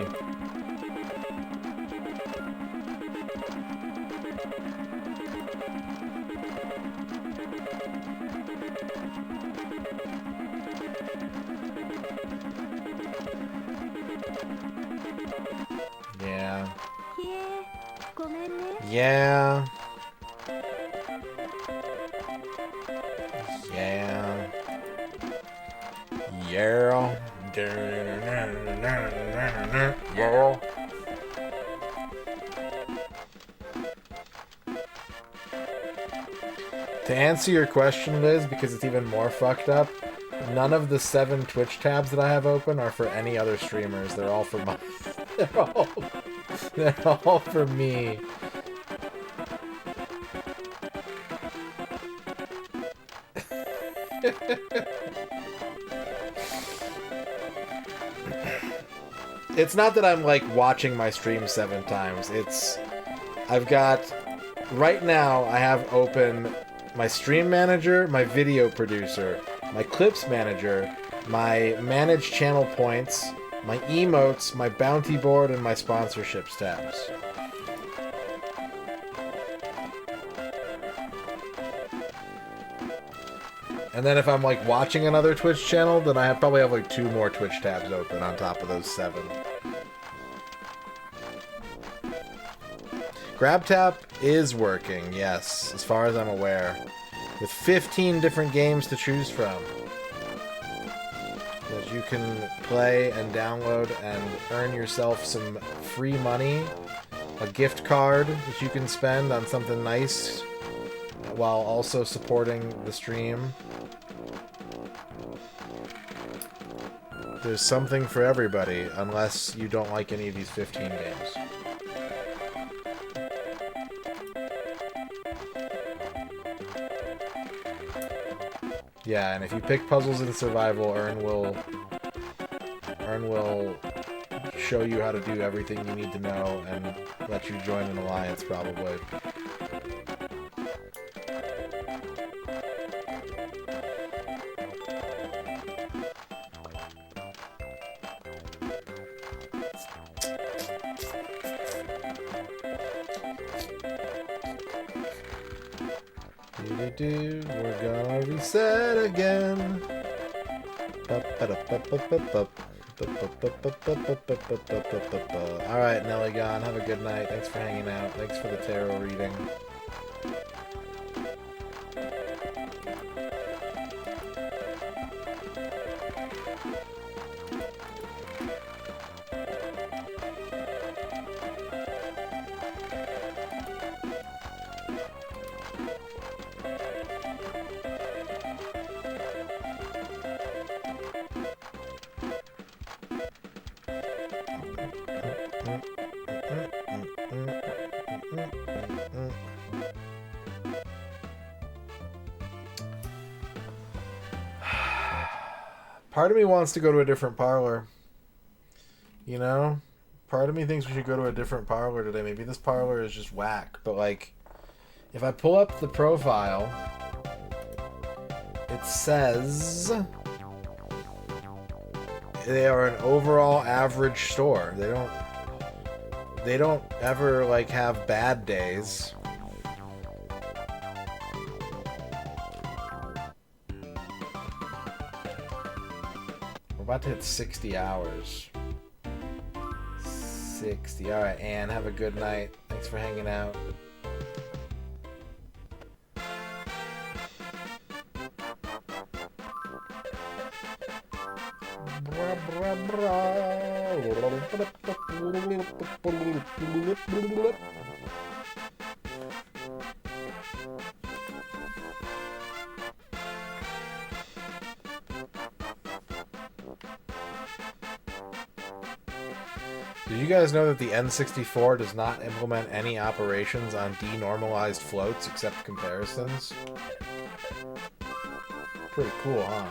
Yeah. Yeah. Yeah. Yeah. Yeah. Yeah. To answer your question, Liz, because it's even more fucked up, none of the 7 Twitch tabs that I have open are for any other streamers. They're all for my... They're all for me. It's not that I'm, like, watching my stream 7 times. It's... I've got... Right now, I have open my stream manager, my video producer, my clips manager, my manage channel points, my emotes, my bounty board, and my sponsorships tabs. And then if I'm, like, watching another Twitch channel, then I probably have, like, 2 more Twitch tabs open on top of those 7. GrabTap is working, yes, as far as I'm aware. With 15 different games to choose from. That you can play and download and earn yourself some free money. A gift card that you can spend on something nice while also supporting the stream. There's something for everybody, unless you don't like any of these 15 games. Yeah, and if you pick puzzles in survival, Ern will show you how to do everything you need to know and let you join an alliance, probably. We're gonna reset again. Alright, Nelly Gone, have a good night. Thanks for hanging out. Thanks for the tarot reading. Part of me wants to go to a different parlor. You know? Part of me thinks we should go to a different parlor today. Maybe this parlor is just whack. But, like, if I pull up the profile, it says they are an overall average store. They don't ever, like, have bad days. We're about to hit 60 hours. 60. Alright, Anne, have a good night. Thanks for hanging out. Did you guys know that the N64 does not implement any operations on denormalized floats except comparisons? Pretty cool, huh?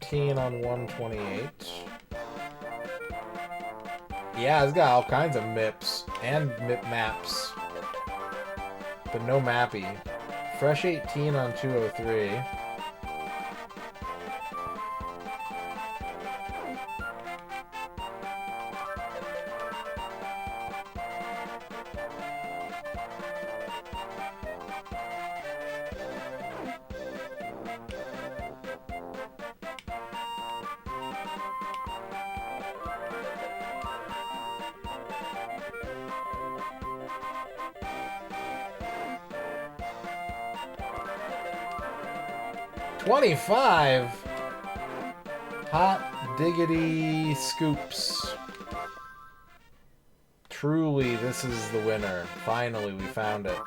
On 128. Yeah, it's got all kinds of MIPs and MIP maps, but no mappy. Fresh 18 on 203. 25? Hot diggity scoops. Truly, this is the winner. Finally, we found it.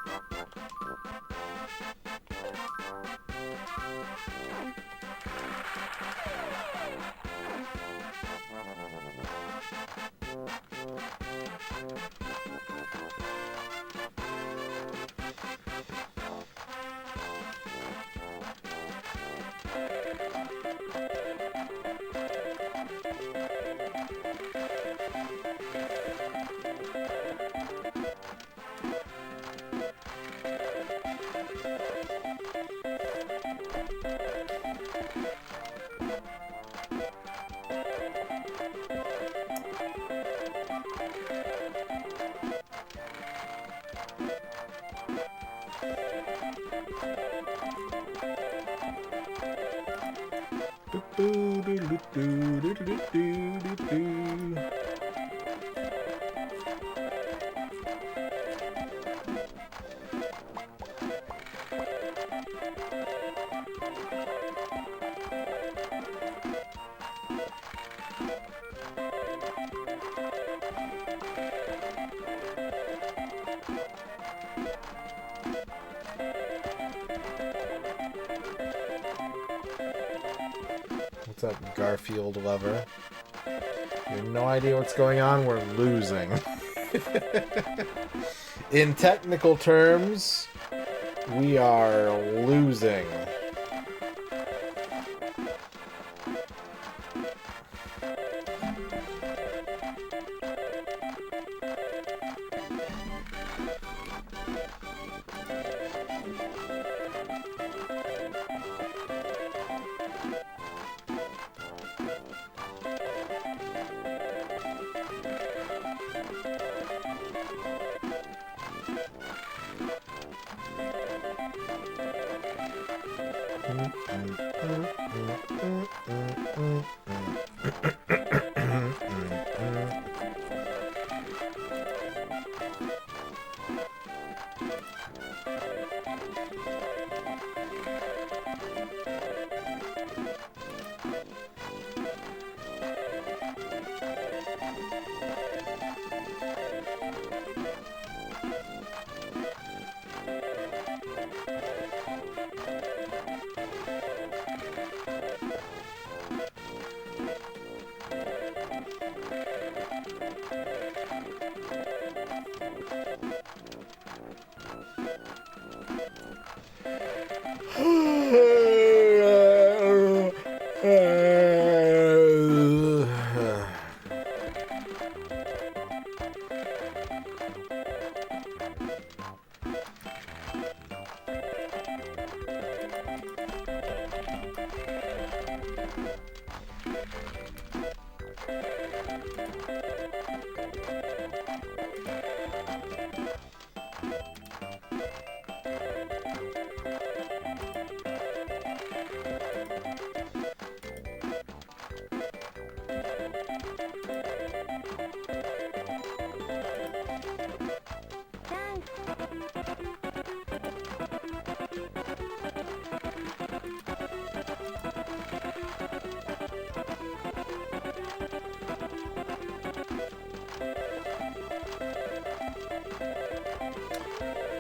What's up, Garfield lover? You have no idea what's going on? We're losing. In technical terms, we are losing.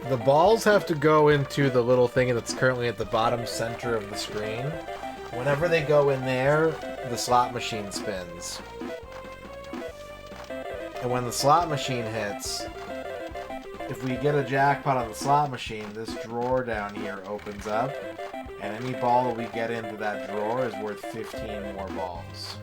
The balls have to go into the little thing that's currently at the bottom center of the screen. Whenever they go in there, the slot machine spins. And when the slot machine hits, if we get a jackpot on the slot machine, this drawer down here opens up, and any ball that we get into that drawer is worth 15 more balls.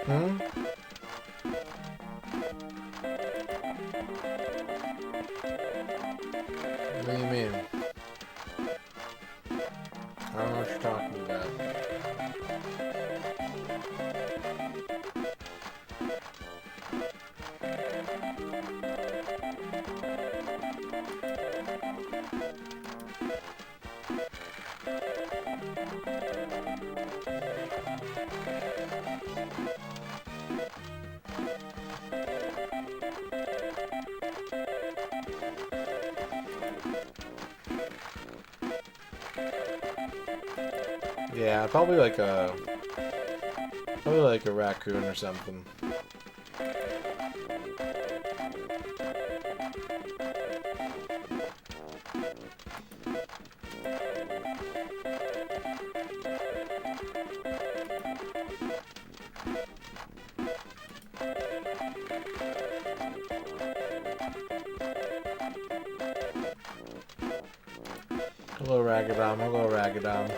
Hmm? What do you mean? I don't know what you're talking about. Yeah, probably like a raccoon or something. Hello, Ragadom. Hello, Ragadom.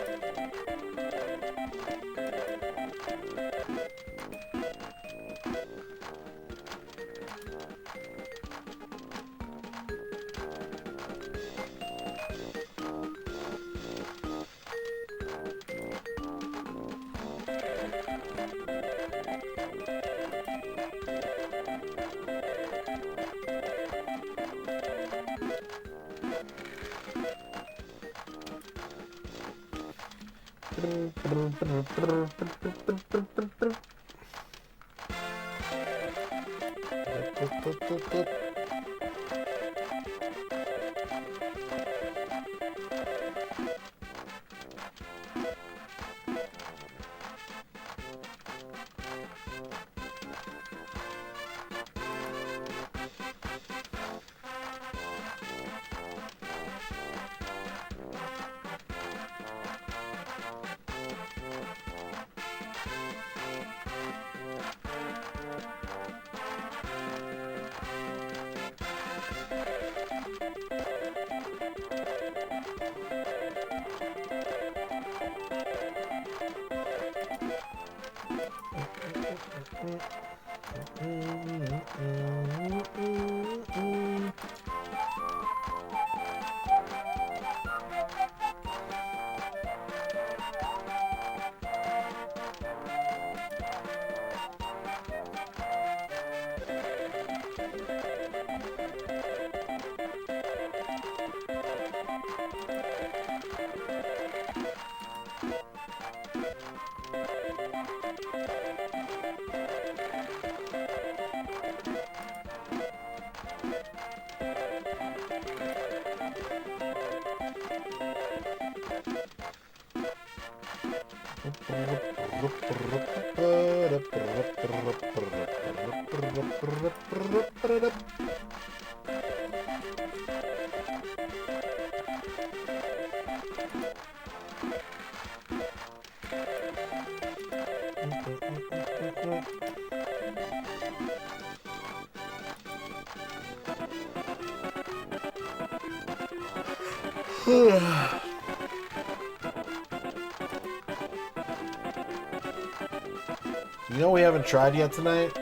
You know we haven't tried yet tonight?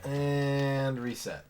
And reset.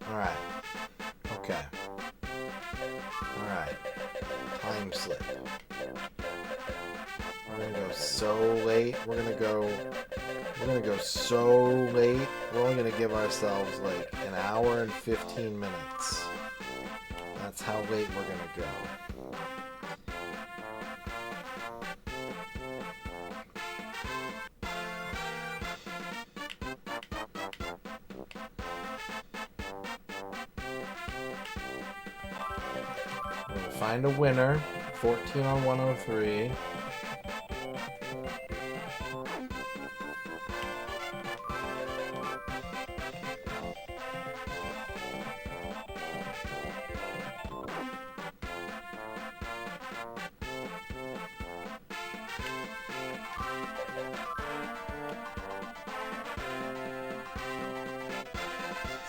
Alright. Okay. Alright. Time slip. We're gonna go so late. We're gonna go so late. We're only gonna give ourselves like an hour and 15 minutes. That's how late we're gonna go. Find a winner. 14 on 103.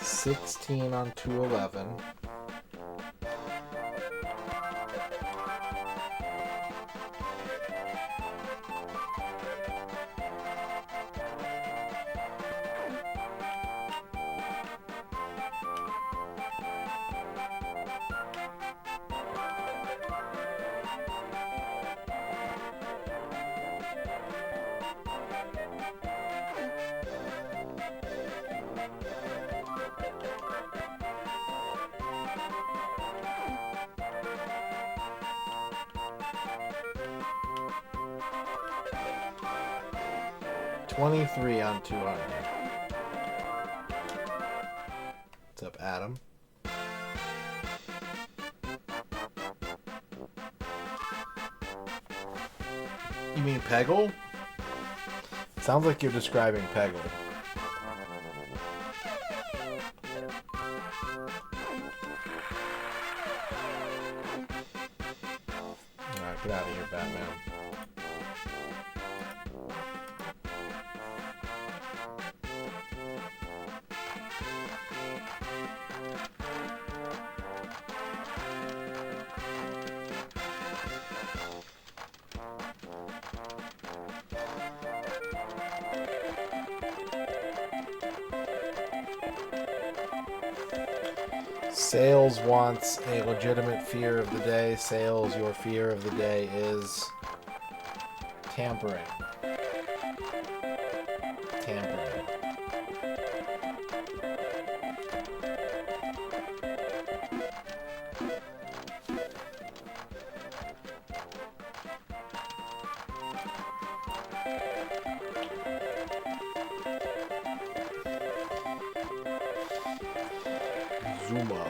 $16 on 211. 23 on 200. What's up, Adam? You mean Peggle? Sounds like you're describing Peggle. Alright, get out of here, Batman. Sales wants a legitimate fear of the day. Sales, your fear of the day is tampering. Tampering. Zuma.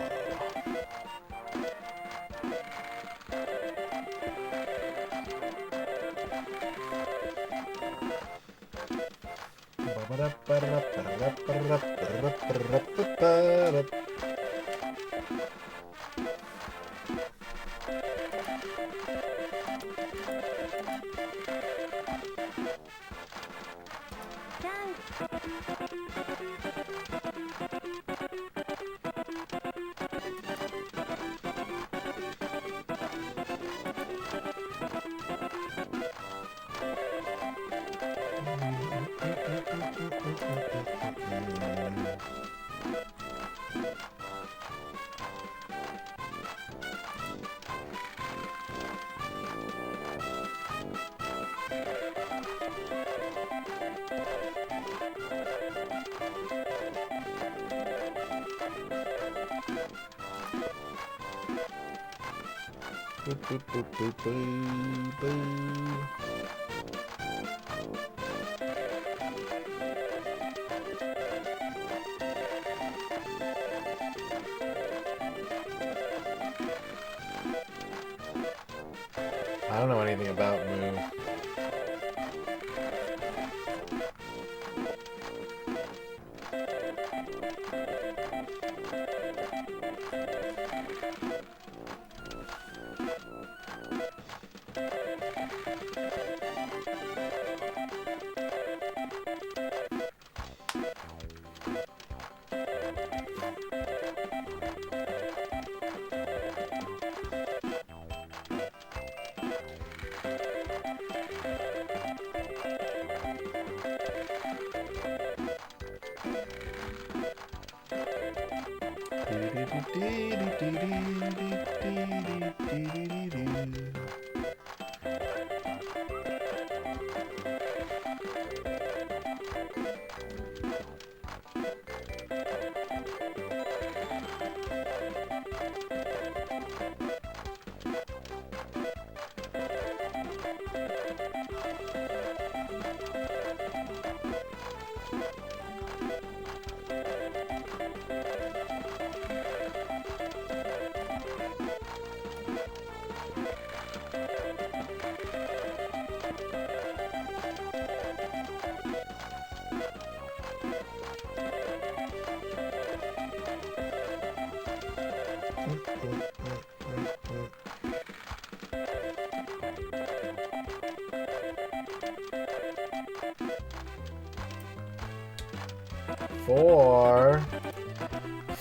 Boop, boop, boop, boop, boop. I don't know anything about Moo.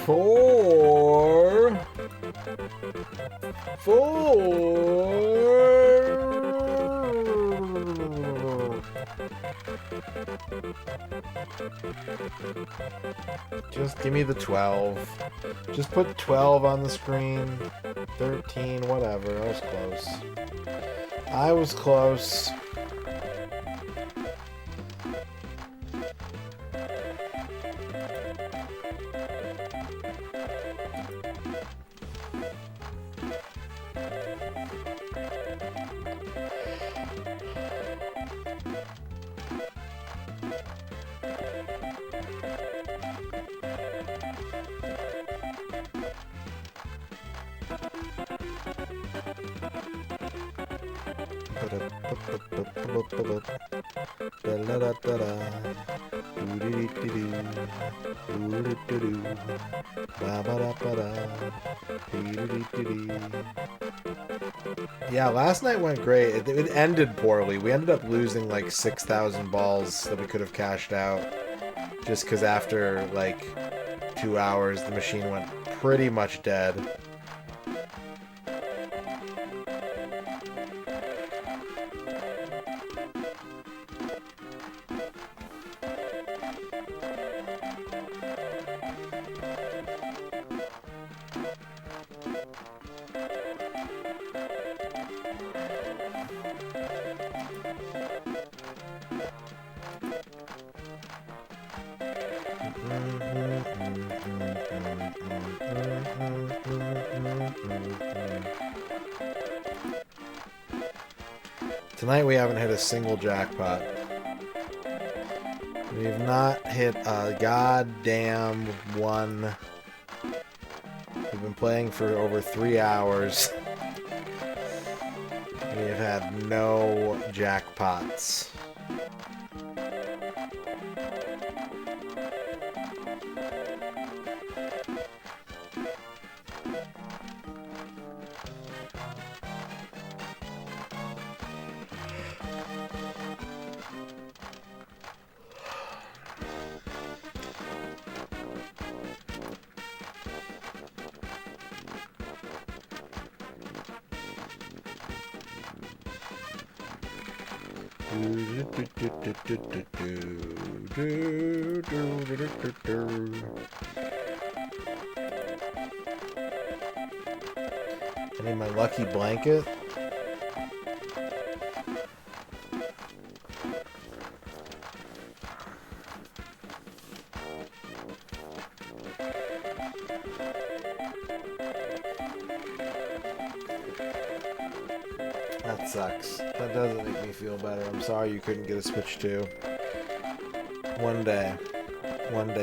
Four. Just give me the 12. Just put 12 on the screen. 13, whatever. I was close. I was close. Yeah, last night went great. It ended poorly. We ended up losing like 6,000 balls that we could have cashed out. Just because after like 2 hours, the machine went pretty much dead. Tonight we haven't hit a single jackpot. We've not hit a goddamn one. We've been playing for over 3 hours. We have had no jackpots. I need my lucky blanket. That sucks. That doesn't make me feel better. I'm sorry you couldn't get a Switch 2. One day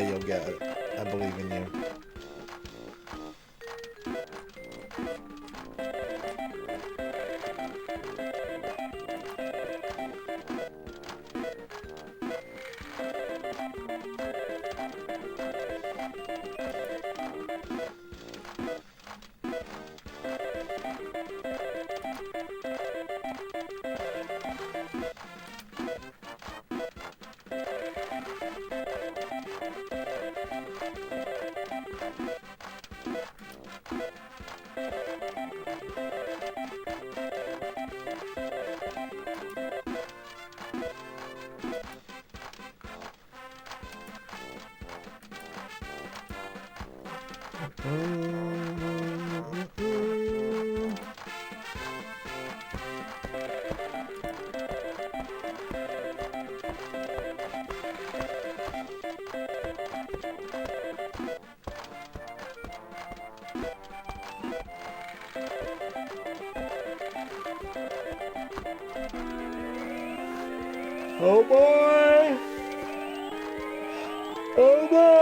you'll get it. I believe in you. Oh boy! Oh boy!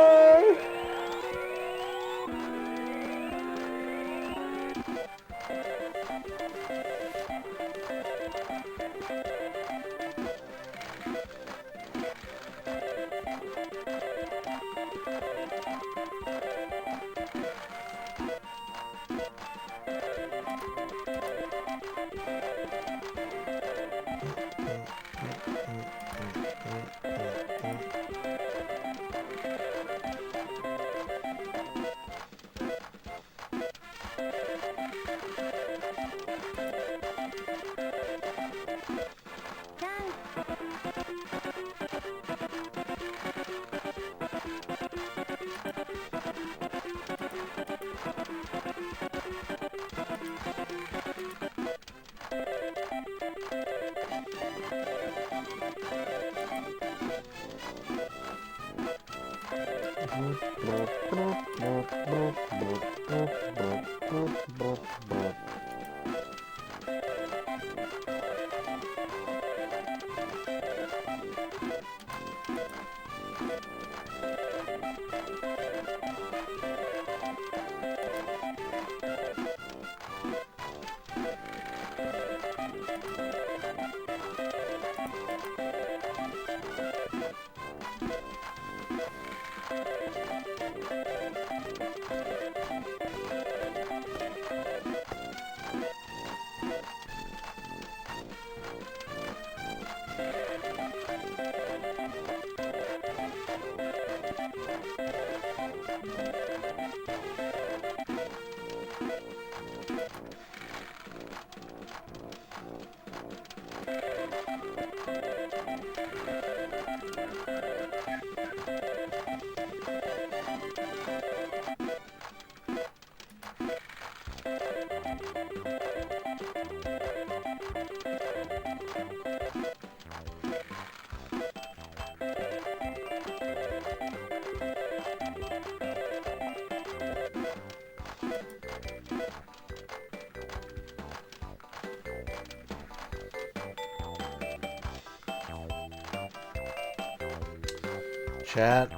Chat,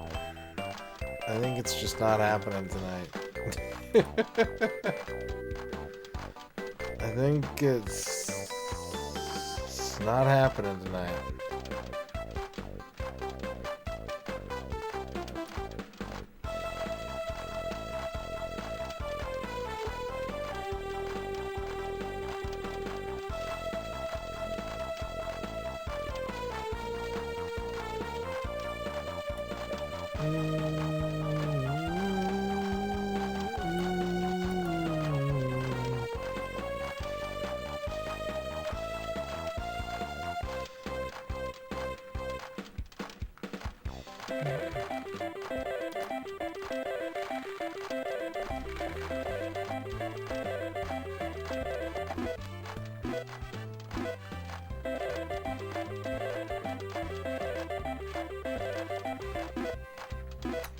I think it's just not happening tonight. I think it's not happening tonight.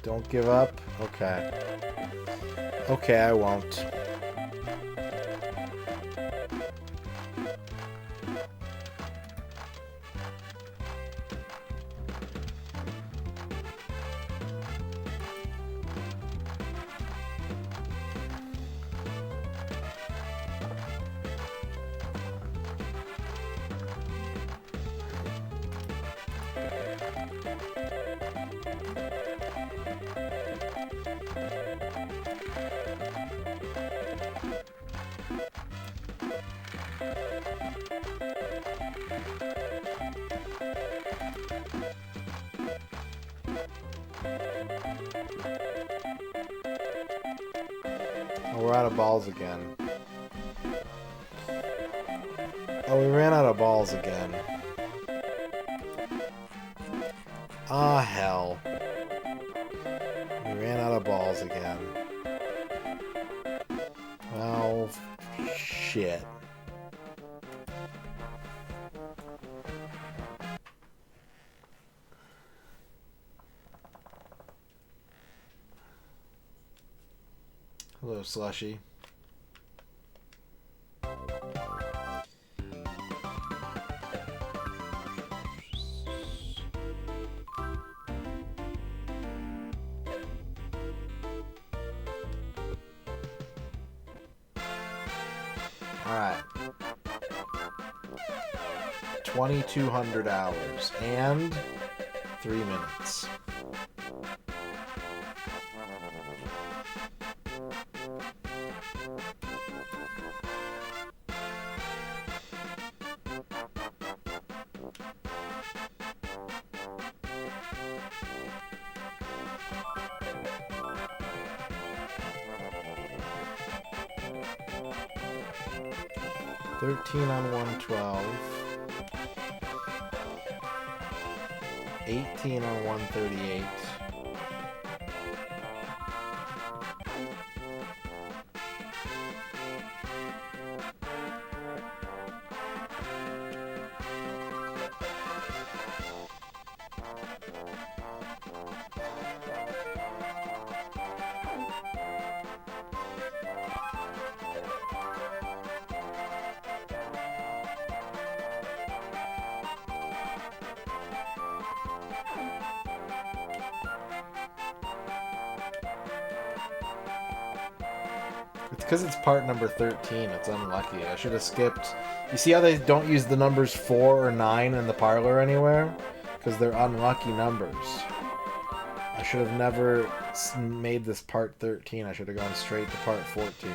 Don't give up? Okay. Okay, I won't. Oh, we're out of balls again. Oh, we ran out of balls again. Ah, hell. We ran out of balls again. Well, shit. Hello, Slushy. Alright. 2,200 hours and 3 minutes. On 112, 18 on 138, 'cause it's part number 13, it's unlucky. I should have skipped. You see how they don't use the numbers 4 or 9 in the parlor anywhere? Because they're unlucky numbers. I should have never made this part 13. I should have gone straight to part 14.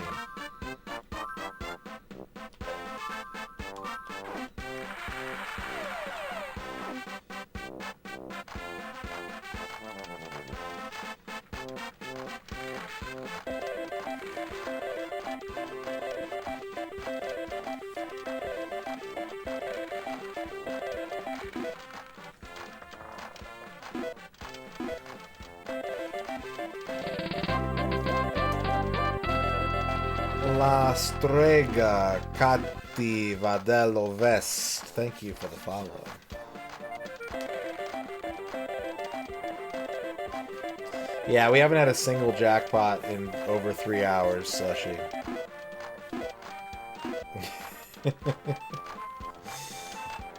La Strega Catti Vadello Vest. Thank you for the follow. Yeah, we haven't had a single jackpot in over 3 hours, Slushy.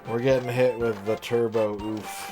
We're getting hit with the turbo oof.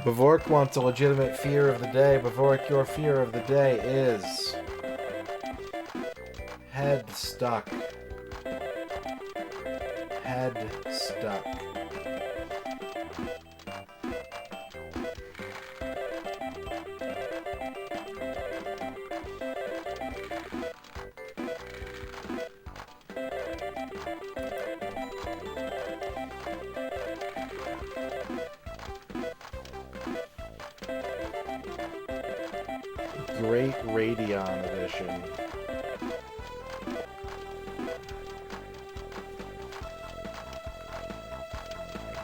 Bavork wants a legitimate fear of the day. Bavork, your fear of the day is head stuck. Head stuck. Great Radeon edition.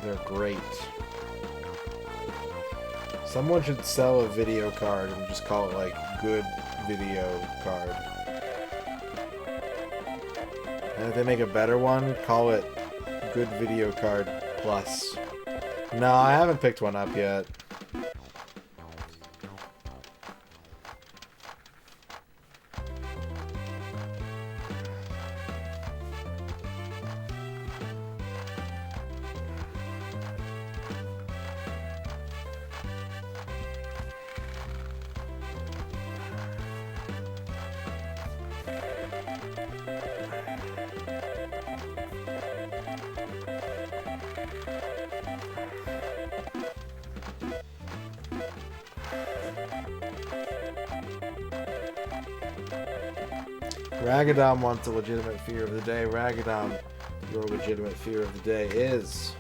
They're great. Someone should sell a video card and just call it like good video card. And if they make a better one, call it good video card plus. No, I haven't picked one up yet. Ragadon wants a legitimate fear of the day. Ragadon, your legitimate fear of the day is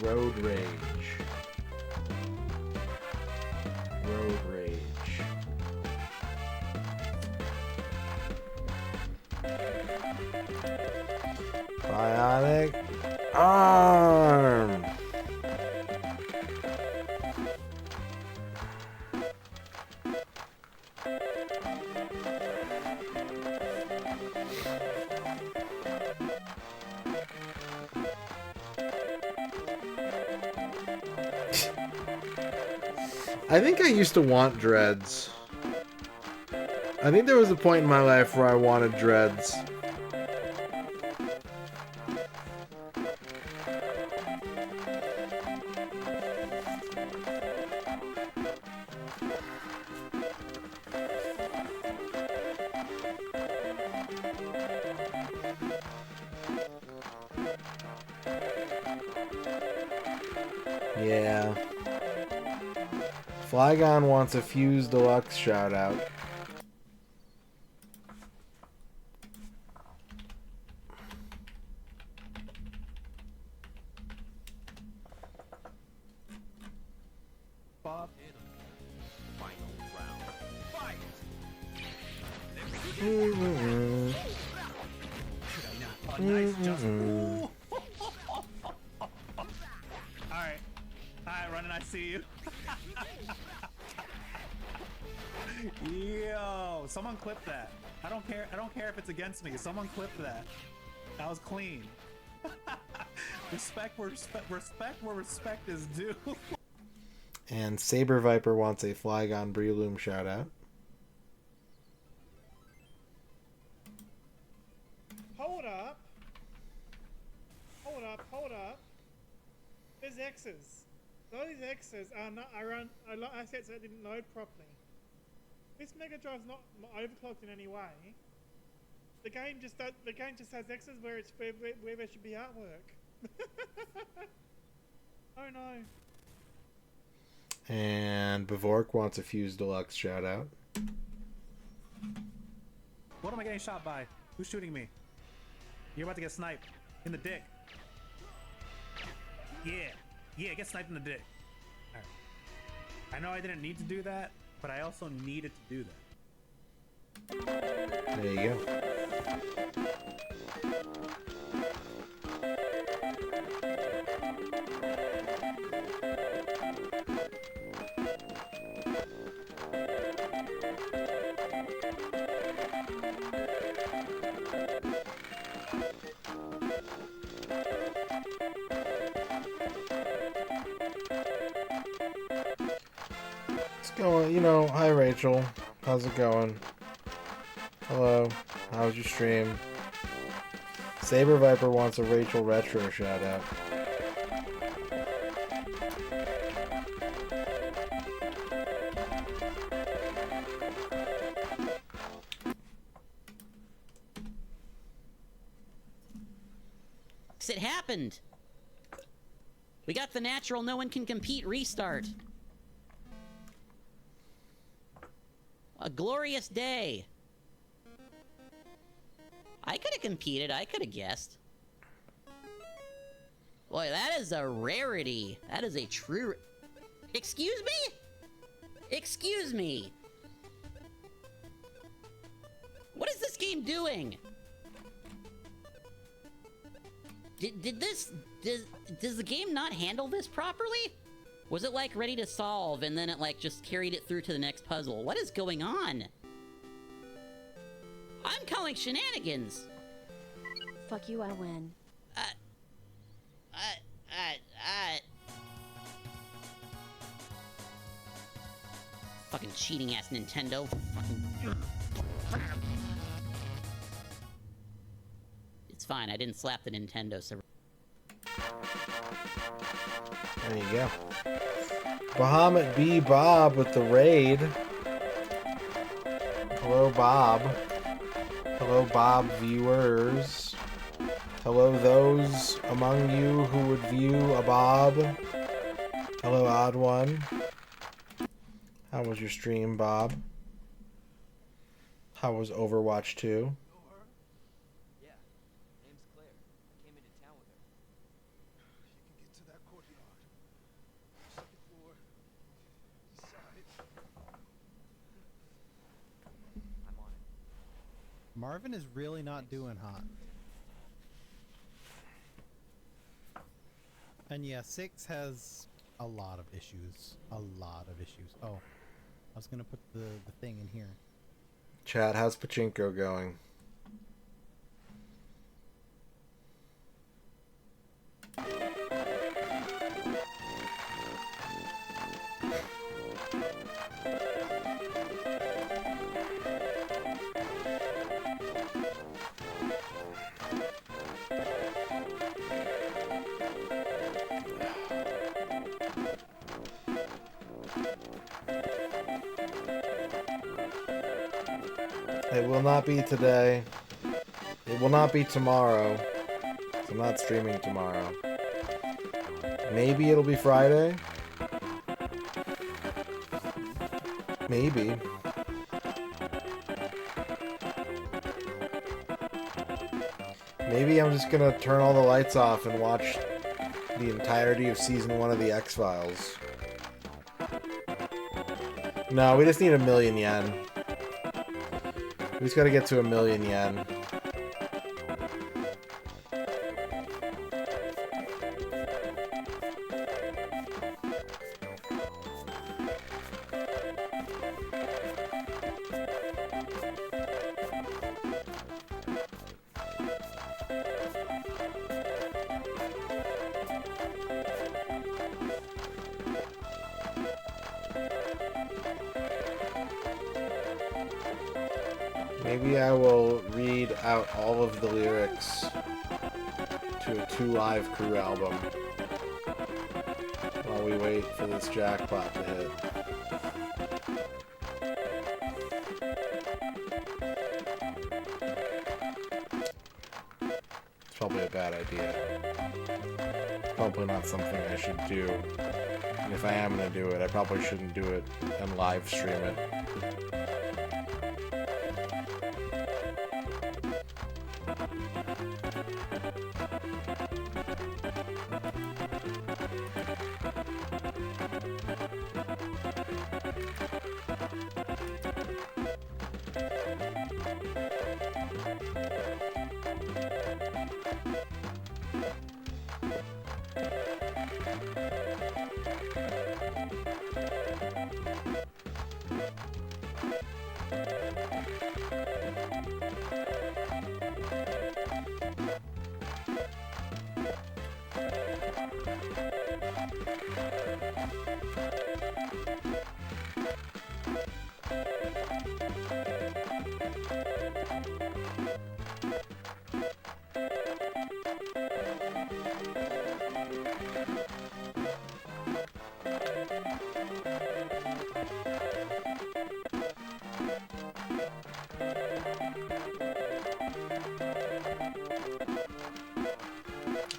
road rage. Road rage. Bionic arm. I think I used to want dreads. I think there was a point in my life where I wanted dreads. Yeah. Flygon wants a Fuse Deluxe shout out. Bob. Final round. Fight. Nice jump. Alright. Alright, Ronan, I see you. Yo, someone clip that. I don't care. I don't care if it's against me. Someone clip that. That was clean. Respect where respect is due. And Saber Viper wants a Flygon Breloom shout out. Hold up. Hold up, hold up. There's X's. Those X's are not assets that didn't load properly. This Mega Drive's not overclocked in any way. The game just has X's where there should be artwork. Oh no. And Bavork wants a Fuse Deluxe shout out. What am I getting shot by? Who's shooting me? You're about to get sniped in the dick. Yeah, get sniped in the dick. Right. I know I didn't need to do that, but I also needed to do that. There you go. It's going, hi Rachel. How's it going? Hello. How's your stream? Saber Viper wants a Rachel Retro shout out. It happened. We got the natural no one can compete restart. A glorious day. I could have competed. I could have guessed. Boy, that is a rarity. That is a true... Excuse me? Excuse me. What is this game doing? Does the game not handle this properly? Was it like ready to solve and then it like just carried it through to the next puzzle? What is going on? I'm calling shenanigans. Fuck you, I win. Fucking cheating ass Nintendo. Fucking... It's fine, I didn't slap the Nintendo server. There you go. Bahamut B. Bob with the raid. Hello, Bob. Hello, Bob viewers. Hello, those among you who would view a Bob. Hello, Odd One. How was your stream, Bob? How was Overwatch 2? Marvin is really not doing hot. And yeah, 6 has a lot of issues. A lot of issues. Oh, I was gonna put the thing in here. Chat, how's Pachinko going? It will not be today. It will not be tomorrow. I'm not streaming tomorrow. Maybe it'll be Friday. Maybe. Maybe I'm just gonna turn all the lights off and watch the entirety of season 1 of the X-Files. No, we just need 1,000,000 yen. We just gotta get to 1,000,000 yen. Maybe I will read out all of the lyrics to a 2 Live Crew album while we wait for this jackpot to hit. It's probably a bad idea. Probably not something I should do. And if I am going to do it, I probably shouldn't do it and live stream it.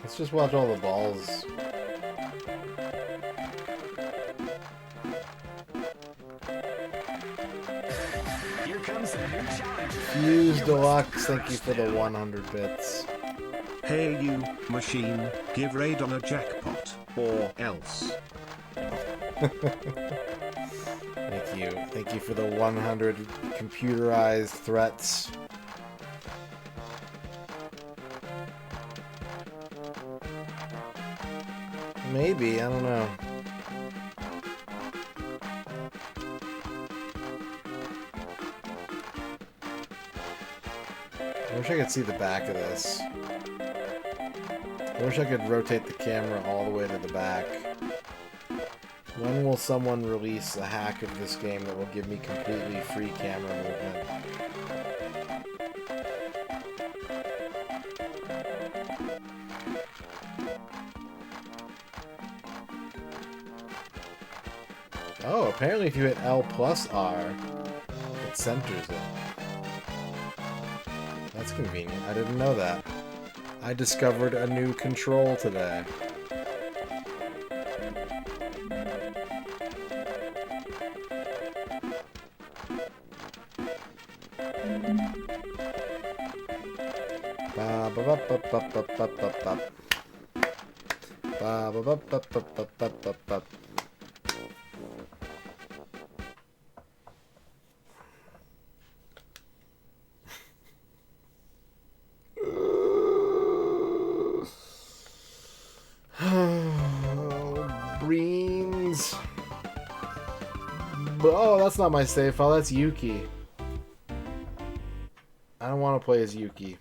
Let's just watch all the balls. Here comes a new challenge. Fuse Deluxe, thank you for the 100 bits. Hey you, machine, give Radon a jackpot, or else. Thank you. Thank you for the 100 computerized threats. Maybe, I don't know. I wish I could see the back of this. I wish I could rotate the camera all the way to the back. When will someone release a hack of this game that will give me completely free camera movement? Oh, apparently if you hit L plus R, it centers it. That's convenient. I didn't know that. I discovered a new control today. Ba ba ba ba ba ba ba ba ba. Ba ba ba ba ba ba ba ba ba. Breens. Oh, that's not my save file. That's Yuki. I don't want to play as Yuki.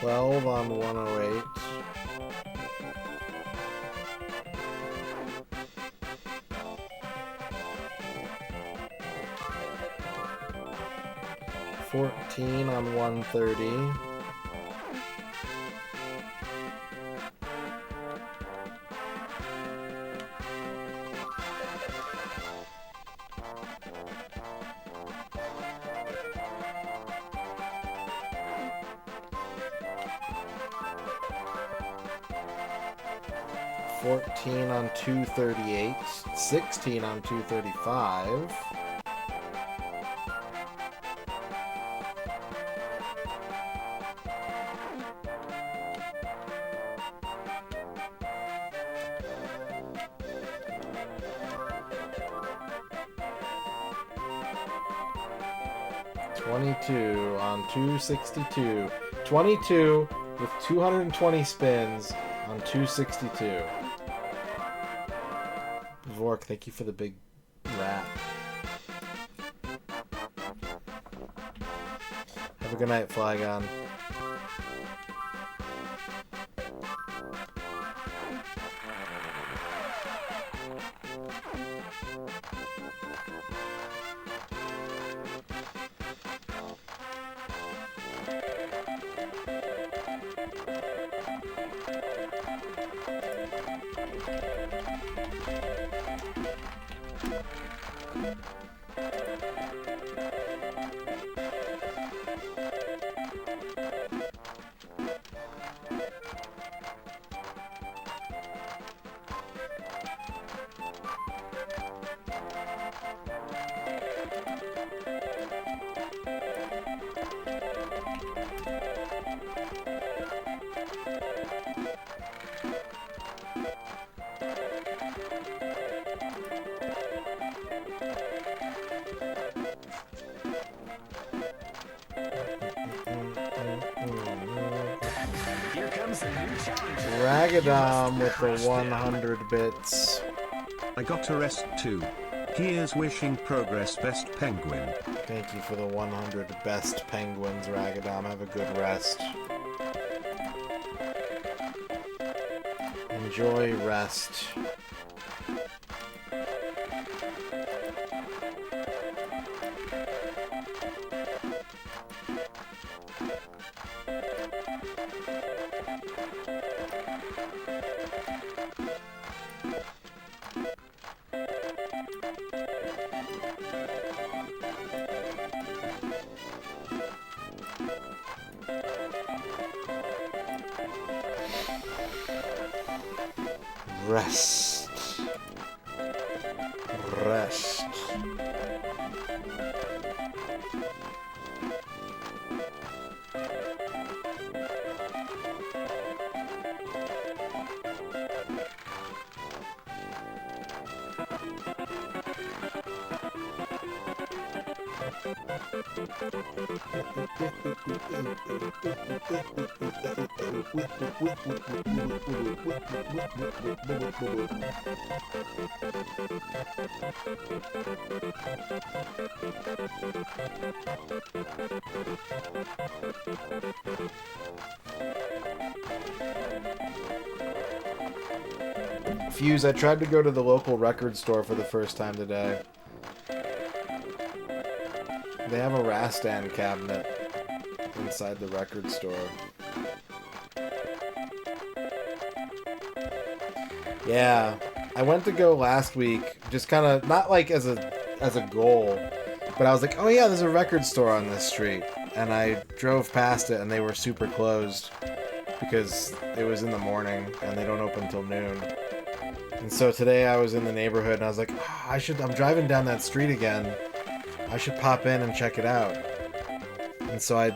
$12 on 108. $14 on 130. 14 on 238, 16 on 235. On 262. 22 with 220 spins on 262. Vork, thank you for the big rat. Have a good night, Flygon. Ragadom with the 100 bits. I got to rest too. Here's wishing progress, best penguin. Thank you for the 100 best penguins, Ragadom. Have a good rest. Enjoy rest. Rest. Rest. Fuse, I tried to go to the local record store for the first time today. They have a Rastan cabinet inside the record store. Yeah, I went to go last week, just kind of, not like as a goal, but I was like, oh yeah, there's a record store on this street. And I drove past it and they were super closed because it was in the morning and they don't open till noon. And so today I was in the neighborhood and I was like, oh, I'm driving down that street again. I should pop in and check it out. And so I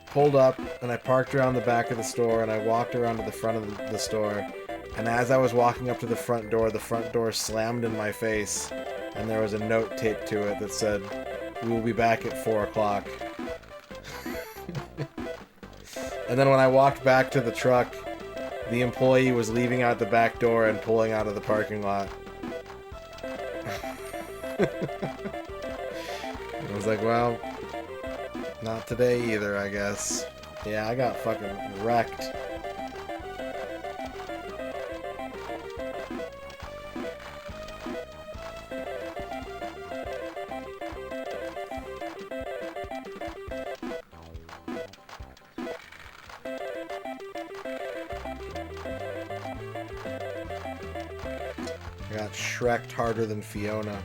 pulled up and I parked around the back of the store and I walked around to the front of the store. And as I was walking up to the front door slammed in my face and there was a note taped to it that said, "We will be back at 4 o'clock." And then when I walked back to the truck, the employee was leaving out the back door and pulling out of the parking lot. I was like, well, not today either, I guess. Yeah, I got fucking wrecked. I got Shrek'd harder than Fiona.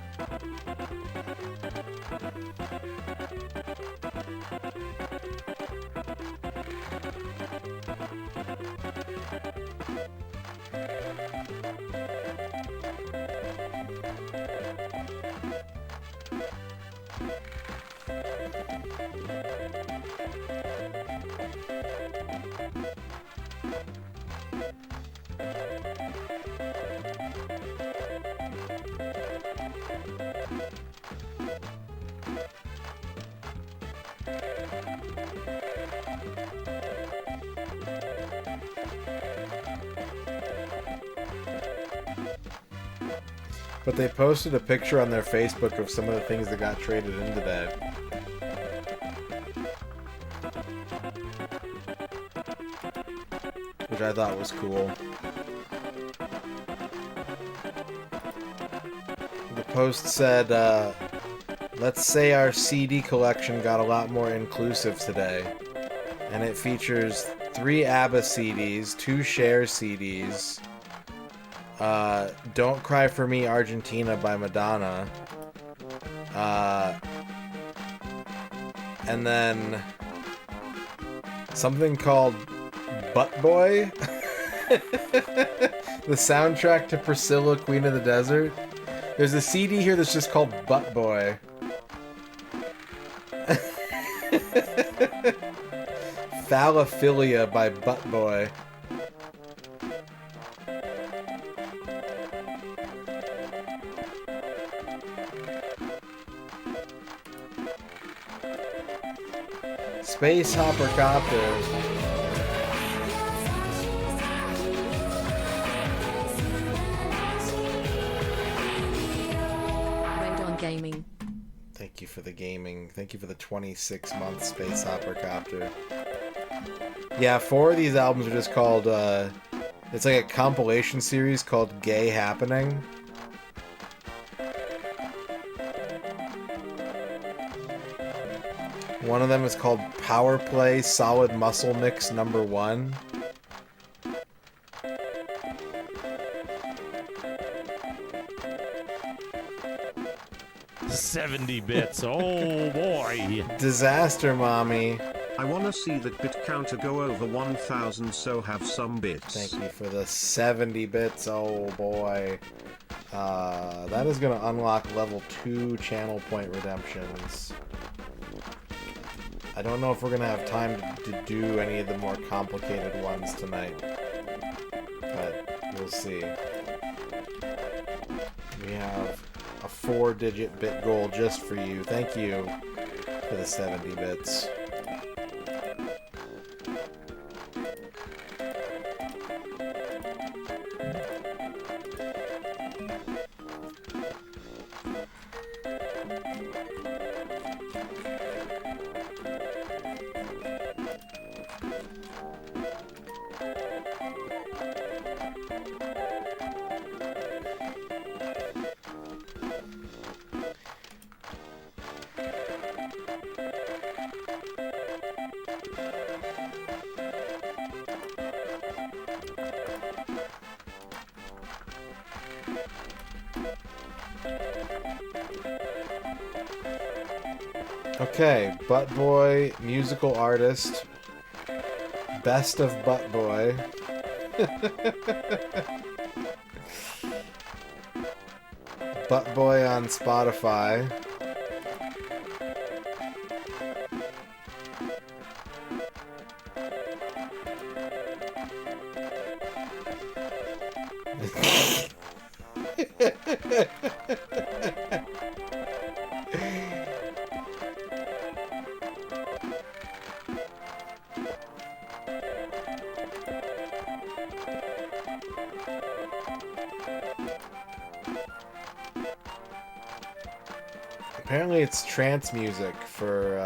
But they posted a picture on their Facebook of some of the things that got traded in today. Which I thought was cool. The post said, let's say our CD collection got a lot more inclusive today. And it features 3 ABBA CDs, 2 Cher CDs, Don't Cry For Me Argentina by Madonna, and then something called Butt Boy? The soundtrack to Priscilla, Queen of the Desert. There's a CD here that's just called Butt Boy. Phallophilia by Butt Boy. Space Hopper Copter. Radon Gaming. Thank you for the gaming. Thank you for the 26-month Space Hopper Copter. Yeah, 4 of these albums are just called, it's like a compilation series called Gay Happening. One of them is called Power Play Solid Muscle Mix Number 1. $70 bits. Oh boy. Disaster Mommy. I wanna see that bit counter go over 1,000, so have some bits. Thank you for the 70 bits. Oh boy. That is going to unlock level 2 channel point redemptions. I don't know if we're going to have time to do any of the more complicated ones tonight. But we'll see. We have a 4-digit bit goal just for you. Thank you for the 70 bits. Okay, Butt Boy, musical artist, best of Butt Boy. Butt Boy on Spotify. Apparently it's trance music for,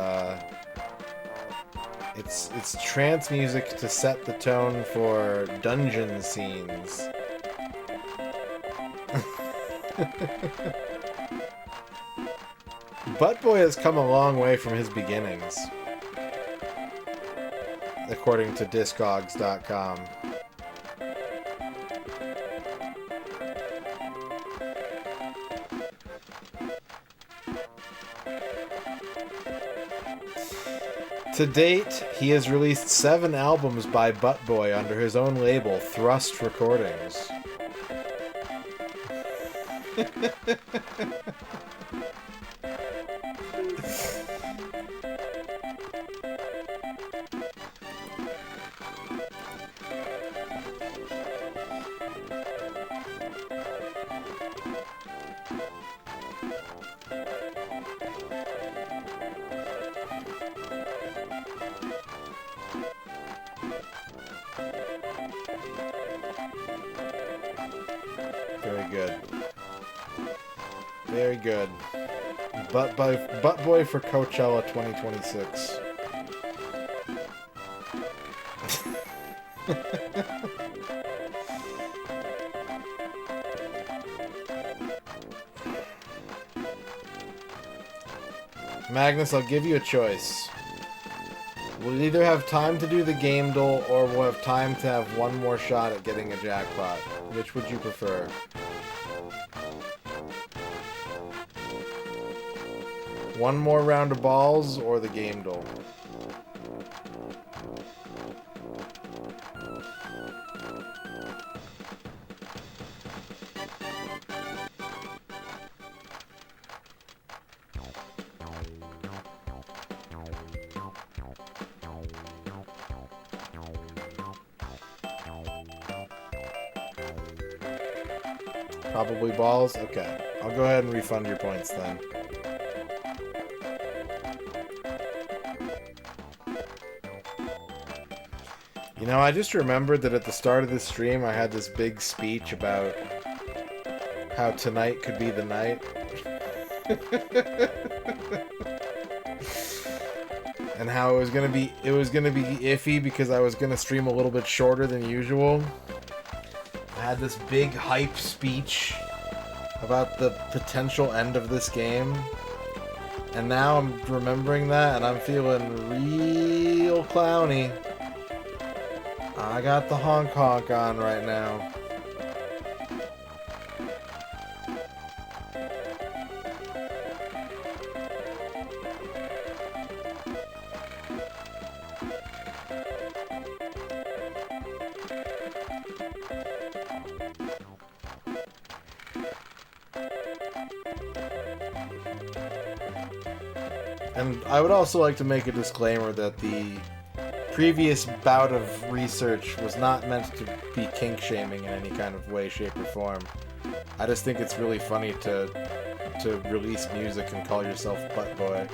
it's trance music to set the tone for dungeon scenes. Butt Boy has come a long way from his beginnings, according to Discogs.com. To date, he has released 7 albums by Butt Boy under his own label, Thrust Recordings. good. Very good. Butt boy for Coachella 2026. Magnus, I'll give you a choice. We'll either have time to do the game duel, or we'll have time to have one more shot at getting a jackpot. Which would you prefer? One more round of balls, or the game duel? Probably balls? Okay. I'll go ahead and refund your points then. You know, I just remembered that at the start of this stream I had this big speech about how tonight could be the night. And how it was gonna be iffy because I was gonna stream a little bit shorter than usual. I had this big hype speech about the potential end of this game. And now I'm remembering that and I'm feeling real clowny. I got the honk honk on right now. And I would also like to make a disclaimer that the previous bout of research was not meant to be kink shaming in any kind of way, shape, or form. I just think it's really funny to release music and call yourself Butt Boy.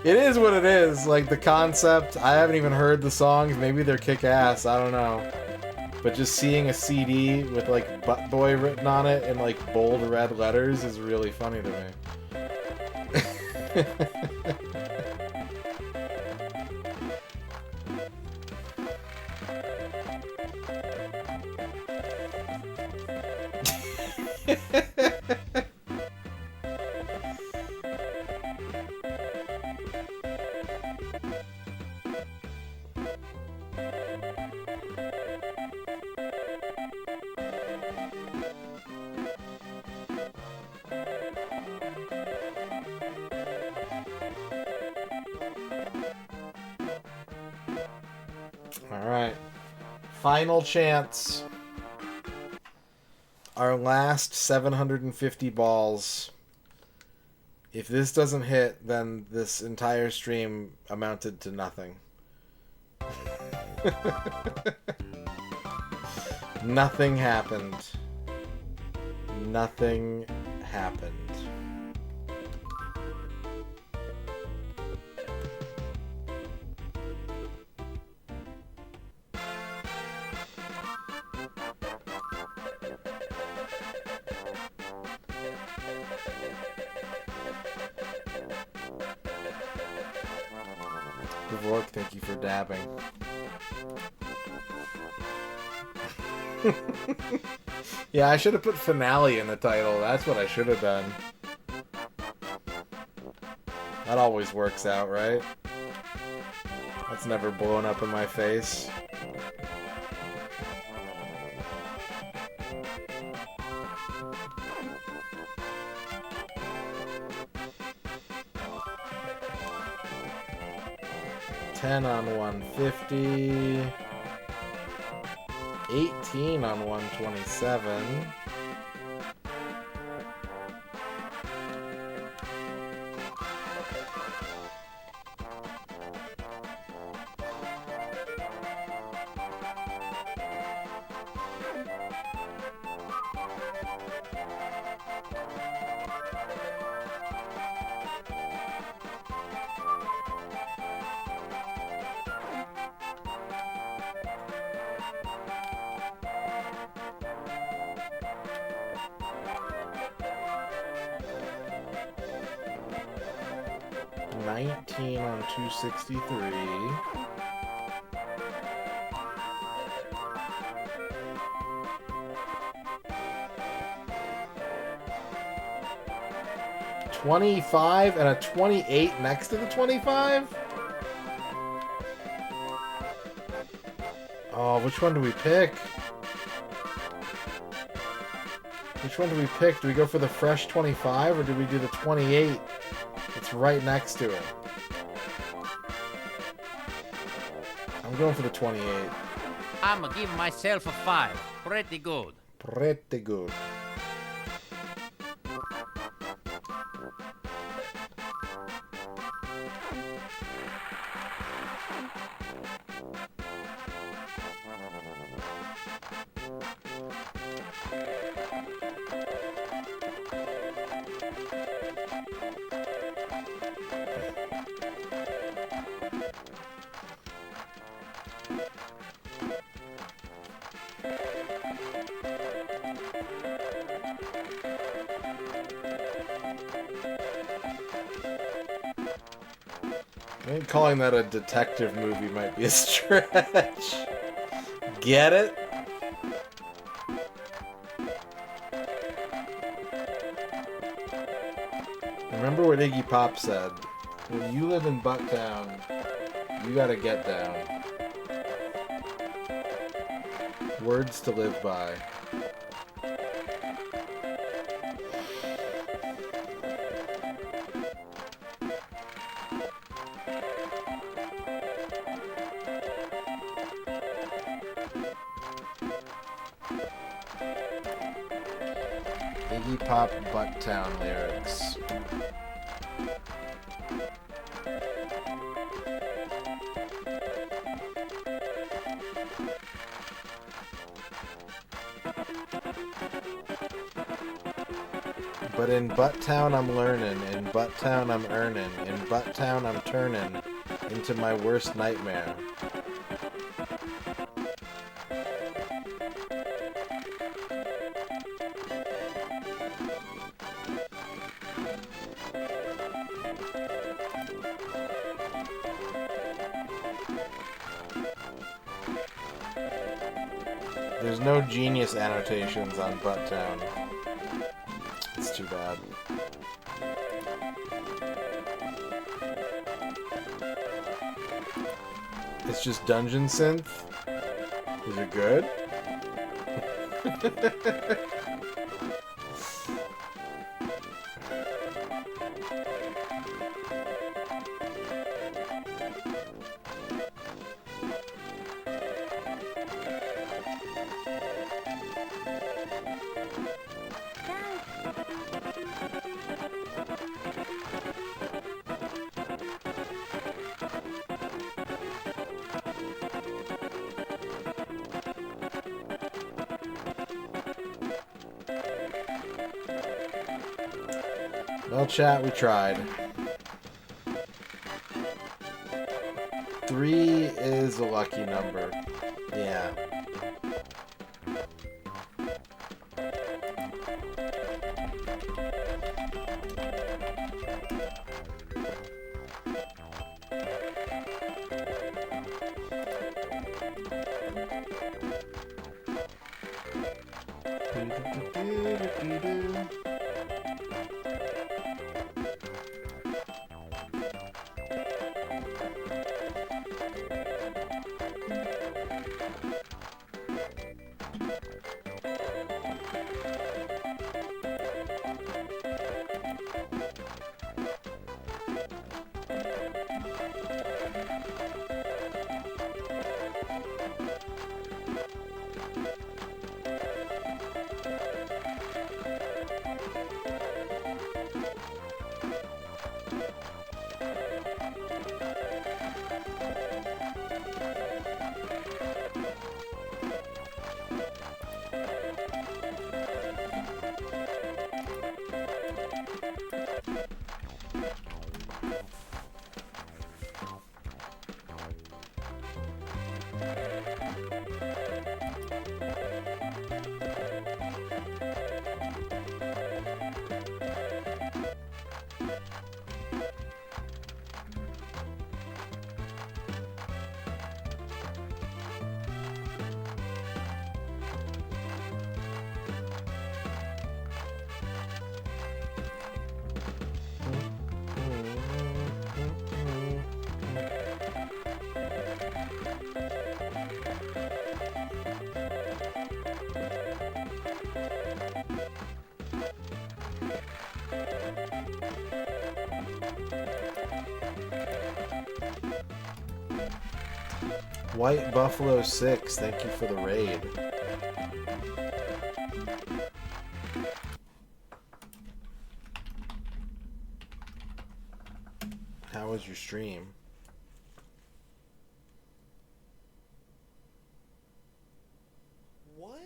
It is what it is. Like, the concept, I haven't even heard the songs. Maybe they're kick-ass, I don't know. But just seeing a CD with, like, Butt Boy written on it in, like, bold red letters is really funny to me. Alright. Final chance. Our last 750 balls. If this doesn't hit, then this entire stream amounted to nothing. Nothing happened. Nothing happened. Vork, thank you for dabbing. Yeah, I should have put finale in the title. That's what I should have done. That always works out, right? That's never blown up in my face. $10 on 150, 18 on 127, 19 on 263. $25 and a 28 next to the 25? Oh, which one do we pick? Which one do we pick? Do we go for the fresh 25 or do we do the 28? It's right next to it. I'm going for the 28. I'm gonna give myself a 5. Pretty good. Pretty good. I think calling that a detective movie might be a stretch. Get it? Remember what Iggy Pop said. When you live in Bucktown, you gotta get down. Words to live by. Iggy Pop Bucktown lyrics. But in Butttown I'm learning, in Butttown I'm earning, in Butttown I'm turning into my worst nightmare. There's no genius annotations on Butttown. It's too bad. It's just dungeon synth? Is it good? Well, chat, we tried. 3 is a lucky number. Yeah. White Buffalo 6, thank you for the raid. How was your stream? What?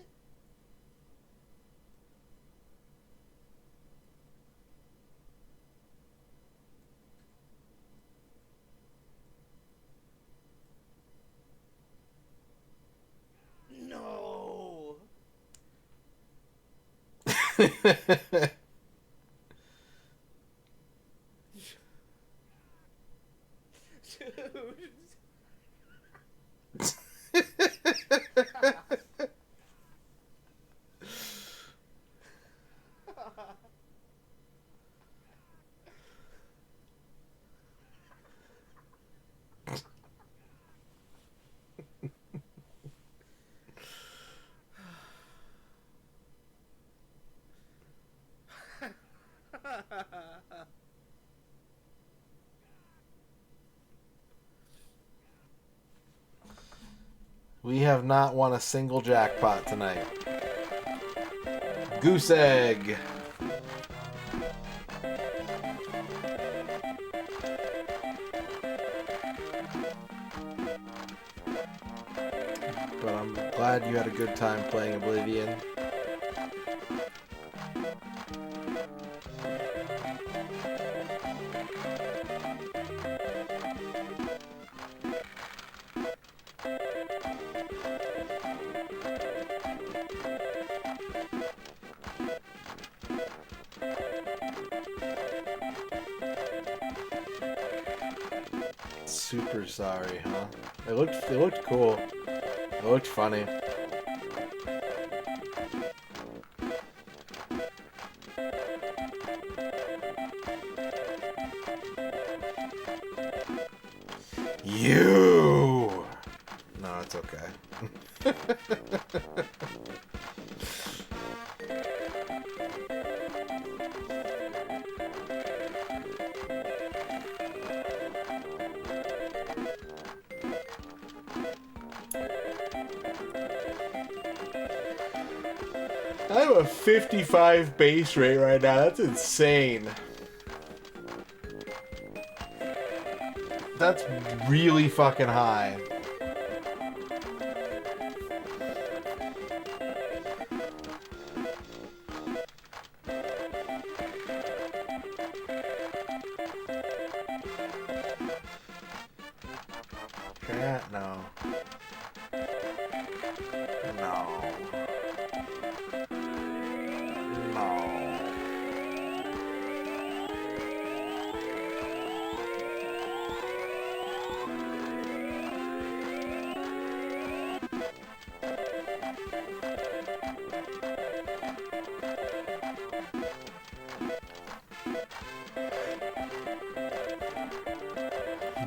No. Dude. We have not won a single jackpot tonight. Goose egg. But I'm glad you had a good time playing Oblivion. Super sorry, huh? It looked cool. It looked funny. You. No, it's okay. I have a 55 base rate right now. That's insane. That's really fucking high. Yeah, no. No.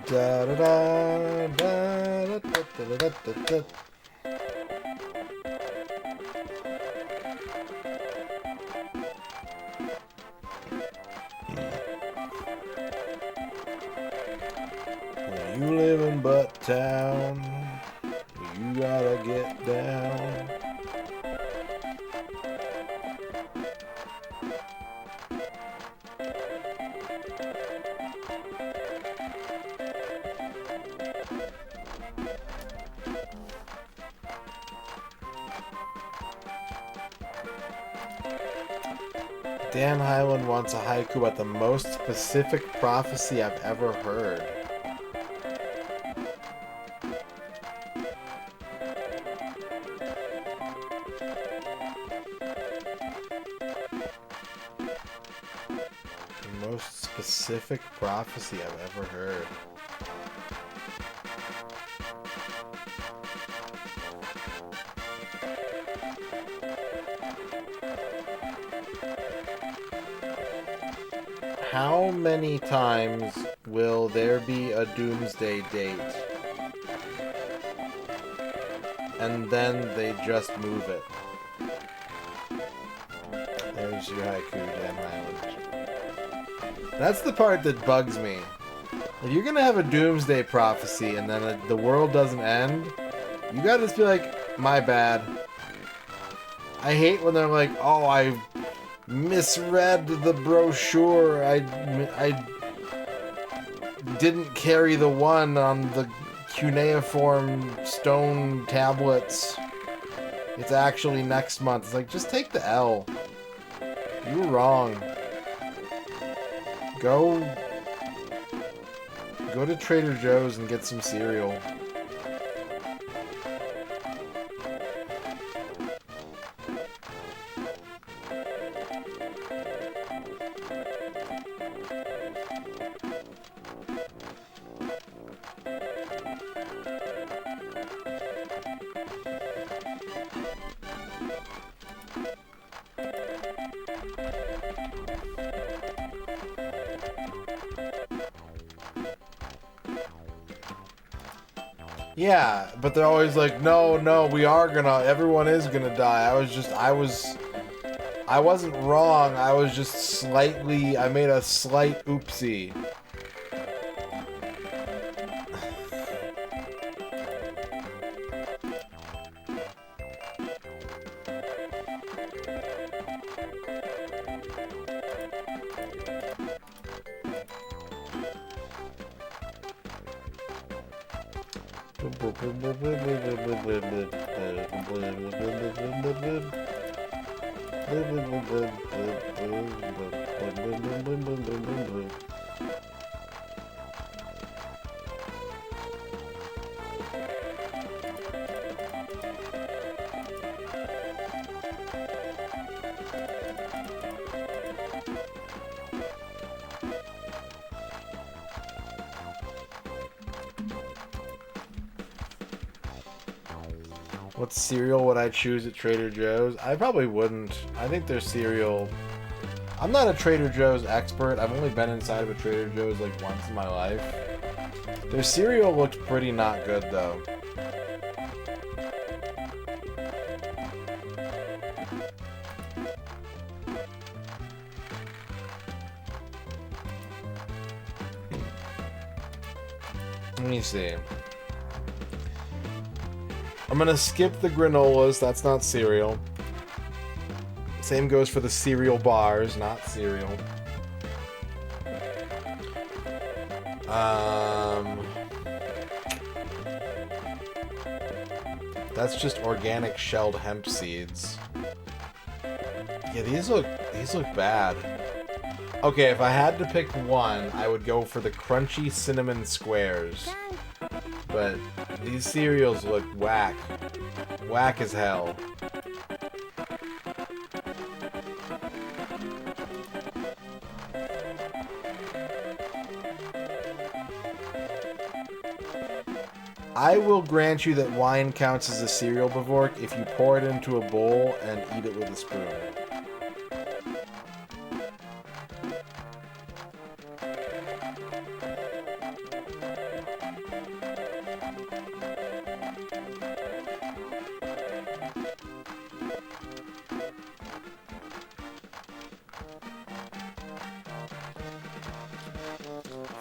Da da da da da da da da da. When you live in Butt Town, you gotta get down. Dan Highland wants a haiku about the most specific prophecy I've ever heard. The most specific prophecy I've ever heard. How many times will there be a doomsday date? And then they just move it. There's your haiku, Dan Highland. That's the part that bugs me. If you're gonna have a doomsday prophecy and then the world doesn't end, you gotta just be like, my bad. I hate when they're like, oh, I misread the brochure. I didn't carry the one on the cuneiform stone tablets. It's actually next month. It's like, just take the L. You were wrong. Go to Trader Joe's and get some cereal. Yeah, but they're always like, no, everyone is gonna die. I wasn't wrong, I made a slight oopsie. What cereal would I choose at Trader Joe's? I probably wouldn't. I think their cereal... I'm not a Trader Joe's expert. I've only been inside of a Trader Joe's like once in my life. Their cereal looks pretty not good though. Let me see. I'm gonna skip the granolas, that's not cereal. Same goes for the cereal bars, not cereal. That's just organic shelled hemp seeds. Yeah, these look bad. Okay, if I had to pick one, I would go for the crunchy cinnamon squares. But these cereals look whack. Whack as hell. I will grant you that wine counts as a cereal, Bavork, if you pour it into a bowl and eat it with a spoon.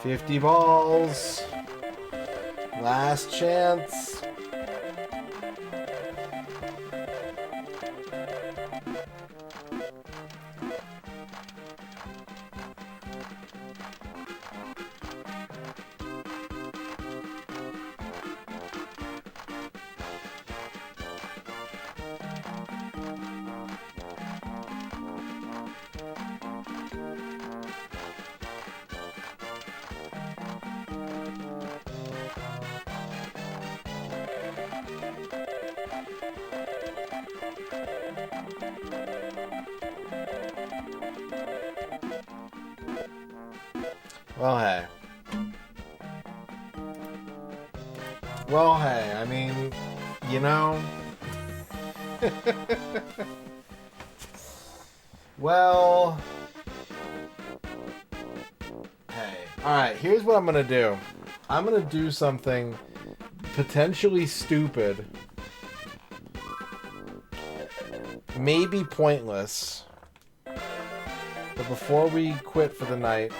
$50 balls. Last chance. Well, hey. Well, hey, I mean, you know. Well. Hey. Alright, here's what I'm gonna do. I'm gonna do something potentially stupid. Maybe pointless. But before we quit for the night,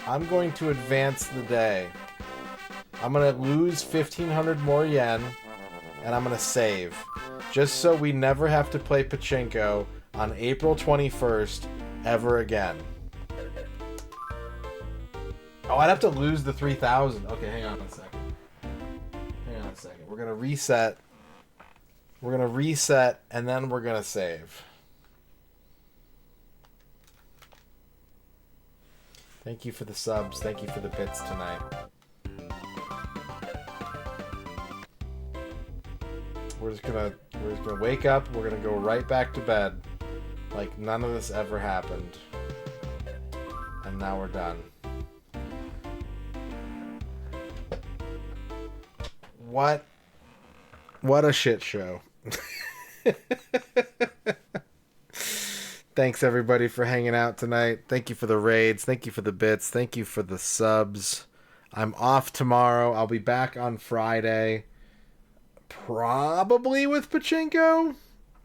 I'm going to advance the day. I'm going to lose 1,500 more yen, and I'm going to save. Just so we never have to play Pachinko on April 21st ever again. Oh, I'd have to lose the 3,000. Okay, hang on a second. Hang on a second. We're going to reset. We're going to reset, and then we're going to save. Thank you for the subs. Thank you for the bits tonight. We're just gonna wake up. We're gonna go right back to bed, like none of this ever happened. And now we're done. What a shit show. Thanks everybody for hanging out tonight. Thank you for the raids. Thank you for the bits. Thank you for the subs. I'm off tomorrow. I'll be back on Friday. Probably with Pachinko.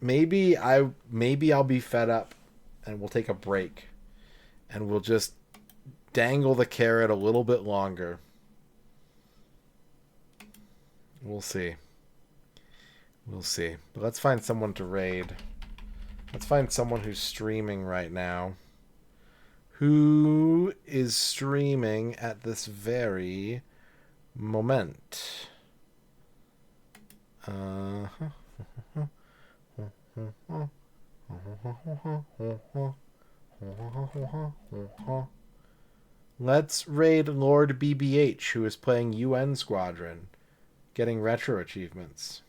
Maybe I'll be fed up and we'll take a break. And we'll just dangle the carrot a little bit longer. We'll see. We'll see. But let's find someone to raid. Let's find someone who's streaming right now. Who is streaming at this very moment? Let's raid Lord BBH, who is playing UN Squadron, getting retro achievements.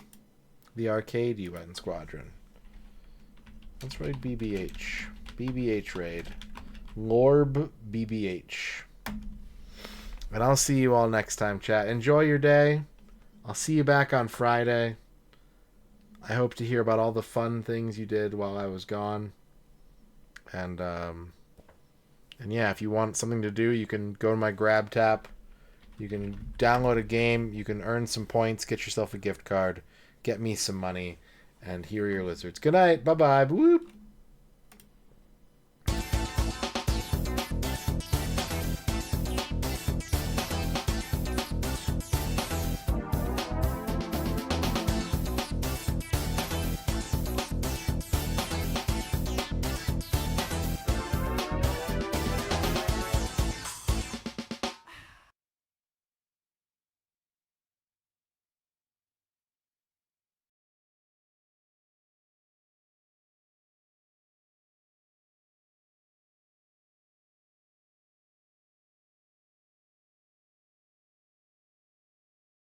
The arcade UN Squadron. Let's raid BBH. BBH raid. Lorb BBH. And I'll see you all next time, chat. Enjoy your day. I'll see you back on Friday. I hope to hear about all the fun things you did while I was gone. And yeah, if you want something to do, you can go to my Grab Tap. You can download a game. You can earn some points. Get yourself a gift card. Get me some money. And here are your lizards. Good night. Bye-bye. Whoop.